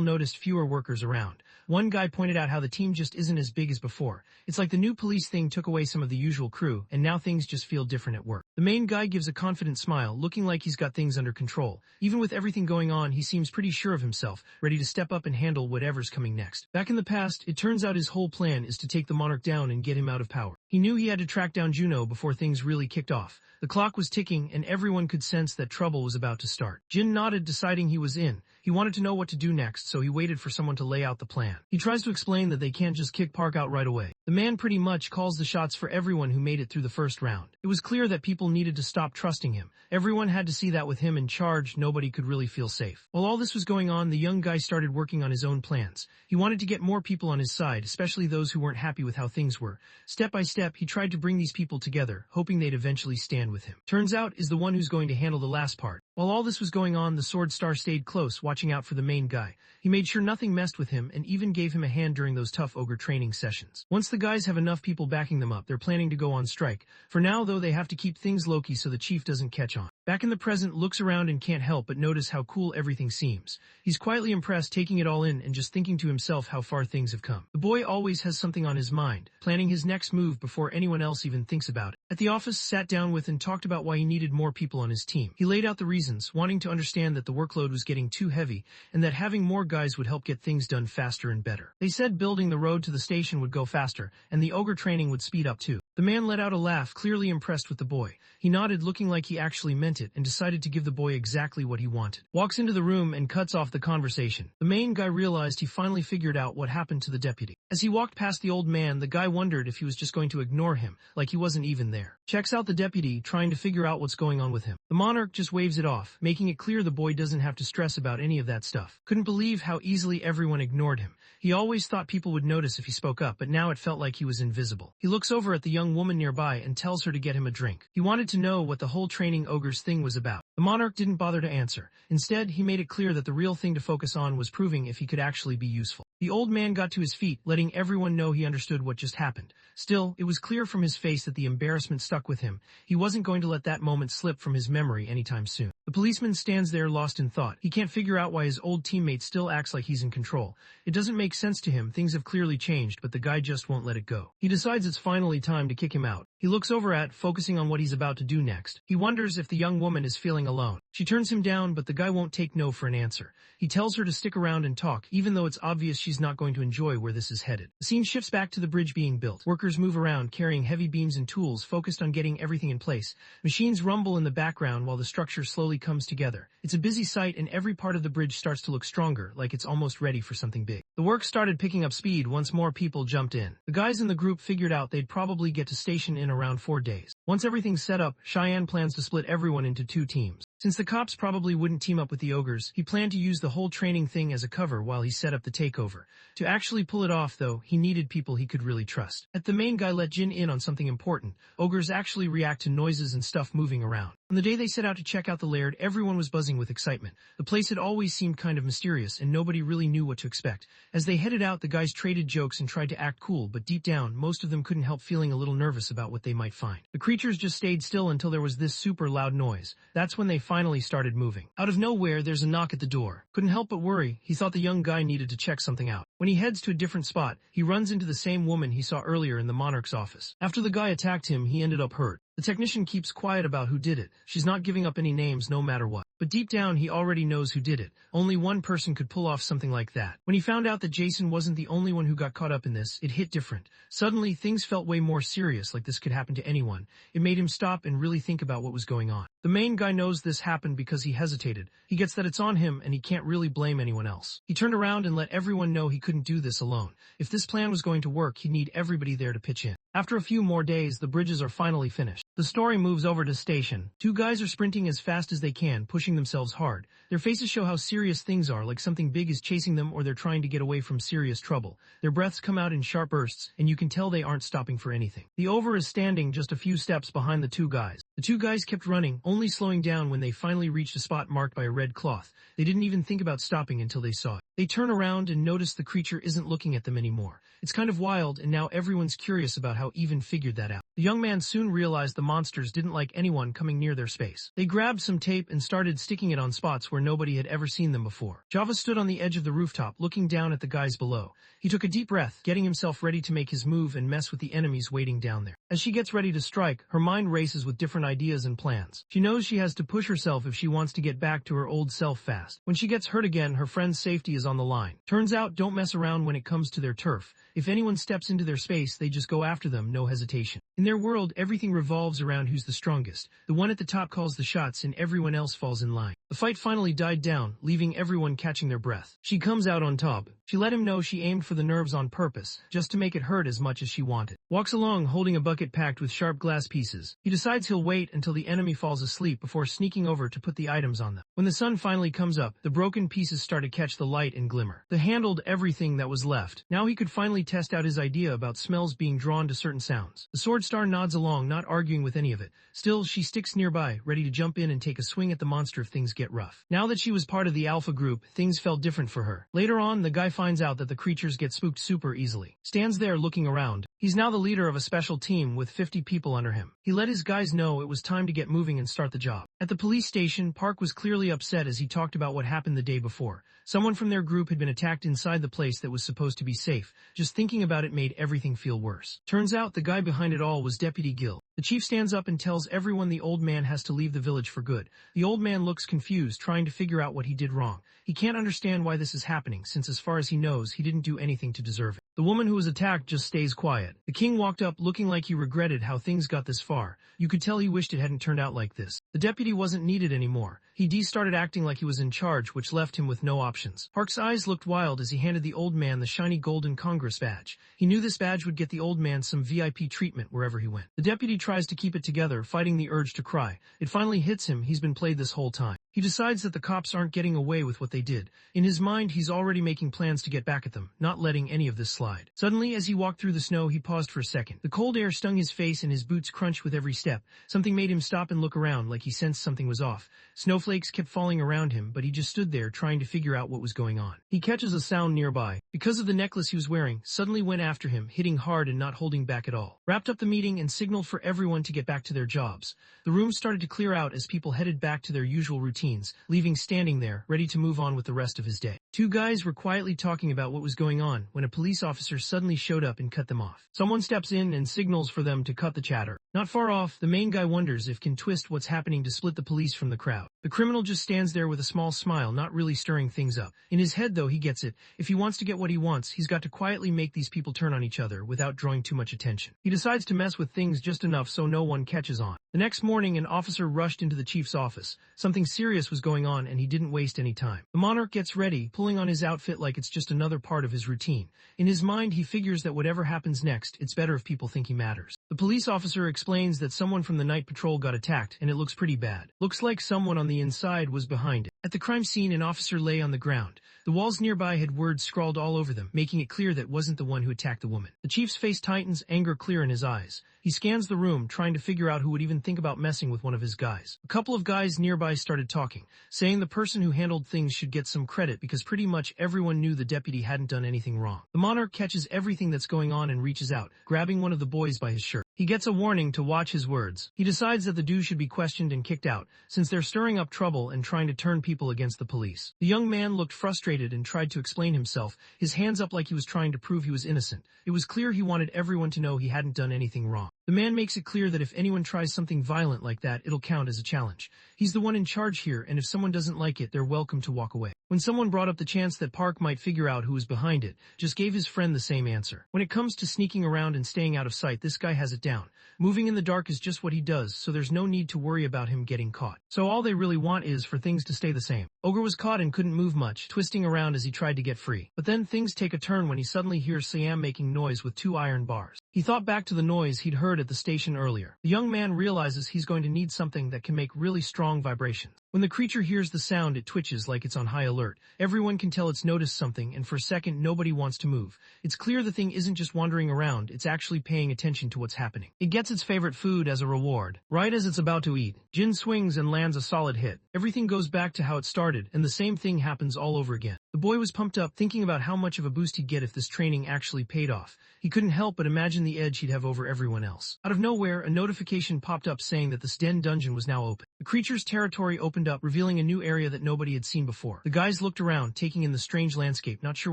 noticed fewer workers around. One guy pointed out how the team just isn't as big as before. It's like the new police thing took away some of the usual crew, and now things just feel different at work. The main guy gives a confident smile, looking like he's got things under control. Even with everything going on, he seems pretty sure of himself, ready to step up and handle whatever's coming next. Back in the past, it turns out his whole plan is to take the monarch down and get him out of power. He knew he had to track down Juno before things really kicked off. The clock was ticking, and everyone could sense that trouble was about to start. Jin nodded, deciding he was in. He wanted to know what to do next, so he waited for someone to lay out the plan. He tries to explain that they can't just kick Park out right away. The man pretty much calls the shots for everyone who made it through the first round. It was clear that people needed to stop trusting him. Everyone had to see that with him in charge, nobody could really feel safe. While all this was going on, the young guy started working on his own plans. He wanted to get more people on his side, especially those who weren't happy with how things were. Step by step, he tried to bring these people together, hoping they'd eventually stand with him. Turns out, is the one who's going to handle the last part. While all this was going on, the Sword Star stayed close, watching out for the main guy. He made sure nothing messed with him and even gave him a hand during those tough ogre training sessions. Once the guys have enough people backing them up, they're planning to go on strike. For now, though, they have to keep things low-key so the chief doesn't catch on. Back in the present, looks around and can't help but notice how cool everything seems. He's quietly impressed, taking it all in and just thinking to himself how far things have come. The boy always has something on his mind, planning his next move before anyone else even thinks about it. At the office, sat down with and talked about why he needed more people on his team. He laid out the reasons, wanting to understand that the workload was getting too heavy and that having more guys would help get things done faster and better. They said building the road to the station would go faster, and the ogre training would speed up too. The man let out a laugh, clearly impressed with the boy. He nodded, looking like he actually meant it, and decided to give the boy exactly what he wanted. Walks into the room and cuts off the conversation. The main guy realized he finally figured out what happened to the deputy. As he walked past the old man, the guy wondered if he was just going to ignore him, like he wasn't even there. Checks out the deputy, trying to figure out what's going on with him. The monarch just waves it off, making it clear the boy doesn't have to stress about any of that stuff. Couldn't believe how easily everyone ignored him. He always thought people would notice if he spoke up, but now it felt like he was invisible. He looks over at the young woman nearby and tells her to get him a drink. He wanted to know what the whole training ogres thing was about. The monarch didn't bother to answer. Instead, he made it clear that the real thing to focus on was proving if he could actually be useful. The old man got to his feet, letting everyone know he understood what just happened. Still, it was clear from his face that the embarrassment stuck with him. He wasn't going to let that moment slip from his memory anytime soon. The policeman stands there lost in thought. He can't figure out why his old teammate still acts like he's in control. It doesn't make sense to him. Things have clearly changed, but the guy just won't let it go. He decides it's finally time to kick him out. He looks over at, focusing on what he's about to do next. He wonders if the young woman is feeling alone. She turns him down, but the guy won't take no for an answer. He tells her to stick around and talk, even though it's obvious she's not going to enjoy where this is headed. The scene shifts back to the bridge being built. Workers move around, carrying heavy beams and tools, focused on getting everything in place. Machines rumble in the background while the structure slowly comes together. It's a busy sight, and every part of the bridge starts to look stronger, like it's almost ready for something big. The work started picking up speed once more people jumped in. The guys in the group figured out they'd probably get to station in around 4 days. Once everything's set up, Cheyenne plans to split everyone into 2 teams. Since the cops probably wouldn't team up with the ogres, he planned to use the whole training thing as a cover while he set up the takeover. To actually pull it off, though, he needed people he could really trust. The main guy let Jin in on something important. Ogres actually react to noises and stuff moving around. On the day they set out to check out the lair, everyone was buzzing with excitement. The place had always seemed kind of mysterious, and nobody really knew what to expect. As they headed out, the guys traded jokes and tried to act cool, but deep down, most of them couldn't help feeling a little nervous about what they might find. The creatures just stayed still until there was this super loud noise. That's when they finally started moving. Out of nowhere, there's a knock at the door. Couldn't help but worry. He thought the young guy needed to check something out. When he heads to a different spot, he runs into the same woman he saw earlier in the monarch's office. After the guy attacked him, he ended up hurt. The technician keeps quiet about who did it. She's not giving up any names no matter what. But deep down, he already knows who did it. Only one person could pull off something like that. When he found out that Jason wasn't the only one who got caught up in this, it hit different. Suddenly, things felt way more serious, like this could happen to anyone. It made him stop and really think about what was going on. The main guy knows this happened because he hesitated. He gets that it's on him, and he can't really blame anyone else. He turned around and let everyone know he couldn't do this alone. If this plan was going to work, he'd need everybody there to pitch in. After a few more days, the bridges are finally finished. The story moves over to station. 2 guys are sprinting as fast as they can, pushing themselves hard. Their faces show how serious things are, like something big is chasing them or they're trying to get away from serious trouble. Their breaths come out in sharp bursts, and you can tell they aren't stopping for anything. The over is standing just a few steps behind the 2 guys. The 2 guys kept running, only slowing down when they finally reached a spot marked by a red cloth. They didn't even think about stopping until they saw it. They turn around and notice the creature isn't looking at them anymore. It's kind of wild, and now everyone's curious about how Even figured that out. The young man soon realized the monsters didn't like anyone coming near their space. They grabbed some tape and started sticking it on spots where nobody had ever seen them before. Java stood on the edge of the rooftop, looking down at the guys below. He took a deep breath, getting himself ready to make his move and mess with the enemies waiting down there. As she gets ready to strike, her mind races with different ideas and plans. She knows she has to push herself if she wants to get back to her old self fast. When she gets hurt again, her friend's safety is on the line. Turns out, don't mess around when it comes to their turf. If anyone steps into their space, they just go after them, no hesitation. In their world, everything revolves around who's the strongest. The one at the top calls the shots and everyone else falls in line. The fight finally died down, leaving everyone catching their breath. She comes out on top. She let him know she aimed for the nerves on purpose, just to make it hurt as much as she wanted. Walks along holding a bucket packed with sharp glass pieces. He decides he'll wait until the enemy falls asleep before sneaking over to put the items on them. When the sun finally comes up, the broken pieces start to catch the light and glimmer. They handled everything that was left. Now he could finally test out his idea about smells being drawn to certain sounds. The sword star nods along, not arguing with any of it. Still, she sticks nearby, ready to jump in and take a swing at the monster if things get rough. Now that she was part of the Alpha group, things felt different for her. Later on, the guy finds out that the creatures get spooked super easily. Stands there looking around. He's now the leader of a special team with 50 people under him. He let his guys know it was time to get moving and start the job. At the police station, Park was clearly upset as he talked about what happened the day before. Someone from their group had been attacked inside the place that was supposed to be safe. Just thinking about it made everything feel worse. Turns out the guy behind it all was Deputy Gill. The chief stands up and tells everyone the old man has to leave the village for good. The old man looks confused, trying to figure out what he did wrong. He can't understand why this is happening, since as far as he knows, he didn't do anything to deserve it. The woman who was attacked just stays quiet. The king walked up looking like he regretted how things got this far. You could tell he wished it hadn't turned out like this. The deputy wasn't needed anymore. He started acting like he was in charge, which left him with no options. Park's eyes looked wild as he handed the old man the shiny golden Congress badge. He knew this badge would get the old man some VIP treatment wherever he went. The deputy tries to keep it together, fighting the urge to cry. It finally hits him. He's been played this whole time. He decides that the cops aren't getting away with what they did. In his mind, he's already making plans to get back at them, not letting any of this slide. Suddenly, as he walked through the snow, he paused for a second. The cold air stung his face and his boots crunched with every step. Something made him stop and look around, like he sensed something was off. Snowflakes kept falling around him, but he just stood there trying to figure out what was going on. He catches a sound nearby. Because of the necklace he was wearing, suddenly went after him, hitting hard and not holding back at all. Wrapped up the meeting and signaled for everyone to get back to their jobs. The room started to clear out as people headed back to their usual routines, leaving standing there, ready to move on with the rest of his day. Two guys were quietly talking about what was going on when a police officer suddenly showed up and cut them off. Someone steps in and signals for them to cut the chatter. Not far off, the main guy wonders if can twist what's happening to split the police from the crowd. The criminal just stands there with a small smile, not really stirring things up. In his head, though, he gets it. If he wants to get what he wants, he's got to quietly make these people turn on each other without drawing too much attention. He decides to mess with things just enough so no one catches on. The next morning, an officer rushed into the chief's office. Something serious was going on, and he didn't waste any time. The monarch gets ready, pulling on his outfit like it's just another part of his routine. In his mind, he figures that whatever happens next, it's better if people think he matters. The police officer explains that someone from the night patrol got attacked, and it looks pretty bad. Looks like someone on the inside was behind it. At the crime scene, an officer lay on the ground. The walls nearby had words scrawled all over them, making it clear that wasn't the one who attacked the woman. The chief's face tightens, anger clear in his eyes. He scans the room, trying to figure out who would even think about messing with one of his guys. A couple of guys nearby started talking, saying the person who handled things should get some credit because pretty much everyone knew the deputy hadn't done anything wrong. The monarch catches everything that's going on and reaches out, grabbing one of the boys by his shirt. He gets a warning to watch his words. He decides that the dude should be questioned and kicked out, since they're stirring up trouble and trying to turn people against the police. The young man looked frustrated and tried to explain himself, his hands up like he was trying to prove he was innocent. It was clear he wanted everyone to know he hadn't done anything wrong. The man makes it clear that if anyone tries something violent like that, it'll count as a challenge. He's the one in charge here, and if someone doesn't like it, they're welcome to walk away. When someone brought up the chance that Park might figure out who was behind it, just gave his friend the same answer. When it comes to sneaking around and staying out of sight, this guy has it down. Moving in the dark is just what he does, so there's no need to worry about him getting caught. So all they really want is for things to stay the same. Ogre was caught and couldn't move much, twisting around as he tried to get free. But then things take a turn when he suddenly hears Siam making noise with 2 iron bars. He thought back to the noise he'd heard at the station earlier. The young man realizes he's going to need something that can make really strong vibrations. When the creature hears the sound, it twitches like it's on high alert. Everyone can tell it's noticed something, and for a second nobody wants to move. It's clear the thing isn't just wandering around, it's actually paying attention to what's happening. It gets its favorite food as a reward. Right as it's about to eat, Jin swings and lands a solid hit. Everything goes back to how it started, and the same thing happens all over again. The boy was pumped up, thinking about how much of a boost he'd get if this training actually paid off. He couldn't help but imagine the edge he'd have over everyone else. Out of nowhere, a notification popped up saying that this den dungeon was now open. The creature's territory opened up, revealing a new area that nobody had seen before. The guys looked around, taking in the strange landscape, not sure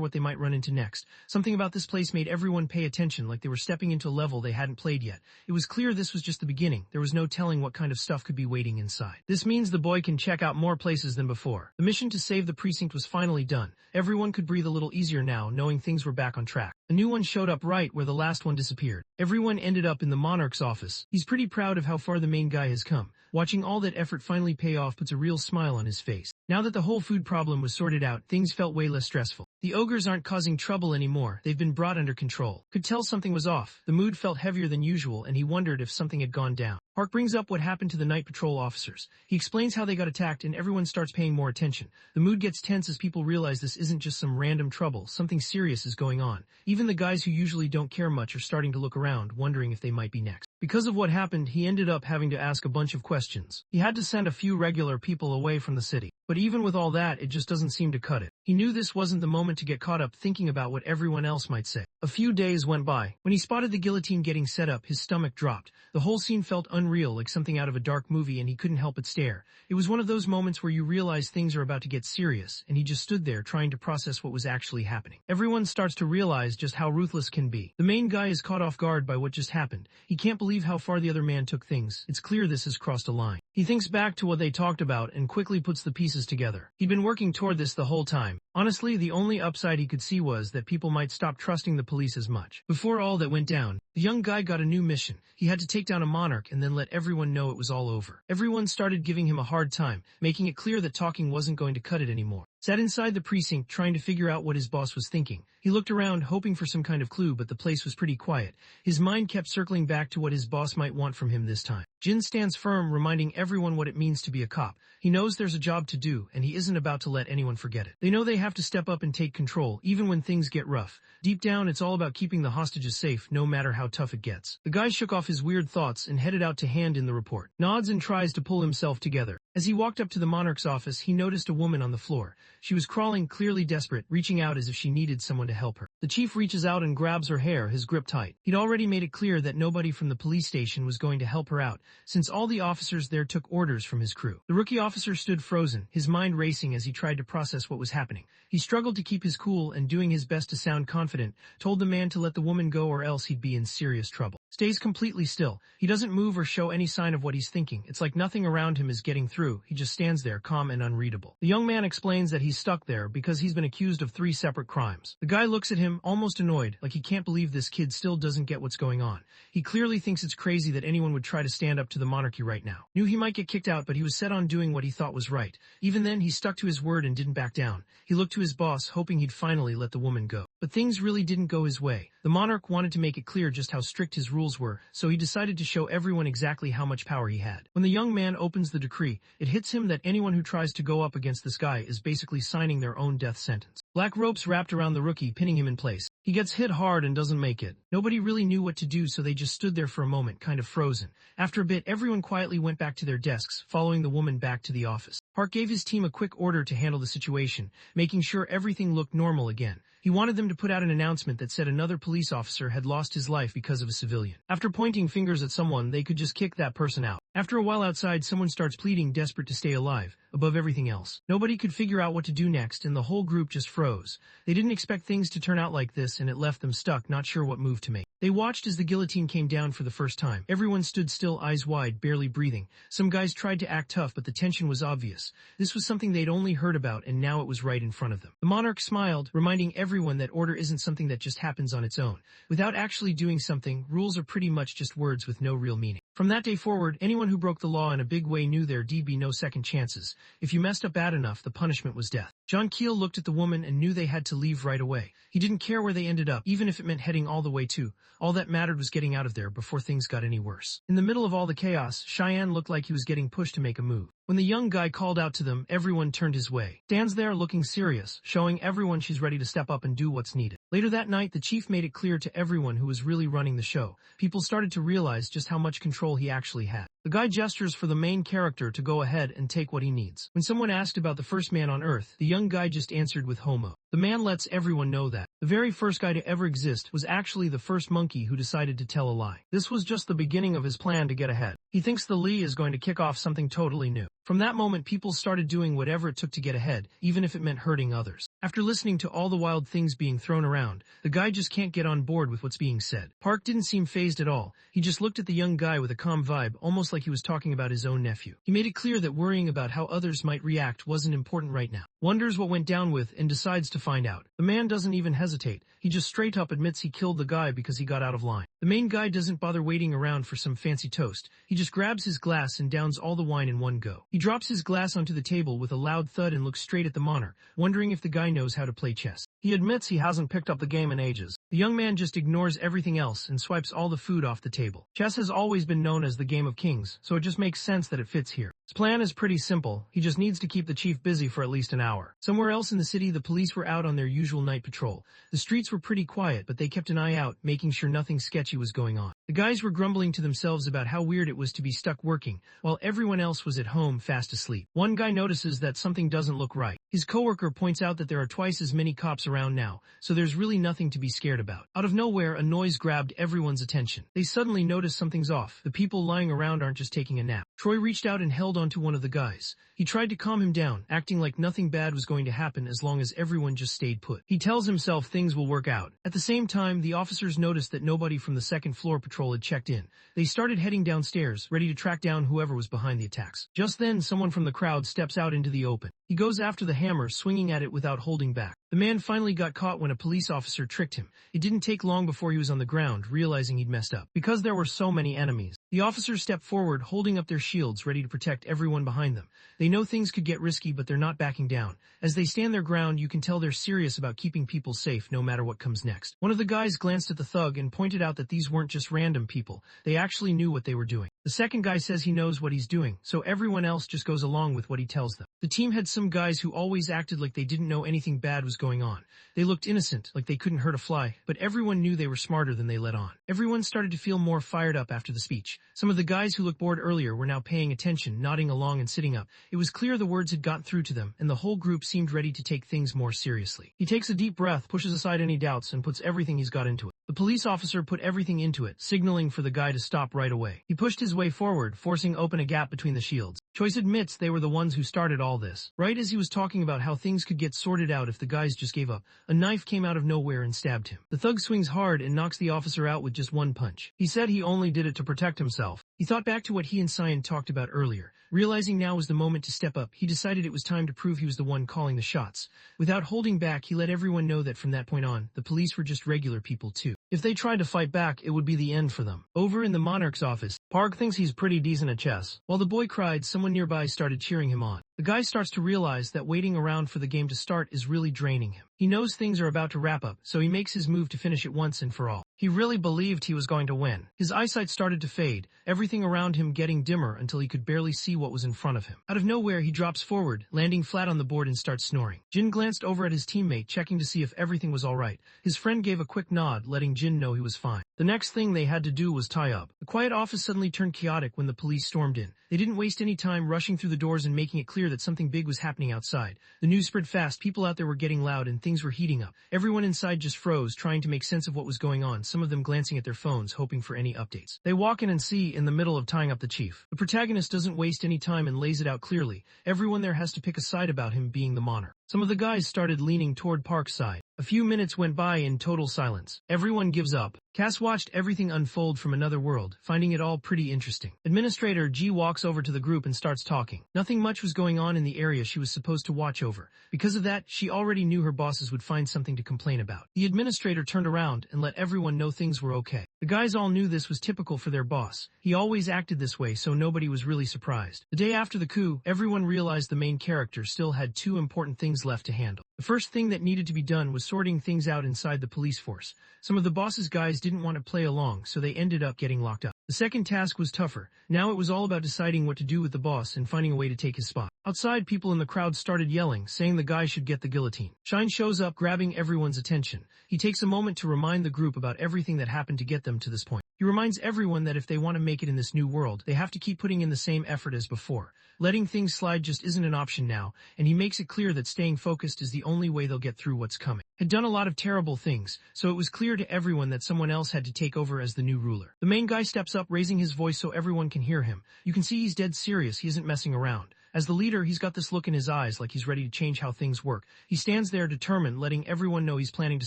what they might run into next. Something about this place made everyone pay attention, like they were stepping into a level they hadn't played yet. It was clear this was just the beginning. There was no telling what kind of stuff could be waiting inside. This means the boy can check out more places than before. The mission to save the precinct was finally done. Everyone could breathe a little easier now, knowing things were back on track. A new one showed up right where the last one disappeared. Everyone ended up in the monarch's office. He's pretty proud of how far the main guy has come. Watching all that effort finally pay off puts a real smile on his face. Now that the whole food problem was sorted out, things felt way less stressful. The ogres aren't causing trouble anymore. They've been brought under control. Could tell something was off. The mood felt heavier than usual, and he wondered if something had gone down. Park brings up what happened to the night patrol officers. He explains how they got attacked, and everyone starts paying more attention. The mood gets tense as people realize this isn't just some random trouble. Something serious is going on. Even the guys who usually don't care much are starting to look around, wondering if they might be next. Because of what happened, he ended up having to ask a bunch of questions. He had to send a few regular people away from the city. But even with all that, it just doesn't seem to cut it. He knew this wasn't the moment to get caught up thinking about what everyone else might say. A few days went by. When he spotted the guillotine getting set up, his stomach dropped. The whole scene felt unreal, like something out of a dark movie, and he couldn't help but stare. It was one of those moments where you realize things are about to get serious, and he just stood there trying to process what was actually happening. Everyone starts to realize just how ruthless can be. The main guy is caught off guard by what just happened. He can't believe how far the other man took things. It's clear this has crossed a line. He thinks back to what they talked about and quickly puts the pieces together. He'd been working toward this the whole time. Honestly, the only upside he could see was that people might stop trusting the police as much. Before all that went down, the young guy got a new mission. He had to take down a monarch and then let everyone know it was all over. Everyone started giving him a hard time, making it clear that talking wasn't going to cut it anymore. Sat inside the precinct trying to figure out what his boss was thinking. He looked around hoping for some kind of clue, but the place was pretty quiet. His mind kept circling back to what his boss might want from him this time. Jin stands firm, reminding everyone what it means to be a cop. He knows there's a job to do, and he isn't about to let anyone forget it. They know they have to step up and take control, even when things get rough. Deep down, it's all about keeping the hostages safe, no matter how tough it gets. The guy shook off his weird thoughts and headed out to hand in the report. Nods and tries to pull himself together. As he walked up to the monarch's office, he noticed a woman on the floor. She was crawling, clearly desperate, reaching out as if she needed someone to help her. The chief reaches out and grabs her hair, his grip tight. He'd already made it clear that nobody from the police station was going to help her out, since all the officers there took orders from his crew. The rookie officer stood frozen, his mind racing as he tried to process what was happening. He struggled to keep his cool and, doing his best to sound confident, told the man to let the woman go or else he'd be in serious trouble. Stays completely still. He doesn't move or show any sign of what he's thinking. It's like nothing around him is getting through. He just stands there, calm and unreadable. The young man explains that he's stuck there because he's been accused of 3 separate crimes. The guy looks at him, almost annoyed, like he can't believe this kid still doesn't get what's going on. He clearly thinks it's crazy that anyone would try to stand up to the monarchy right now. Knew he might get kicked out, but he was set on doing what he thought was right. Even then, he stuck to his word and didn't back down. He looked to his boss, hoping he'd finally let the woman go. But things really didn't go his way. The monarch wanted to make it clear just how strict his rules were, so he decided to show everyone exactly how much power he had. When the young man opens the decree, it hits him that anyone who tries to go up against this guy is basically signing their own death sentence. Black ropes wrapped around the rookie, pinning him in place. He gets hit hard and doesn't make it. Nobody really knew what to do, so they just stood there for a moment, kind of frozen. After a bit, everyone quietly went back to their desks, following the woman back to the office. Park gave his team a quick order to handle the situation, making sure everything looked normal again. He wanted them to put out an announcement that said another police officer had lost his life because of a civilian. After pointing fingers at someone, they could just kick that person out. After a while outside, someone starts pleading, desperate to stay alive, above everything else. Nobody could figure out what to do next, and the whole group just froze. They didn't expect things to turn out like this, and it left them stuck, not sure what move to make. They watched as the guillotine came down for the first time. Everyone stood still, eyes wide, barely breathing. Some guys tried to act tough, but the tension was obvious. This was something they'd only heard about, and now it was right in front of them. The monarch smiled, reminding everyone that order isn't something that just happens on its own. Without actually doing something, rules are pretty much just words with no real meaning. From that day forward, anyone who broke the law in a big way knew there'd be no second chances. If you messed up bad enough, the punishment was death. John Keel looked at the woman and knew they had to leave right away. He didn't care where they ended up, even if it meant heading all the way to. All that mattered was getting out of there before things got any worse. In the middle of all the chaos, Cheyenne looked like he was getting pushed to make a move. When the young guy called out to them, everyone turned his way. Stands there looking serious, showing everyone she's ready to step up and do what's needed. Later that night, the chief made it clear to everyone who was really running the show. People started to realize just how much control he actually had. The guy gestures for the main character to go ahead and take what he needs. When someone asked about the first man on Earth, the young guy just answered with homo. The man lets everyone know that the very first guy to ever exist was actually the first monkey who decided to tell a lie. This was just the beginning of his plan to get ahead. He thinks the Lee is going to kick off something totally new. From that moment, people started doing whatever it took to get ahead, even if it meant hurting others. After listening to all the wild things being thrown around, the guy just can't get on board with what's being said. Park didn't seem fazed at all. He just looked at the young guy with a calm vibe, almost like he was talking about his own nephew. He made it clear that worrying about how others might react wasn't important right now. Wonders what went down with and decides to find out. The man doesn't even hesitate. He just straight up admits he killed the guy because he got out of line. The main guy doesn't bother waiting around for some fancy toast. He just grabs his glass and downs all the wine in one go. He drops his glass onto the table with a loud thud and looks straight at the monarch, wondering if the guy knows how to play chess. He admits he hasn't picked up the game in ages. The young man just ignores everything else and swipes all the food off the table. Chess has always been known as the game of kings, so it just makes sense that it fits here. His plan is pretty simple. He just needs to keep the chief busy for at least an hour. Somewhere else in the city, the police were out on their usual night patrol. The streets were pretty quiet, but they kept an eye out, making sure nothing sketchy was going on. The guys were grumbling to themselves about how weird it was to be stuck working, while everyone else was at home fast asleep. One guy notices that something doesn't look right. His coworker points out that there are twice as many cops around now, so there's really nothing to be scared about. Out of nowhere, a noise grabbed everyone's attention. They suddenly notice something's off. The people lying around aren't just taking a nap. Troy reached out and held onto one of the guys. He tried to calm him down, acting like nothing bad was going to happen as long as everyone just stayed put. He tells himself things will work out. At the same time, the officers noticed that nobody from the second floor patrol patrol had checked in. They started heading downstairs, ready to track down whoever was behind the attacks. Just then, someone from the crowd steps out into the open. He goes after the hammer, swinging at it without holding back. The man finally got caught when a police officer tricked him. It didn't take long before he was on the ground, realizing he'd messed up. Because there were so many enemies, the officers stepped forward, holding up their shields, ready to protect everyone behind them. They know things could get risky, but they're not backing down. As they stand their ground, you can tell they're serious about keeping people safe no matter what comes next. One of the guys glanced at the thug and pointed out that these weren't just random people. They actually knew what they were doing. The second guy says he knows what he's doing, so everyone else just goes along with what he tells them. The team had some guys who always acted like they didn't know anything bad was going on. They looked innocent, like they couldn't hurt a fly, but everyone knew they were smarter than they let on. Everyone started to feel more fired up after the speech. Some of the guys who looked bored earlier were now paying attention, nodding along and sitting up. It was clear the words had gotten through to them, and the whole group seemed ready to take things more seriously. He takes a deep breath, pushes aside any doubts, and puts everything he's got into it. The police officer put everything into it, signaling for the guy to stop right away. He pushed his way forward, forcing open a gap between the shields. Choice admits they were the ones who started all this. Right as he was talking about how things could get sorted out if the guys just gave up, a knife came out of nowhere and stabbed him. The thug swings hard and knocks the officer out with just one punch. He said he only did it to protect himself. He thought back to what he and Cyan talked about earlier. Realizing now was the moment to step up, he decided it was time to prove he was the one calling the shots. Without holding back, he let everyone know that from that point on, the police were just regular people too. If they tried to fight back, it would be the end for them. Over in the Monarch's office, Park thinks he's pretty decent at chess. While the boy cried, someone nearby started cheering him on. The guy starts to realize that waiting around for the game to start is really draining him. He knows things are about to wrap up, so he makes his move to finish it once and for all. He really believed he was going to win. His eyesight started to fade, everything around him getting dimmer until he could barely see what was in front of him. Out of nowhere, he drops forward, landing flat on the board and starts snoring. Jin glanced over at his teammate, checking to see if everything was alright. His friend gave a quick nod, letting Jin know he was fine. The next thing they had to do was tie up. The quiet office suddenly turned chaotic when the police stormed in. They didn't waste any time rushing through the doors and making it clear that something big was happening outside. The news spread fast, people out there were getting loud and things were heating up. Everyone inside just froze, trying to make sense of what was going on, some of them glancing at their phones, hoping for any updates. They walk in and see, in the middle of tying up the chief. The protagonist doesn't waste any time and lays it out clearly. Everyone there has to pick a side about him being the monarch. Some of the guys started leaning toward Park's side. A few minutes went by in total silence. Everyone gives up. Cass watched everything unfold from another world, finding it all pretty interesting. Administrator G walks over to the group and starts talking. Nothing much was going on in the area she was supposed to watch over. Because of that, she already knew her bosses would find something to complain about. The administrator turned around and let everyone know things were okay. The guys all knew this was typical for their boss. He always acted this way, so nobody was really surprised. The day after the coup, everyone realized the main character still had two important things left to handle. The first thing that needed to be done was sorting things out inside the police force. Some of the boss's guys didn't want to play along, so they ended up getting locked up. The second task was tougher. Now it was all about deciding what to do with the boss and finding a way to take his spot. Outside, people in the crowd started yelling, saying the guy should get the guillotine. Shine shows up, grabbing everyone's attention. He takes a moment to remind the group about everything that happened to get them to this point. He reminds everyone that if they want to make it in this new world, they have to keep putting in the same effort as before. Letting things slide just isn't an option now, and he makes it clear that staying focused is the only way they'll get through what's coming. Had done a lot of terrible things, so it was clear to everyone that someone else had to take over as the new ruler. The main guy steps up, raising his voice so everyone can hear him. You can see he's dead serious, he isn't messing around. As the leader, he's got this look in his eyes like he's ready to change how things work. He stands there determined, letting everyone know he's planning to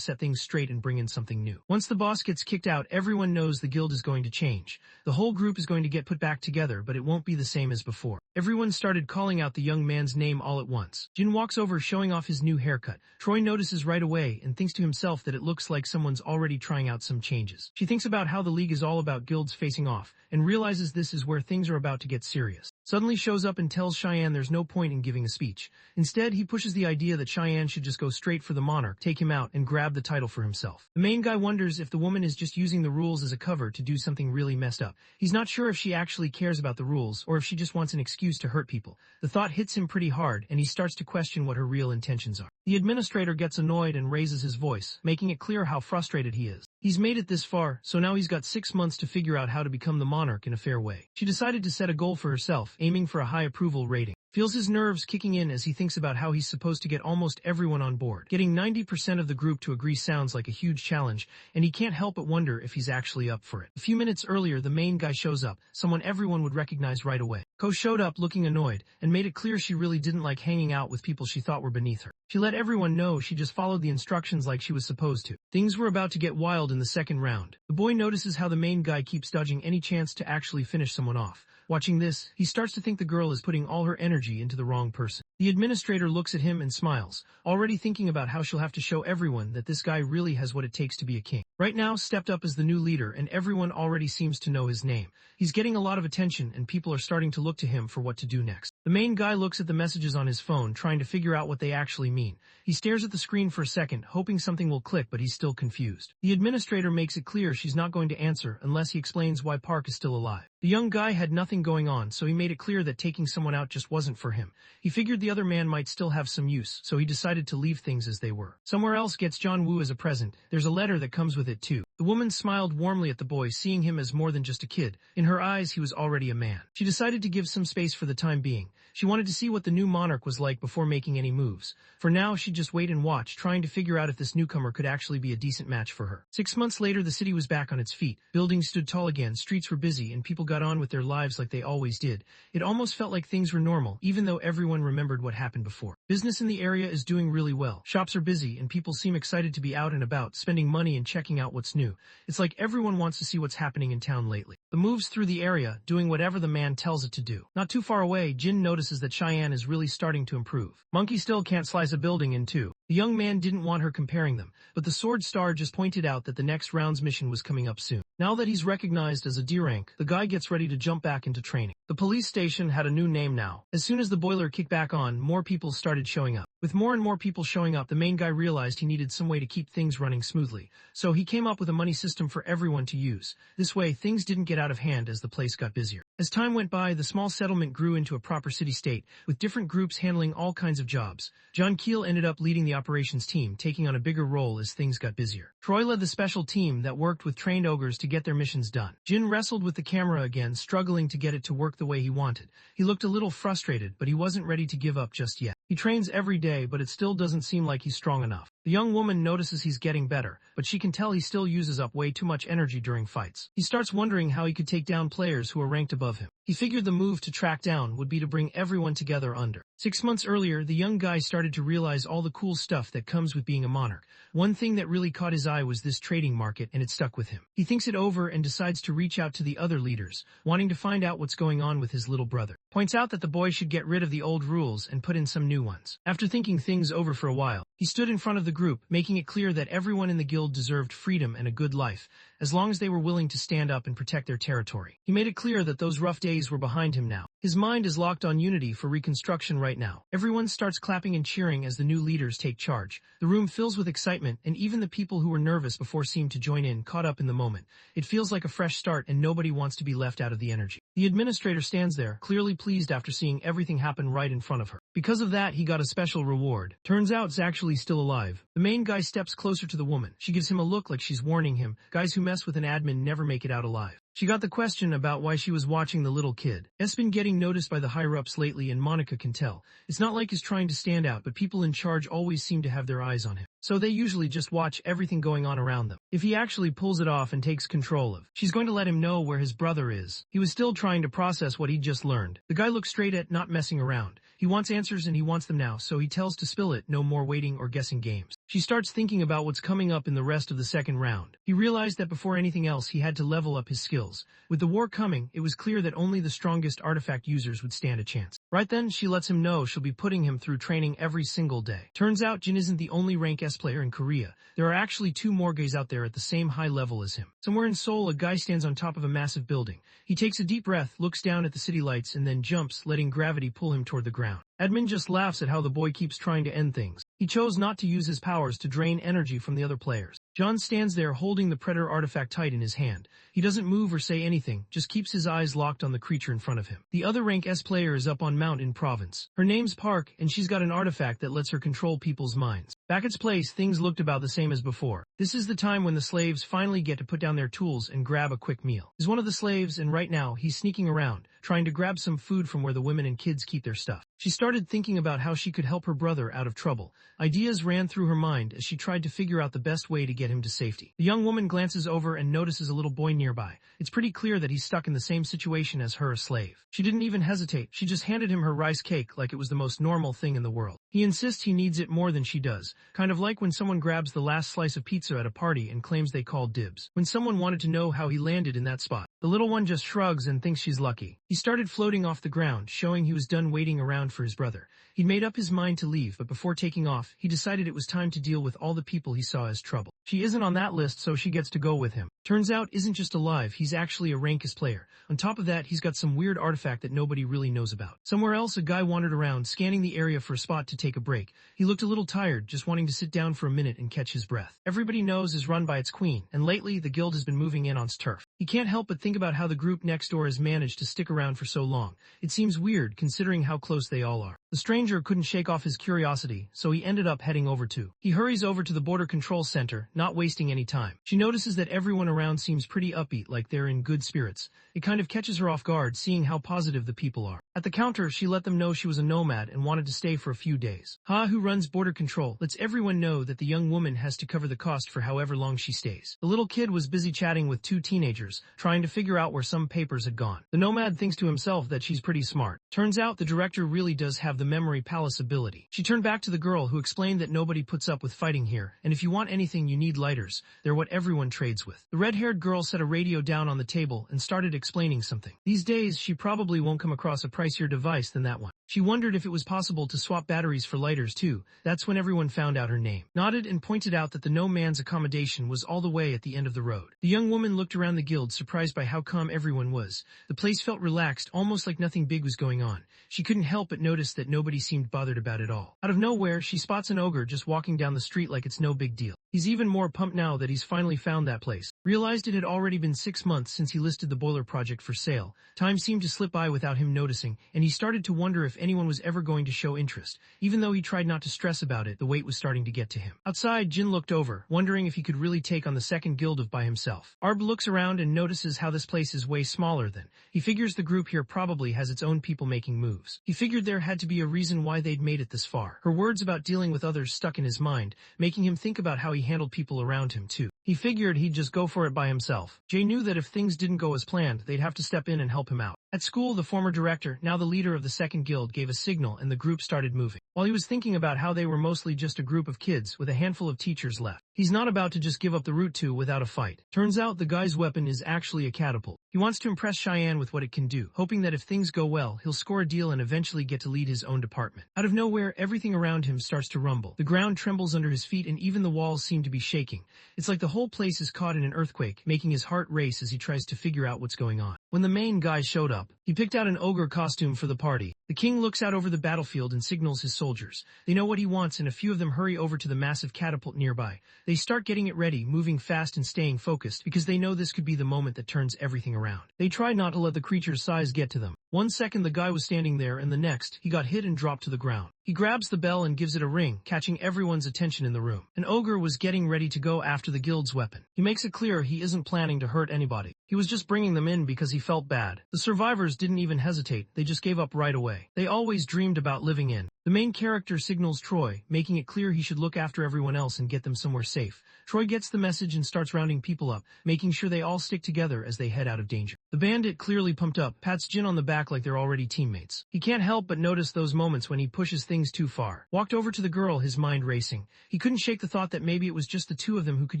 set things straight and bring in something new. Once the boss gets kicked out, everyone knows the guild is going to change. The whole group is going to get put back together, but it won't be the same as before. Everyone started calling out the young man's name all at once. Jin walks over, showing off his new haircut. Troy notices right away and thinks to himself that it looks like someone's already trying out some changes. She thinks about how the league is all about guilds facing off, and realizes this is where things are about to get serious. Suddenly shows up and tells Cheyenne there's no point in giving a speech. Instead, he pushes the idea that Cheyenne should just go straight for the monarch, take him out, and grab the title for himself. The main guy wonders if the woman is just using the rules as a cover to do something really messed up. He's not sure if she actually cares about the rules, or if she just wants an excuse to hurt people. The thought hits him pretty hard, and he starts to question what her real intentions are. The administrator gets annoyed and raises his voice, making it clear how frustrated he is. He's made it this far, so now he's got 6 months to figure out how to become the monarch in a fair way. She decided to set a goal for herself, aiming for a high approval rating. feels his nerves kicking in as he thinks about how he's supposed to get almost everyone on board. Getting 90% of the group to agree sounds like a huge challenge, and he can't help but wonder if he's actually up for it. A few minutes earlier, the main guy shows up, someone everyone would recognize right away. Ko showed up looking annoyed, and made it clear she really didn't like hanging out with people she thought were beneath her. She let everyone know she just followed the instructions like she was supposed to. Things were about to get wild in the second round. The boy notices how the main guy keeps dodging any chance to actually finish someone off. Watching this, he starts to think the girl is putting all her energy into the wrong person. The administrator looks at him and smiles, already thinking about how she'll have to show everyone that this guy really has what it takes to be a king. Right now, stepped up as the new leader, and everyone already seems to know his name. He's getting a lot of attention, and people are starting to look to him for what to do next. The main guy looks at the messages on his phone, trying to figure out what they actually mean. He stares at the screen for a second, hoping something will click, but he's still confused. The administrator makes it clear she's not going to answer unless he explains why Park is still alive. The young guy had nothing going on, so he made it clear that taking someone out just wasn't for him. He figured the other man might still have some use, so he decided to leave things as they were. Somewhere else gets John Woo as a present. There's a letter that comes with it too. The woman smiled warmly at the boy, seeing him as more than just a kid. In her eyes, he was already a man. She decided to give some space for the time being. She wanted to see what the new monarch was like before making any moves. For now, she'd just wait and watch, trying to figure out if this newcomer could actually be a decent match for her. 6 months later, the city was back on its feet. Buildings stood tall again, streets were busy, and people got on with their lives like they always did. It almost felt like things were normal, even though everyone remembered what happened before. Business in the area is doing really well. Shops are busy, and people seem excited to be out and about, spending money and checking out what's new. It's like everyone wants to see what's happening in town lately. The moves through the area, doing whatever the man tells it to do. Not too far away, Jin notices that Cheyenne is really starting to improve. Monkey still can't slice a building in two. The young man didn't want her comparing them, but the Sword Star just pointed out that the next round's mission was coming up soon. Now that he's recognized as a D rank, the guy gets ready to jump back into training. The police station had a new name now. As soon as the boiler kicked back on, more people started showing up. With more and more people showing up, the main guy realized he needed some way to keep things running smoothly, so he came up with a money system for everyone to use. This way, things didn't get out of hand as the place got busier. As time went by, the small settlement grew into a proper city-state, with different groups handling all kinds of jobs. John Keel ended up leading the operations team, taking on a bigger role as things got busier. Troy led the special team that worked with trained ogres to get their missions done. Jin wrestled with the camera again, struggling to get it to work the way he wanted. He looked a little frustrated, but he wasn't ready to give up just yet. He trains every day, but it still doesn't seem like he's strong enough. The young woman notices he's getting better, but she can tell he still uses up way too much energy during fights. He starts wondering how he could take down players who are ranked above him. He figured the move to track down would be to bring everyone together under. 6 months earlier, the young guy started to realize all the cool stuff that comes with being a monarch. One thing that really caught his eye was this trading market, and it stuck with him. He thinks it over and decides to reach out to the other leaders, wanting to find out what's going on with his little brother. Points out that the boy should get rid of the old rules and put in some new ones. After thinking things over for a while, he stood in front of the group, making it clear that everyone in the guild deserved freedom and a good life, as long as they were willing to stand up and protect their territory. He made it clear that those rough days were behind him now. His mind is locked on unity for reconstruction right now. Everyone starts clapping and cheering as the new leaders take charge. The room fills with excitement, and even the people who were nervous before seemed to join in, caught up in the moment. It feels like a fresh start, and nobody wants to be left out of the energy. The administrator stands there, clearly pleased after seeing everything happen right in front of her. Because of that, he got a special reward. Turns out it's actually still alive. The main guy steps closer to the woman. She gives him a look like she's warning him. Guys who mess with an admin never make it out alive. She got the question about why she was watching the little kid. It's been getting noticed by the higher-ups lately, and Monica can tell. It's not like he's trying to stand out, but people in charge always seem to have their eyes on him. So they usually just watch everything going on around them. If he actually pulls it off and takes control of, she's going to let him know where his brother is. He was still trying to process what he'd just learned. The guy looks straight at, not messing around. He wants answers and he wants them now, so he tells to spill it, no more waiting or guessing games. She starts thinking about what's coming up in the rest of the second round. He realized that before anything else he had to level up his skills. With the war coming, it was clear that only the strongest artifact users would stand a chance. Right then, she lets him know she'll be putting him through training every single day. Turns out Jin isn't the only rank S player in Korea. There are actually 2 more guys out there at the same high level as him. Somewhere in Seoul, a guy stands on top of a massive building. He takes a deep breath, looks down at the city lights, and then jumps, letting gravity pull him toward the ground. Admin just laughs at how the boy keeps trying to end things. He chose not to use his powers to drain energy from the other players. John stands there holding the Predator artifact tight in his hand. He doesn't move or say anything, just keeps his eyes locked on the creature in front of him. The other rank S player is up on Mount in Province. Her name's Park, and she's got an artifact that lets her control people's minds. Back at its place, things looked about the same as before. This is the time when the slaves finally get to put down their tools and grab a quick meal. He's one of the slaves, and right now, he's sneaking around, trying to grab some food from where the women and kids keep their stuff. She started thinking about how she could help her brother out of trouble. Ideas ran through her mind as she tried to figure out the best way to get him to safety. The young woman glances over and notices a little boy nearby. It's pretty clear that he's stuck in the same situation as her, a slave. She didn't even hesitate. She just handed him her rice cake like it was the most normal thing in the world. He insists he needs it more than she does, kind of like when someone grabs the last slice of pizza at a party and claims they called dibs. When someone wanted to know how he landed in that spot, the little one just shrugs and thinks she's lucky. He started floating off the ground, showing he was done waiting around for his brother. He'd made up his mind to leave, but before taking off, he decided it was time to deal with all the people he saw as trouble. She isn't on that list, so she gets to go with him. Turns out, isn't just alive, he's actually a Rankus player. On top of that, he's got some weird artifact that nobody really knows about. Somewhere else, a guy wandered around, scanning the area for a spot to take a break. He looked a little tired, just wanting to sit down for a minute and catch his breath. Everybody knows is run by its queen, and lately, the guild has been moving in on its turf. He can't help but think about how the group next door has managed to stick around for so long. It seems weird, considering how close they all are. The stranger couldn't shake off his curiosity, so he ended up heading over too. He hurries over to the border control center, not wasting any time. She notices that everyone around seems pretty upbeat, like they're in good spirits. It kind of catches her off guard, seeing how positive the people are. At the counter, she let them know she was a nomad and wanted to stay for a few days. Ha, who runs border control, lets everyone know that the young woman has to cover the cost for however long she stays. The little kid was busy chatting with two teenagers, trying to figure out where some papers had gone. The nomad thinks to himself that she's pretty smart. Turns out the director really does have the memory palace ability. She turned back to the girl, who explained that nobody puts up with fighting here, and if you want anything you need lighters. They're what everyone trades with. The red-haired girl set a radio down on the table and started explaining something. These days, she probably won't come across a pricier device than that one. She wondered if it was possible to swap batteries for lighters too. That's when everyone found out her name. Nodded and pointed out that the no man's accommodation was all the way at the end of the road. The young woman looked around the guild, surprised by how calm everyone was. The place felt relaxed, almost like nothing big was going on. She couldn't help but notice that nobody seemed bothered about it all. Out of nowhere, she spots an ogre just walking down the street like it's no big deal. He's even more pumped now that he's finally found that place. Realized it had already been 6 months since he listed the boiler project for sale. Time seemed to slip by without him noticing, and he started to wonder if anyone was ever going to show interest. Even though he tried not to stress about it, the weight was starting to get to him. Outside, Jin looked over, wondering if he could really take on the second guild of by himself. Arb looks around and notices how this place is way smaller than. He figures the group here probably has its own people making moves. He figured there had to be a reason why they'd made it this far. Her words about dealing with others stuck in his mind, making him think about how he handled people around him too. He figured he'd just go for it by himself. Jay knew that if things didn't go as planned, they'd have to step in and help him out. At school, the former director, now the leader of the second guild, gave a signal and the group started moving. While he was thinking about how they were mostly just a group of kids with a handful of teachers left, he's not about to just give up the route to without a fight. Turns out the guy's weapon is actually a catapult. He wants to impress Cheyenne with what it can do, hoping that if things go well, he'll score a deal and eventually get to lead his own department. Out of nowhere, everything around him starts to rumble. The ground trembles under his feet and even the walls seem to be shaking. It's like the whole place is caught in an earthquake, making his heart race as he tries to figure out what's going on. When the main guy showed up, he picked out an ogre costume for the party. The king looks out over the battlefield and signals his soldiers. They know what he wants and a few of them hurry over to the massive catapult nearby. They start getting it ready, moving fast and staying focused because they know this could be the moment that turns everything around. They try not to let the creature's size get to them. 1 second the guy was standing there and the next, he got hit and dropped to the ground. He grabs the bell and gives it a ring, catching everyone's attention in the room. An ogre was getting ready to go after the guild's weapon. He makes it clear he isn't planning to hurt anybody. He was just bringing them in because he felt bad. The survivors didn't even hesitate, they just gave up right away. They always dreamed about living in. The main character signals Troy, making it clear he should look after everyone else and get them somewhere safe. Troy gets the message and starts rounding people up, making sure they all stick together as they head out of danger. The bandit, clearly pumped up, pats Jin on the back like they're already teammates. He can't help but notice those moments when he pushes things too far. Walked over to the girl, his mind racing. He couldn't shake the thought that maybe it was just the two of them who could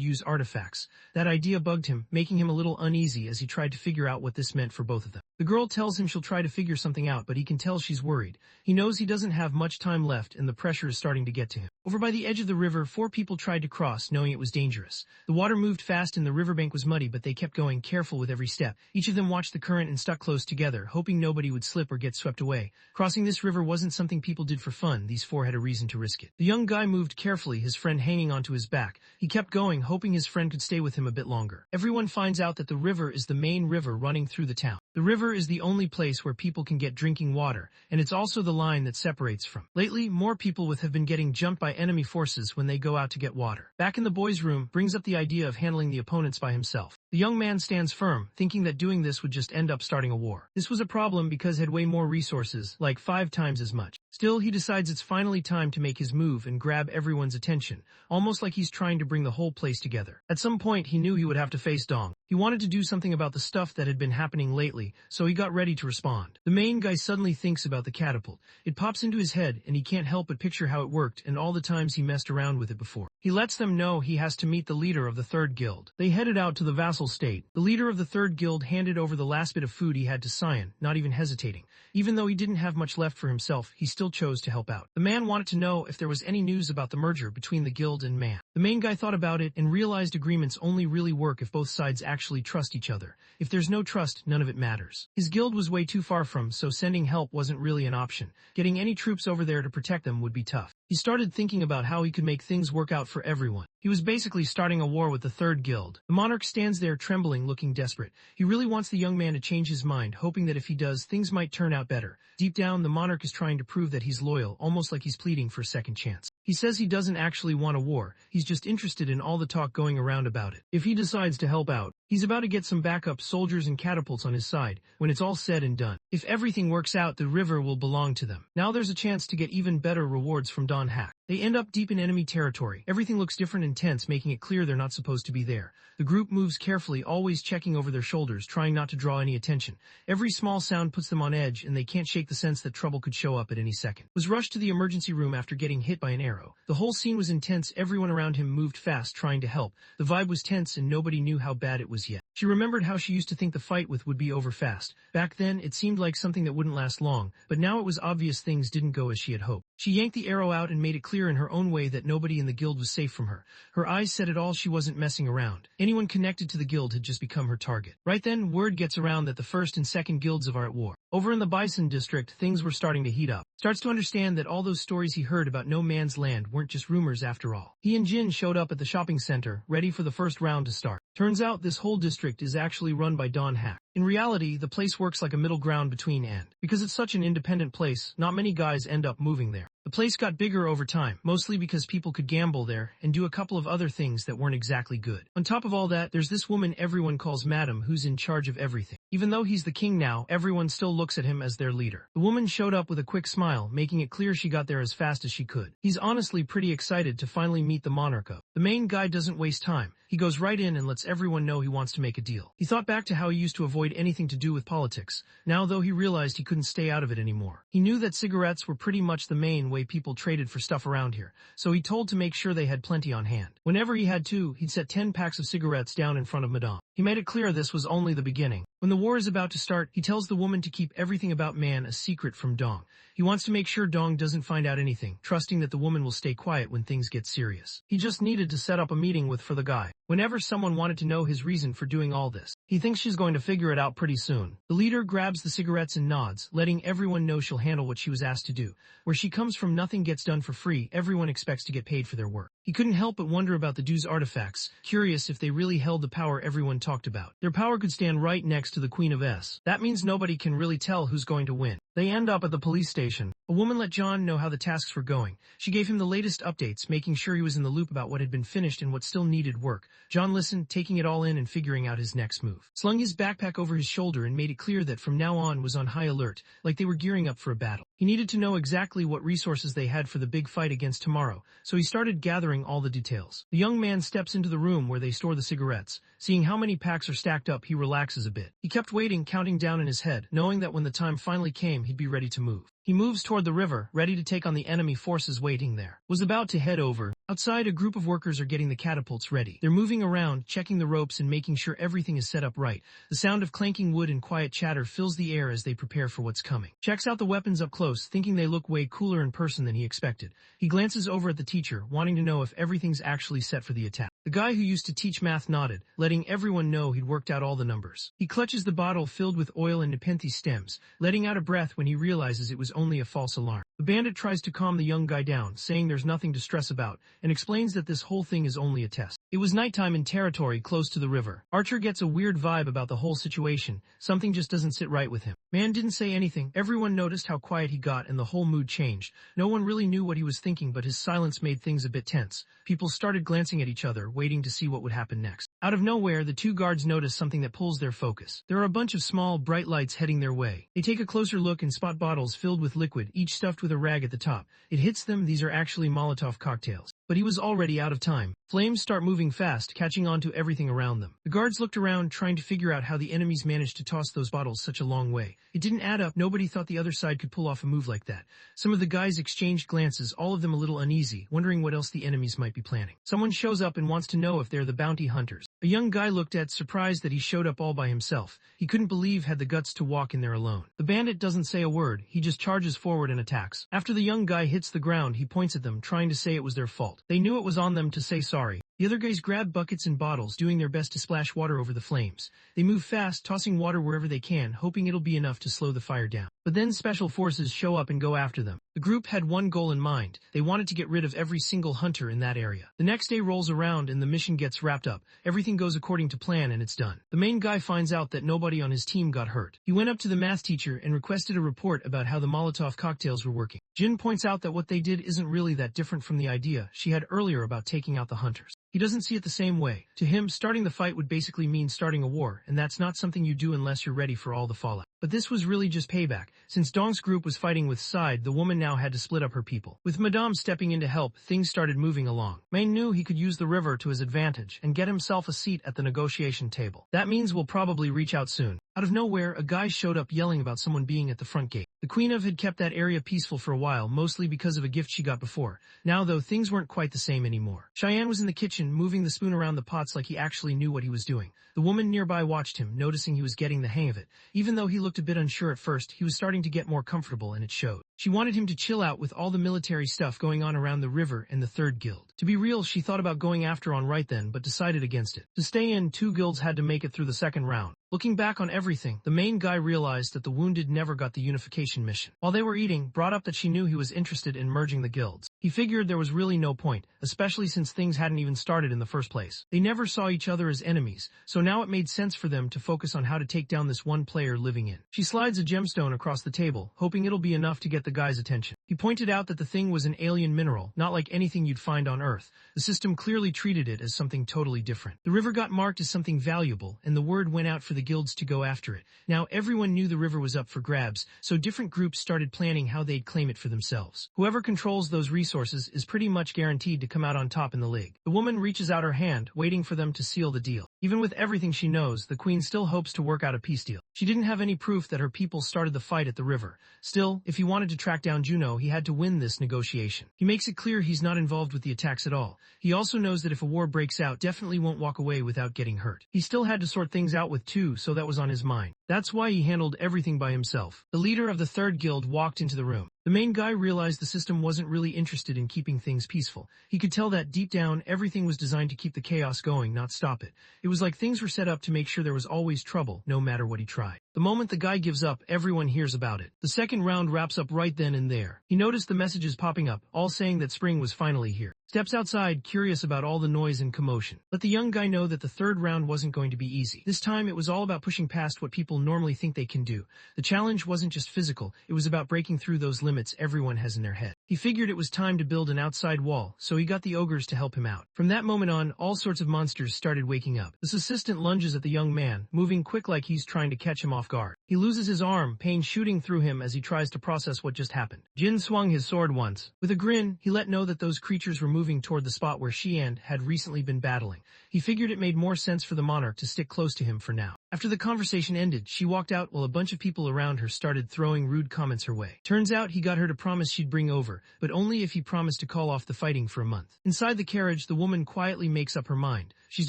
use artifacts. That idea bugged him, making him a little uneasy as he tried to figure out what this meant for both of them. The girl tells him she'll try to figure something out, but he can tell she's worried. He knows he doesn't have much time left and the pressure is starting to get to him. Over by the edge of the river, 4 people tried to cross, knowing it was dangerous. The water moved fast and the riverbank was muddy, but they kept going, careful with every step. Each of them watched the current and stuck close together, hoping nobody would slip or get swept away. Crossing this river wasn't something people did for fun. These 4 had a reason to risk it. The young guy moved carefully, his friend hanging onto his back. He kept going, hoping his friend could stay with him a bit longer. Everyone finds out that the river is the main river running through the town. The river is the only place where people can get drinking water, and it's also the line that separates from. Lately, more people have been getting jumped by enemy forces when they go out to get water. Back in the boys' room, brings up the idea of handling the opponents by himself. The young man stands firm, thinking that doing this would just end up starting a war. This was a problem because he had way more resources, like 5 times as much. Still, he decides it's finally time to make his move and grab everyone's attention, almost like he's trying to bring the whole place together. At some point, he knew he would have to face Dong. He wanted to do something about the stuff that had been happening lately, so he got ready to respond. The main guy suddenly thinks about the catapult. It pops into his head, and he can't help but picture how it worked and all the times he messed around with it before. He lets them know he has to meet the leader of the third guild. They headed out to the vassal state. The leader of the third guild handed over the last bit of food he had to Cyan, not even hesitating. Even though he didn't have much left for himself, he still chose to help out. The man wanted to know if there was any news about the merger between the guild and Man. The main guy thought about it and realized agreements only really work if both sides actually trust each other. If there's no trust, none of it matters. His guild was way too far from, so sending help wasn't really an option. Getting any troops over there to protect them would be tough. He started thinking about how he could make things work out for everyone. He was basically starting a war with the third guild. The monarch stands there trembling, looking desperate. He really wants the young man to change his mind, hoping that if he does, things might turn out better. Deep down, the monarch is trying to prove that he's loyal, almost like he's pleading for a second chance. He says he doesn't actually want a war, he's just interested in all the talk going around about it. If he decides to help out, he's about to get some backup soldiers and catapults on his side, when it's all said and done. If everything works out, the river will belong to them. Now there's a chance to get even better rewards from Don Hack. They end up deep in enemy territory. Everything looks different and tense, making it clear they're not supposed to be there. The group moves carefully, always checking over their shoulders, trying not to draw any attention. Every small sound puts them on edge, and they can't shake the sense that trouble could show up at any second. Was rushed to the emergency room after getting hit by an arrow. The whole scene was intense, everyone around him moved fast, trying to help. The vibe was tense and nobody knew how bad it was yet. She remembered how she used to think the fight would be over fast. Back then, it seemed like something that wouldn't last long, but now it was obvious things didn't go as she had hoped. She yanked the arrow out and made it clear in her own way that nobody in the guild was safe from her. Her eyes said it all, she wasn't messing around. Anyone connected to the guild had just become her target. Right then, word gets around that the first and second guilds are at war. Over in the Bison district, things were starting to heat up. Starts to understand that all those stories he heard about no man's land weren't just rumors after all. He and Jin showed up at the shopping center, ready for the first round to start. Turns out this whole district is actually run by Don Hack. In reality, the place works like a middle ground between and. Because it's such an independent place, not many guys end up moving there. The place got bigger over time, mostly because people could gamble there and do a couple of other things that weren't exactly good. On top of all that, there's this woman everyone calls Madam who's in charge of everything. Even though he's the king now, everyone still looks at him as their leader. The woman showed up with a quick smile, making it clear she got there as fast as she could. He's honestly pretty excited to finally meet the monarch of. The main guy doesn't waste time. He goes right in and lets everyone know he wants to make a deal. He thought back to how he used to avoid anything to do with politics. Now though, he realized he couldn't stay out of it anymore. He knew that cigarettes were pretty much the main way people traded for stuff around here, so he told to make sure they had plenty on hand. Whenever he had to, he'd set 10 packs of cigarettes down in front of Madame. He made it clear this was only the beginning. When the war is about to start, he tells the woman to keep everything about Man a secret from Dong. He wants to make sure Dong doesn't find out anything, trusting that the woman will stay quiet when things get serious. He just needed to set up a meeting with for the guy. Whenever someone wanted to know his reason for doing all this, he thinks she's going to figure it out pretty soon. The leader grabs the cigarettes and nods, letting everyone know she'll handle what she was asked to do. Where she comes from, nothing gets done for free. Everyone expects to get paid for their work. He couldn't help but wonder about the Du's artifacts, curious if they really held the power everyone talked about. Their power could stand right next to the Queen of S. That means nobody can really tell who's going to win. They end up at the police station. A woman let John know how the tasks were going. She gave him the latest updates, making sure he was in the loop about what had been finished and what still needed work. John listened, taking it all in and figuring out his next move. Slung his backpack over his shoulder and made it clear that from now on was on high alert, like they were gearing up for a battle. He needed to know exactly what resources they had for the big fight against tomorrow, so he started gathering all the details. The young man steps into the room where they store the cigarettes. Seeing how many packs are stacked up, he relaxes a bit. He kept waiting, counting down in his head, knowing that when the time finally came, he'd be ready to move. He moves toward the river, ready to take on the enemy forces waiting there. Was about to head over. Outside, a group of workers are getting the catapults ready. They're moving around, checking the ropes and making sure everything is set up right. The sound of clanking wood and quiet chatter fills the air as they prepare for what's coming. Checks out the weapons up close, thinking they look way cooler in person than he expected. He glances over at the teacher, wanting to know if everything's actually set for the attack. The guy who used to teach math nodded, letting everyone know he'd worked out all the numbers. He clutches the bottle filled with oil and Nepenthe stems, letting out a breath when he realizes it was only a false alarm. The bandit tries to calm the young guy down, saying there's nothing to stress about, and explains that this whole thing is only a test. It was nighttime in territory close to the river. Archer gets a weird vibe about the whole situation. Something just doesn't sit right with him. Man didn't say anything. Everyone noticed how quiet he got and the whole mood changed. No one really knew what he was thinking, but his silence made things a bit tense. People started glancing at each other, waiting to see what would happen next. Out of nowhere, the two guards notice something that pulls their focus. There are a bunch of small, bright lights heading their way. They take a closer look and spot bottles filled with liquid, each stuffed with a rag at the top. It hits them, these are actually Molotov cocktails. But he was already out of time. Flames start moving fast, catching on to everything around them. The guards looked around, trying to figure out how the enemies managed to toss those bottles such a long way. It didn't add up, nobody thought the other side could pull off a move like that. Some of the guys exchanged glances, all of them a little uneasy, wondering what else the enemies might be planning. Someone shows up and wants to know if they're the bounty hunters. A young guy looked at, surprised that he showed up all by himself. He couldn't believe had the guts to walk in there alone. The bandit doesn't say a word, he just charges forward and attacks. After the young guy hits the ground, he points at them, trying to say it was their fault. They knew it was on them to say sorry. The other guys grab buckets and bottles, doing their best to splash water over the flames. They move fast, tossing water wherever they can, hoping it'll be enough to slow the fire down. But then special forces show up and go after them. The group had one goal in mind. They wanted to get rid of every single hunter in that area. The next day rolls around and the mission gets wrapped up. Everything goes according to plan and it's done. The main guy finds out that nobody on his team got hurt. He went up to the math teacher and requested a report about how the Molotov cocktails were working. Jin points out that what they did isn't really that different from the idea she had earlier about taking out the hunters. He doesn't see it the same way. To him, starting the fight would basically mean starting a war, and that's not something you do unless you're ready for all the fallout. But this was really just payback. Since Dong's group was fighting with Side, the woman now had to split up her people. With Madame stepping in to help, things started moving along. Main knew he could use the river to his advantage and get himself a seat at the negotiation table. That means we'll probably reach out soon. Out of nowhere, a guy showed up yelling about someone being at the front gate. The Queen of had kept that area peaceful for a while, mostly because of a gift she got before. Now, though, things weren't quite the same anymore. Cheyenne was in the kitchen, moving the spoon around the pots like he actually knew what he was doing. The woman nearby watched him, noticing he was getting the hang of it. Even though he looked a bit unsure at first, he was starting to get more comfortable, and it showed. She wanted him to chill out with all the military stuff going on around the river and the third guild. To be real, she thought about going after on right then, but decided against it. To stay in, two guilds had to make it through the second round. Looking back on everything, the main guy realized that the wounded never got the unification mission. While they were eating, brought up that she knew he was interested in merging the guilds. He figured there was really no point, especially since things hadn't even started in the first place. They never saw each other as enemies, so now it made sense for them to focus on how to take down this one player living in. She slides a gemstone across the table, hoping it'll be enough to get the guy's attention. He pointed out that the thing was an alien mineral, not like anything you'd find on Earth. The system clearly treated it as something totally different. The river got marked as something valuable, and the word went out for the guilds to go after it. Now everyone knew the river was up for grabs, so different groups started planning how they'd claim it for themselves. Whoever controls those resources is pretty much guaranteed to come out on top in the league. The woman reaches out her hand, waiting for them to seal the deal. Even with everything she knows, the queen still hopes to work out a peace deal. She didn't have any proof that her people started the fight at the river. Still, if he wanted to track down Juno, he had to win this negotiation. He makes it clear he's not involved with the attacks at all. He also knows that if a war breaks out, definitely won't walk away without getting hurt. He still had to sort things out with two, so that was on his mind. That's why he handled everything by himself. The leader of the third guild walked into the room. The main guy realized the system wasn't really interested in keeping things peaceful. He could tell that deep down, everything was designed to keep the chaos going, not stop it. It was like things were set up to make sure there was always trouble, no matter what he tried. The moment the guy gives up, everyone hears about it. The second round wraps up right then and there. He noticed the messages popping up, all saying that spring was finally here. Steps outside, curious about all the noise and commotion. Let the young guy know that the third round wasn't going to be easy. This time it was all about pushing past what people normally think they can do. The challenge wasn't just physical, it was about breaking through those limits everyone has in their head. He figured it was time to build an outside wall, so he got the ogres to help him out. From that moment on, all sorts of monsters started waking up. This assistant lunges at the young man, moving quick like he's trying to catch him off guard. He loses his arm, pain shooting through him as he tries to process what just happened. Jin swung his sword once. With a grin, he let know that those creatures were moving toward the spot where Xian had recently been battling. He figured it made more sense for the monarch to stick close to him for now. After the conversation ended, she walked out while a bunch of people around her started throwing rude comments her way. Turns out he got her to promise she'd bring over, but only if he promised to call off the fighting for a month. Inside the carriage, the woman quietly makes up her mind. She's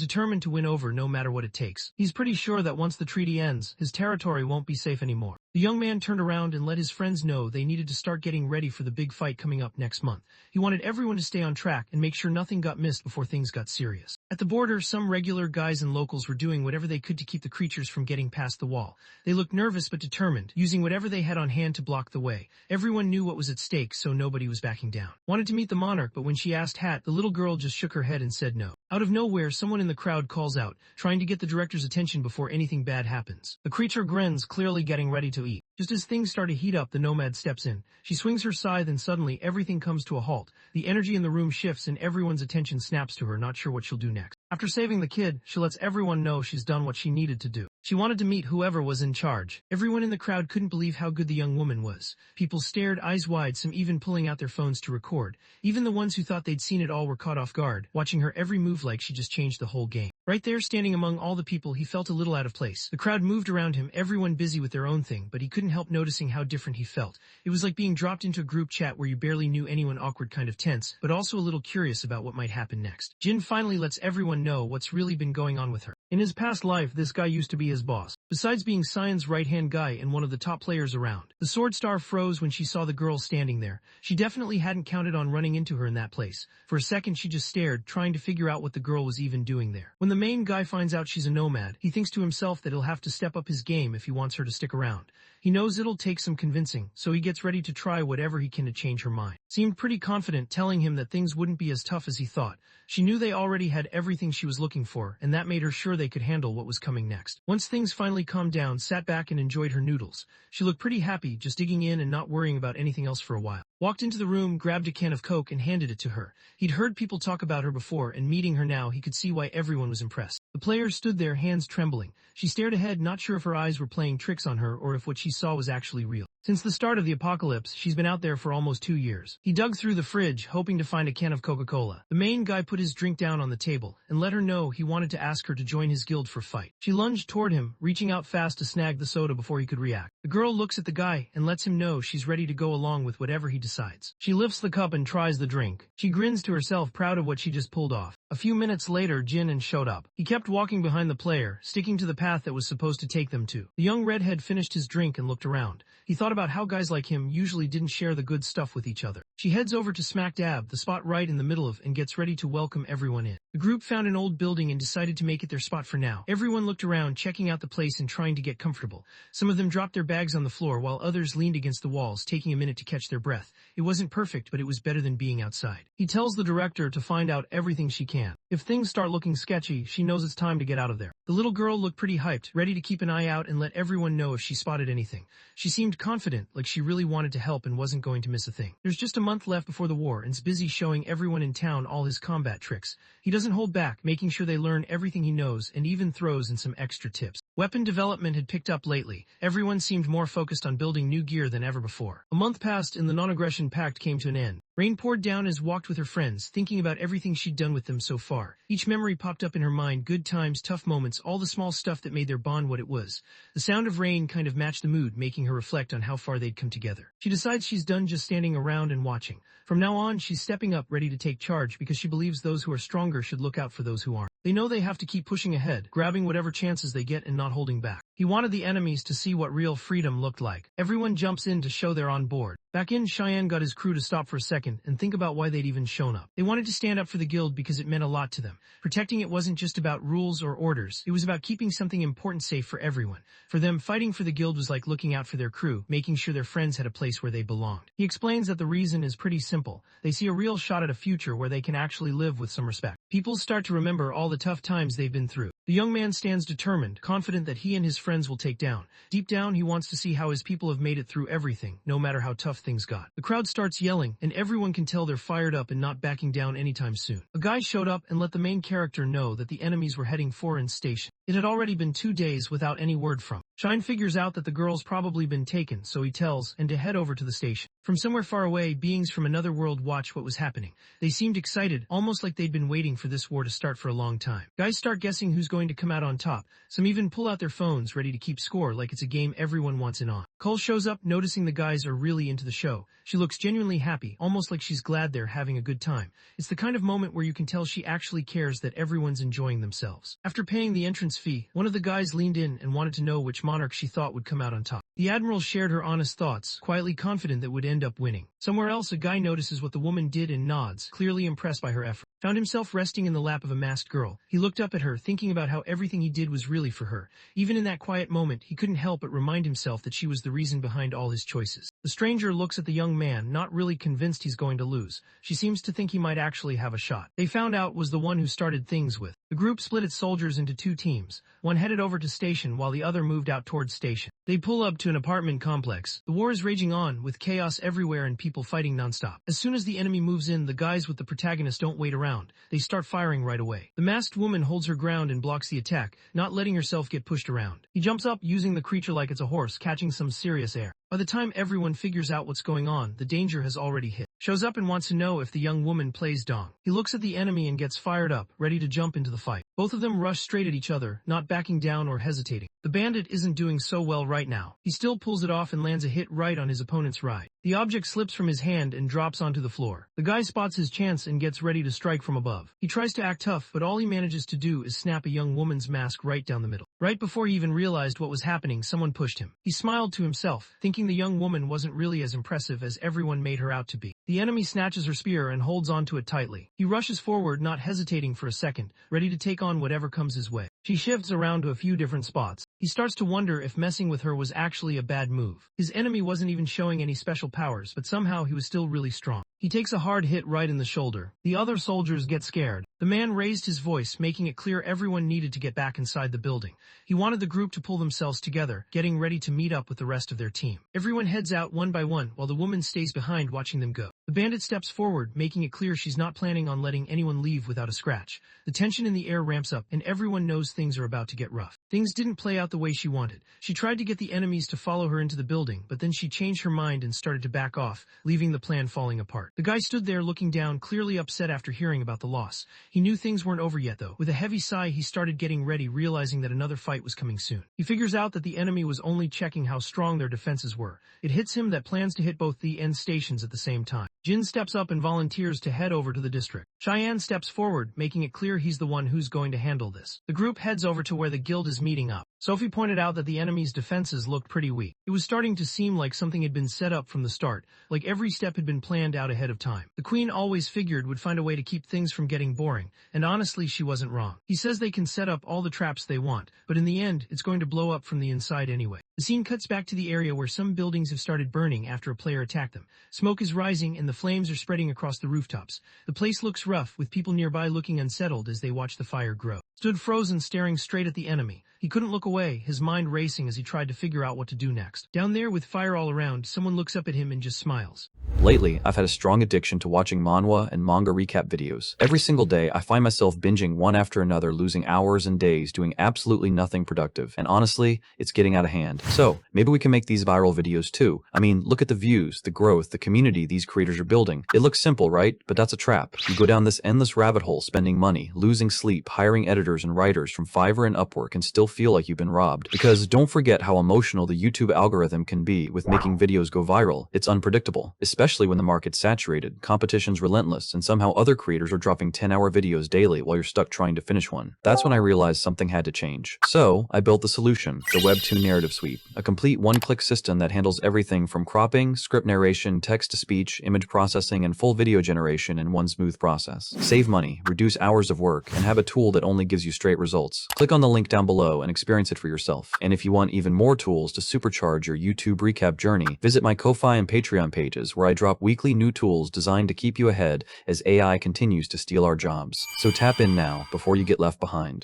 determined to win over no matter what it takes. He's pretty sure that once the treaty ends, his territory won't be safe anymore. The young man turned around and let his friends know they needed to start getting ready for the big fight coming up next month. He wanted everyone to stay on track and make sure nothing got missed before things got serious. At the border, some regular guys and locals were doing whatever they could to keep the creatures from getting past the wall. They looked nervous but determined, using whatever they had on hand to block the way. Everyone knew what was at stake, so nobody was backing down. Wanted to meet the monarch, but when she asked Hat, the little girl just shook her head and said no. Out of nowhere, someone in the crowd calls out, trying to get the director's attention before anything bad happens. The creature grins, clearly getting ready to eat. Just as things start to heat up, the nomad steps in. She swings her scythe and suddenly everything comes to a halt. The energy in the room shifts and everyone's attention snaps to her, not sure what she'll do next. After saving the kid, she lets everyone know she's done what she needed to do. She wanted to meet whoever was in charge. Everyone in the crowd couldn't believe how good the young woman was. People stared eyes wide, some even pulling out their phones to record. Even the ones who thought they'd seen it all were caught off guard, watching her every move like she just changed the whole game. Right there, standing among all the people, he felt a little out of place. The crowd moved around him, everyone busy with their own thing, but he couldn't help noticing how different he felt. It was like being dropped into a group chat where you barely knew anyone, awkward, kind of tense, but also a little curious about what might happen next. Jin finally lets everyone know what's really been going on with her. In his past life, this guy used to be his boss. Besides being Cyan's right-hand guy and one of the top players around, the Sword Star froze when she saw the girl standing there. She definitely hadn't counted on running into her in that place. For a second she just stared, trying to figure out what the girl was even doing there. When the main guy finds out she's a nomad, he thinks to himself that he'll have to step up his game if he wants her to stick around. He knows it'll take some convincing, so he gets ready to try whatever he can to change her mind. Seemed pretty confident, telling him that things wouldn't be as tough as he thought. She knew they already had everything she was looking for, and that made her sure they could handle what was coming next. Once things finally calmed down, sat back and enjoyed her noodles. She looked pretty happy, just digging in and not worrying about anything else for a while. Walked into the room, grabbed a can of Coke and handed it to her. He'd heard people talk about her before, and meeting her now, he could see why everyone was impressed. The players stood there, hands trembling. She stared ahead, not sure if her eyes were playing tricks on her or if what she saw was actually real. Since the start of the apocalypse, she's been out there for almost 2 years. He dug through the fridge, hoping to find a can of Coca-Cola. The main guy put his drink down on the table and let her know he wanted to ask her to join his guild for a fight. She lunged toward him, reaching out fast to snag the soda before he could react. The girl looks at the guy and lets him know she's ready to go along with whatever he decides. She lifts the cup and tries the drink. She grins to herself, proud of what she just pulled off. A few minutes later, Jin showed up. He kept walking behind the player, sticking to the path that was supposed to take them to. The young redhead finished his drink and looked around. He thought about how guys like him usually didn't share the good stuff with each other. She heads over to smack dab, the spot right in the middle of, and gets ready to welcome everyone in. The group found an old building and decided to make it their spot for now. Everyone looked around, checking out the place and trying to get comfortable. Some of them dropped their bags on the floor, while others leaned against the walls, taking a minute to catch their breath. It wasn't perfect, but it was better than being outside. He tells the director to find out everything she can. If things start looking sketchy, she knows it's time to get out of there. The little girl looked pretty hyped, ready to keep an eye out and let everyone know if she spotted anything. She seemed confident, like she really wanted to help and wasn't going to miss a thing. There's just a month left before the war, and is busy showing everyone in town all his combat tricks. He doesn't hold back, making sure they learn everything he knows, and even throws in some extra tips. Weapon development had picked up lately. Everyone seemed more focused on building new gear than ever before. A month passed and the non-aggression pact came to an end. Rain poured down as walked with her friends, thinking about everything she'd done with them so far. Each memory popped up in her mind, good times, tough moments, all the small stuff that made their bond what it was. The sound of rain kind of matched the mood, making her reflect on how far they'd come together. She decides she's done just standing around and watching. From now on, she's stepping up, ready to take charge, because she believes those who are stronger should look out for those who aren't. They know they have to keep pushing ahead, grabbing whatever chances they get and not holding back. He wanted the enemies to see what real freedom looked like. Everyone jumps in to show they're on board. Back in, Cheyenne got his crew to stop for a second and think about why they'd even shown up. They wanted to stand up for the guild because it meant a lot to them. Protecting it wasn't just about rules or orders. It was about keeping something important safe for everyone. For them, fighting for the guild was like looking out for their crew, making sure their friends had a place where they belonged. He explains that the reason is pretty simple. They see a real shot at a future where they can actually live with some respect. People start to remember all the tough times they've been through. The young man stands determined, confident that he and his friends will take down. Deep down, he wants to see how his people have made it through everything, no matter how tough things got. The crowd starts yelling, and everyone can tell they're fired up and not backing down anytime soon. A guy showed up and let the main character know that the enemies were heading for Foreign Station. It had already been 2 days without any word from. Shine figures out that the girl's probably been taken, so he tells, and to head over to the station. From somewhere far away, beings from another world watch what was happening. They seemed excited, almost like they'd been waiting for this war to start for a long time. Guys start guessing who's going to come out on top. Some even pull out their phones, ready to keep score like it's a game everyone wants in on. Cole shows up, noticing the guys are really into the show. She looks genuinely happy, almost like she's glad they're having a good time. It's the kind of moment where you can tell she actually cares that everyone's enjoying themselves. After paying the entrance fee, one of the guys leaned in and wanted to know which monarch she thought would come out on top. The admiral shared her honest thoughts, quietly confident that would end up winning. Somewhere else, a guy notices what the woman did and nods, clearly impressed by her effort. Found himself resting in the lap of a masked girl. He looked up at her, thinking about how everything he did was really for her. Even in that quiet moment, he couldn't help but remind himself that she was the reason behind all his choices. The stranger looks at the young man, not really convinced he's going to lose. She seems to think he might actually have a shot. They found out was the one who started things with. The group split its soldiers into two teams. One headed over to station while the other moved out towards station. They pull up to an apartment complex. The war is raging on, with chaos everywhere and people fighting nonstop. As soon as the enemy moves in, the guys with the protagonist don't wait around. They start firing right away. The masked woman holds her ground and blocks the attack, not letting herself get pushed around. He jumps up, using the creature like it's a horse, catching some serious air. By the time everyone figures out what's going on, the danger has already hit. Shows up and wants to know if the young woman plays Dong. He looks at the enemy and gets fired up, ready to jump into the fight. Both of them rush straight at each other, not backing down or hesitating. The bandit isn't doing so well right now. He still pulls it off and lands a hit right on his opponent's ride. The object slips from his hand and drops onto the floor. The guy spots his chance and gets ready to strike from above. He tries to act tough, but all he manages to do is snap a young woman's mask right down the middle. Right before he even realized what was happening, someone pushed him. He smiled to himself, thinking the young woman wasn't really as impressive as everyone made her out to be. The enemy snatches her spear and holds onto it tightly. He rushes forward, not hesitating for a second, ready to take on whatever comes his way. She shifts around to a few different spots. He starts to wonder if messing with her was actually a bad move. His enemy wasn't even showing any special powers, but somehow he was still really strong. He takes a hard hit right in the shoulder. The other soldiers get scared. The man raised his voice, making it clear everyone needed to get back inside the building. He wanted the group to pull themselves together, getting ready to meet up with the rest of their team. Everyone heads out one by one, while the woman stays behind watching them go. The bandit steps forward, making it clear she's not planning on letting anyone leave without a scratch. The tension in the air ramps up, and everyone knows things are about to get rough. Things didn't play out the way she wanted. She tried to get the enemies to follow her into the building, but then she changed her mind and started to back off, leaving the plan falling apart. The guy stood there looking down, clearly upset after hearing about the loss. He knew things weren't over yet, though. With a heavy sigh, he started getting ready, realizing that another fight was coming soon. He figures out that the enemy was only checking how strong their defenses were. It hits him that plans to hit both the end stations at the same time. Jin steps up and volunteers to head over to the district. Cheyenne steps forward, making it clear he's the one who's going to handle this. The group heads over to where the guild is meeting up. Sophie pointed out that the enemy's defenses looked pretty weak. It was starting to seem like something had been set up from the start, like every step had been planned out ahead of time. The queen always figured would find a way to keep things from getting boring, and honestly she wasn't wrong. He says they can set up all the traps they want, but in the end, it's going to blow up from the inside anyway. The scene cuts back to the area where some buildings have started burning after a player attacked them. Smoke is rising and the flames are spreading across the rooftops. The place looks rough, with people nearby looking unsettled as they watch the fire grow. Stood frozen, staring straight at the enemy. He couldn't look away, his mind racing as he tried to figure out what to do next. Down there, with fire all around, someone looks up at him and just smiles. Lately, I've had a strong addiction to watching manhwa and manga recap videos. Every single day, I find myself binging one after another, losing hours and days doing absolutely nothing productive. And honestly, it's getting out of hand. So, maybe we can make these viral videos too. I mean, look at the views, the growth, the community these creators are building. It looks simple, right? But that's a trap. You go down this endless rabbit hole, spending money, losing sleep, hiring editors and writers from Fiverr and Upwork, and still feel like you've been robbed. Because don't forget how emotional the YouTube algorithm can be with making videos go viral. It's unpredictable, especially when the market's saturated, competition's relentless, and somehow other creators are dropping 10-hour videos daily while you're stuck trying to finish one. That's when I realized something had to change. So, I built the solution, the Webtoon Narrative Suite, a complete one-click system that handles everything from cropping, script narration, text-to-speech, image processing, and full video generation in one smooth process. Save money, reduce hours of work, and have a tool that only gives you straight results. Click on the link down below and experience it for yourself. And if you want even more tools to supercharge your YouTube recap journey, visit my Ko-Fi and Patreon pages where I drop weekly new tools designed to keep you ahead as AI continues to steal our jobs. So tap in now before you get left behind.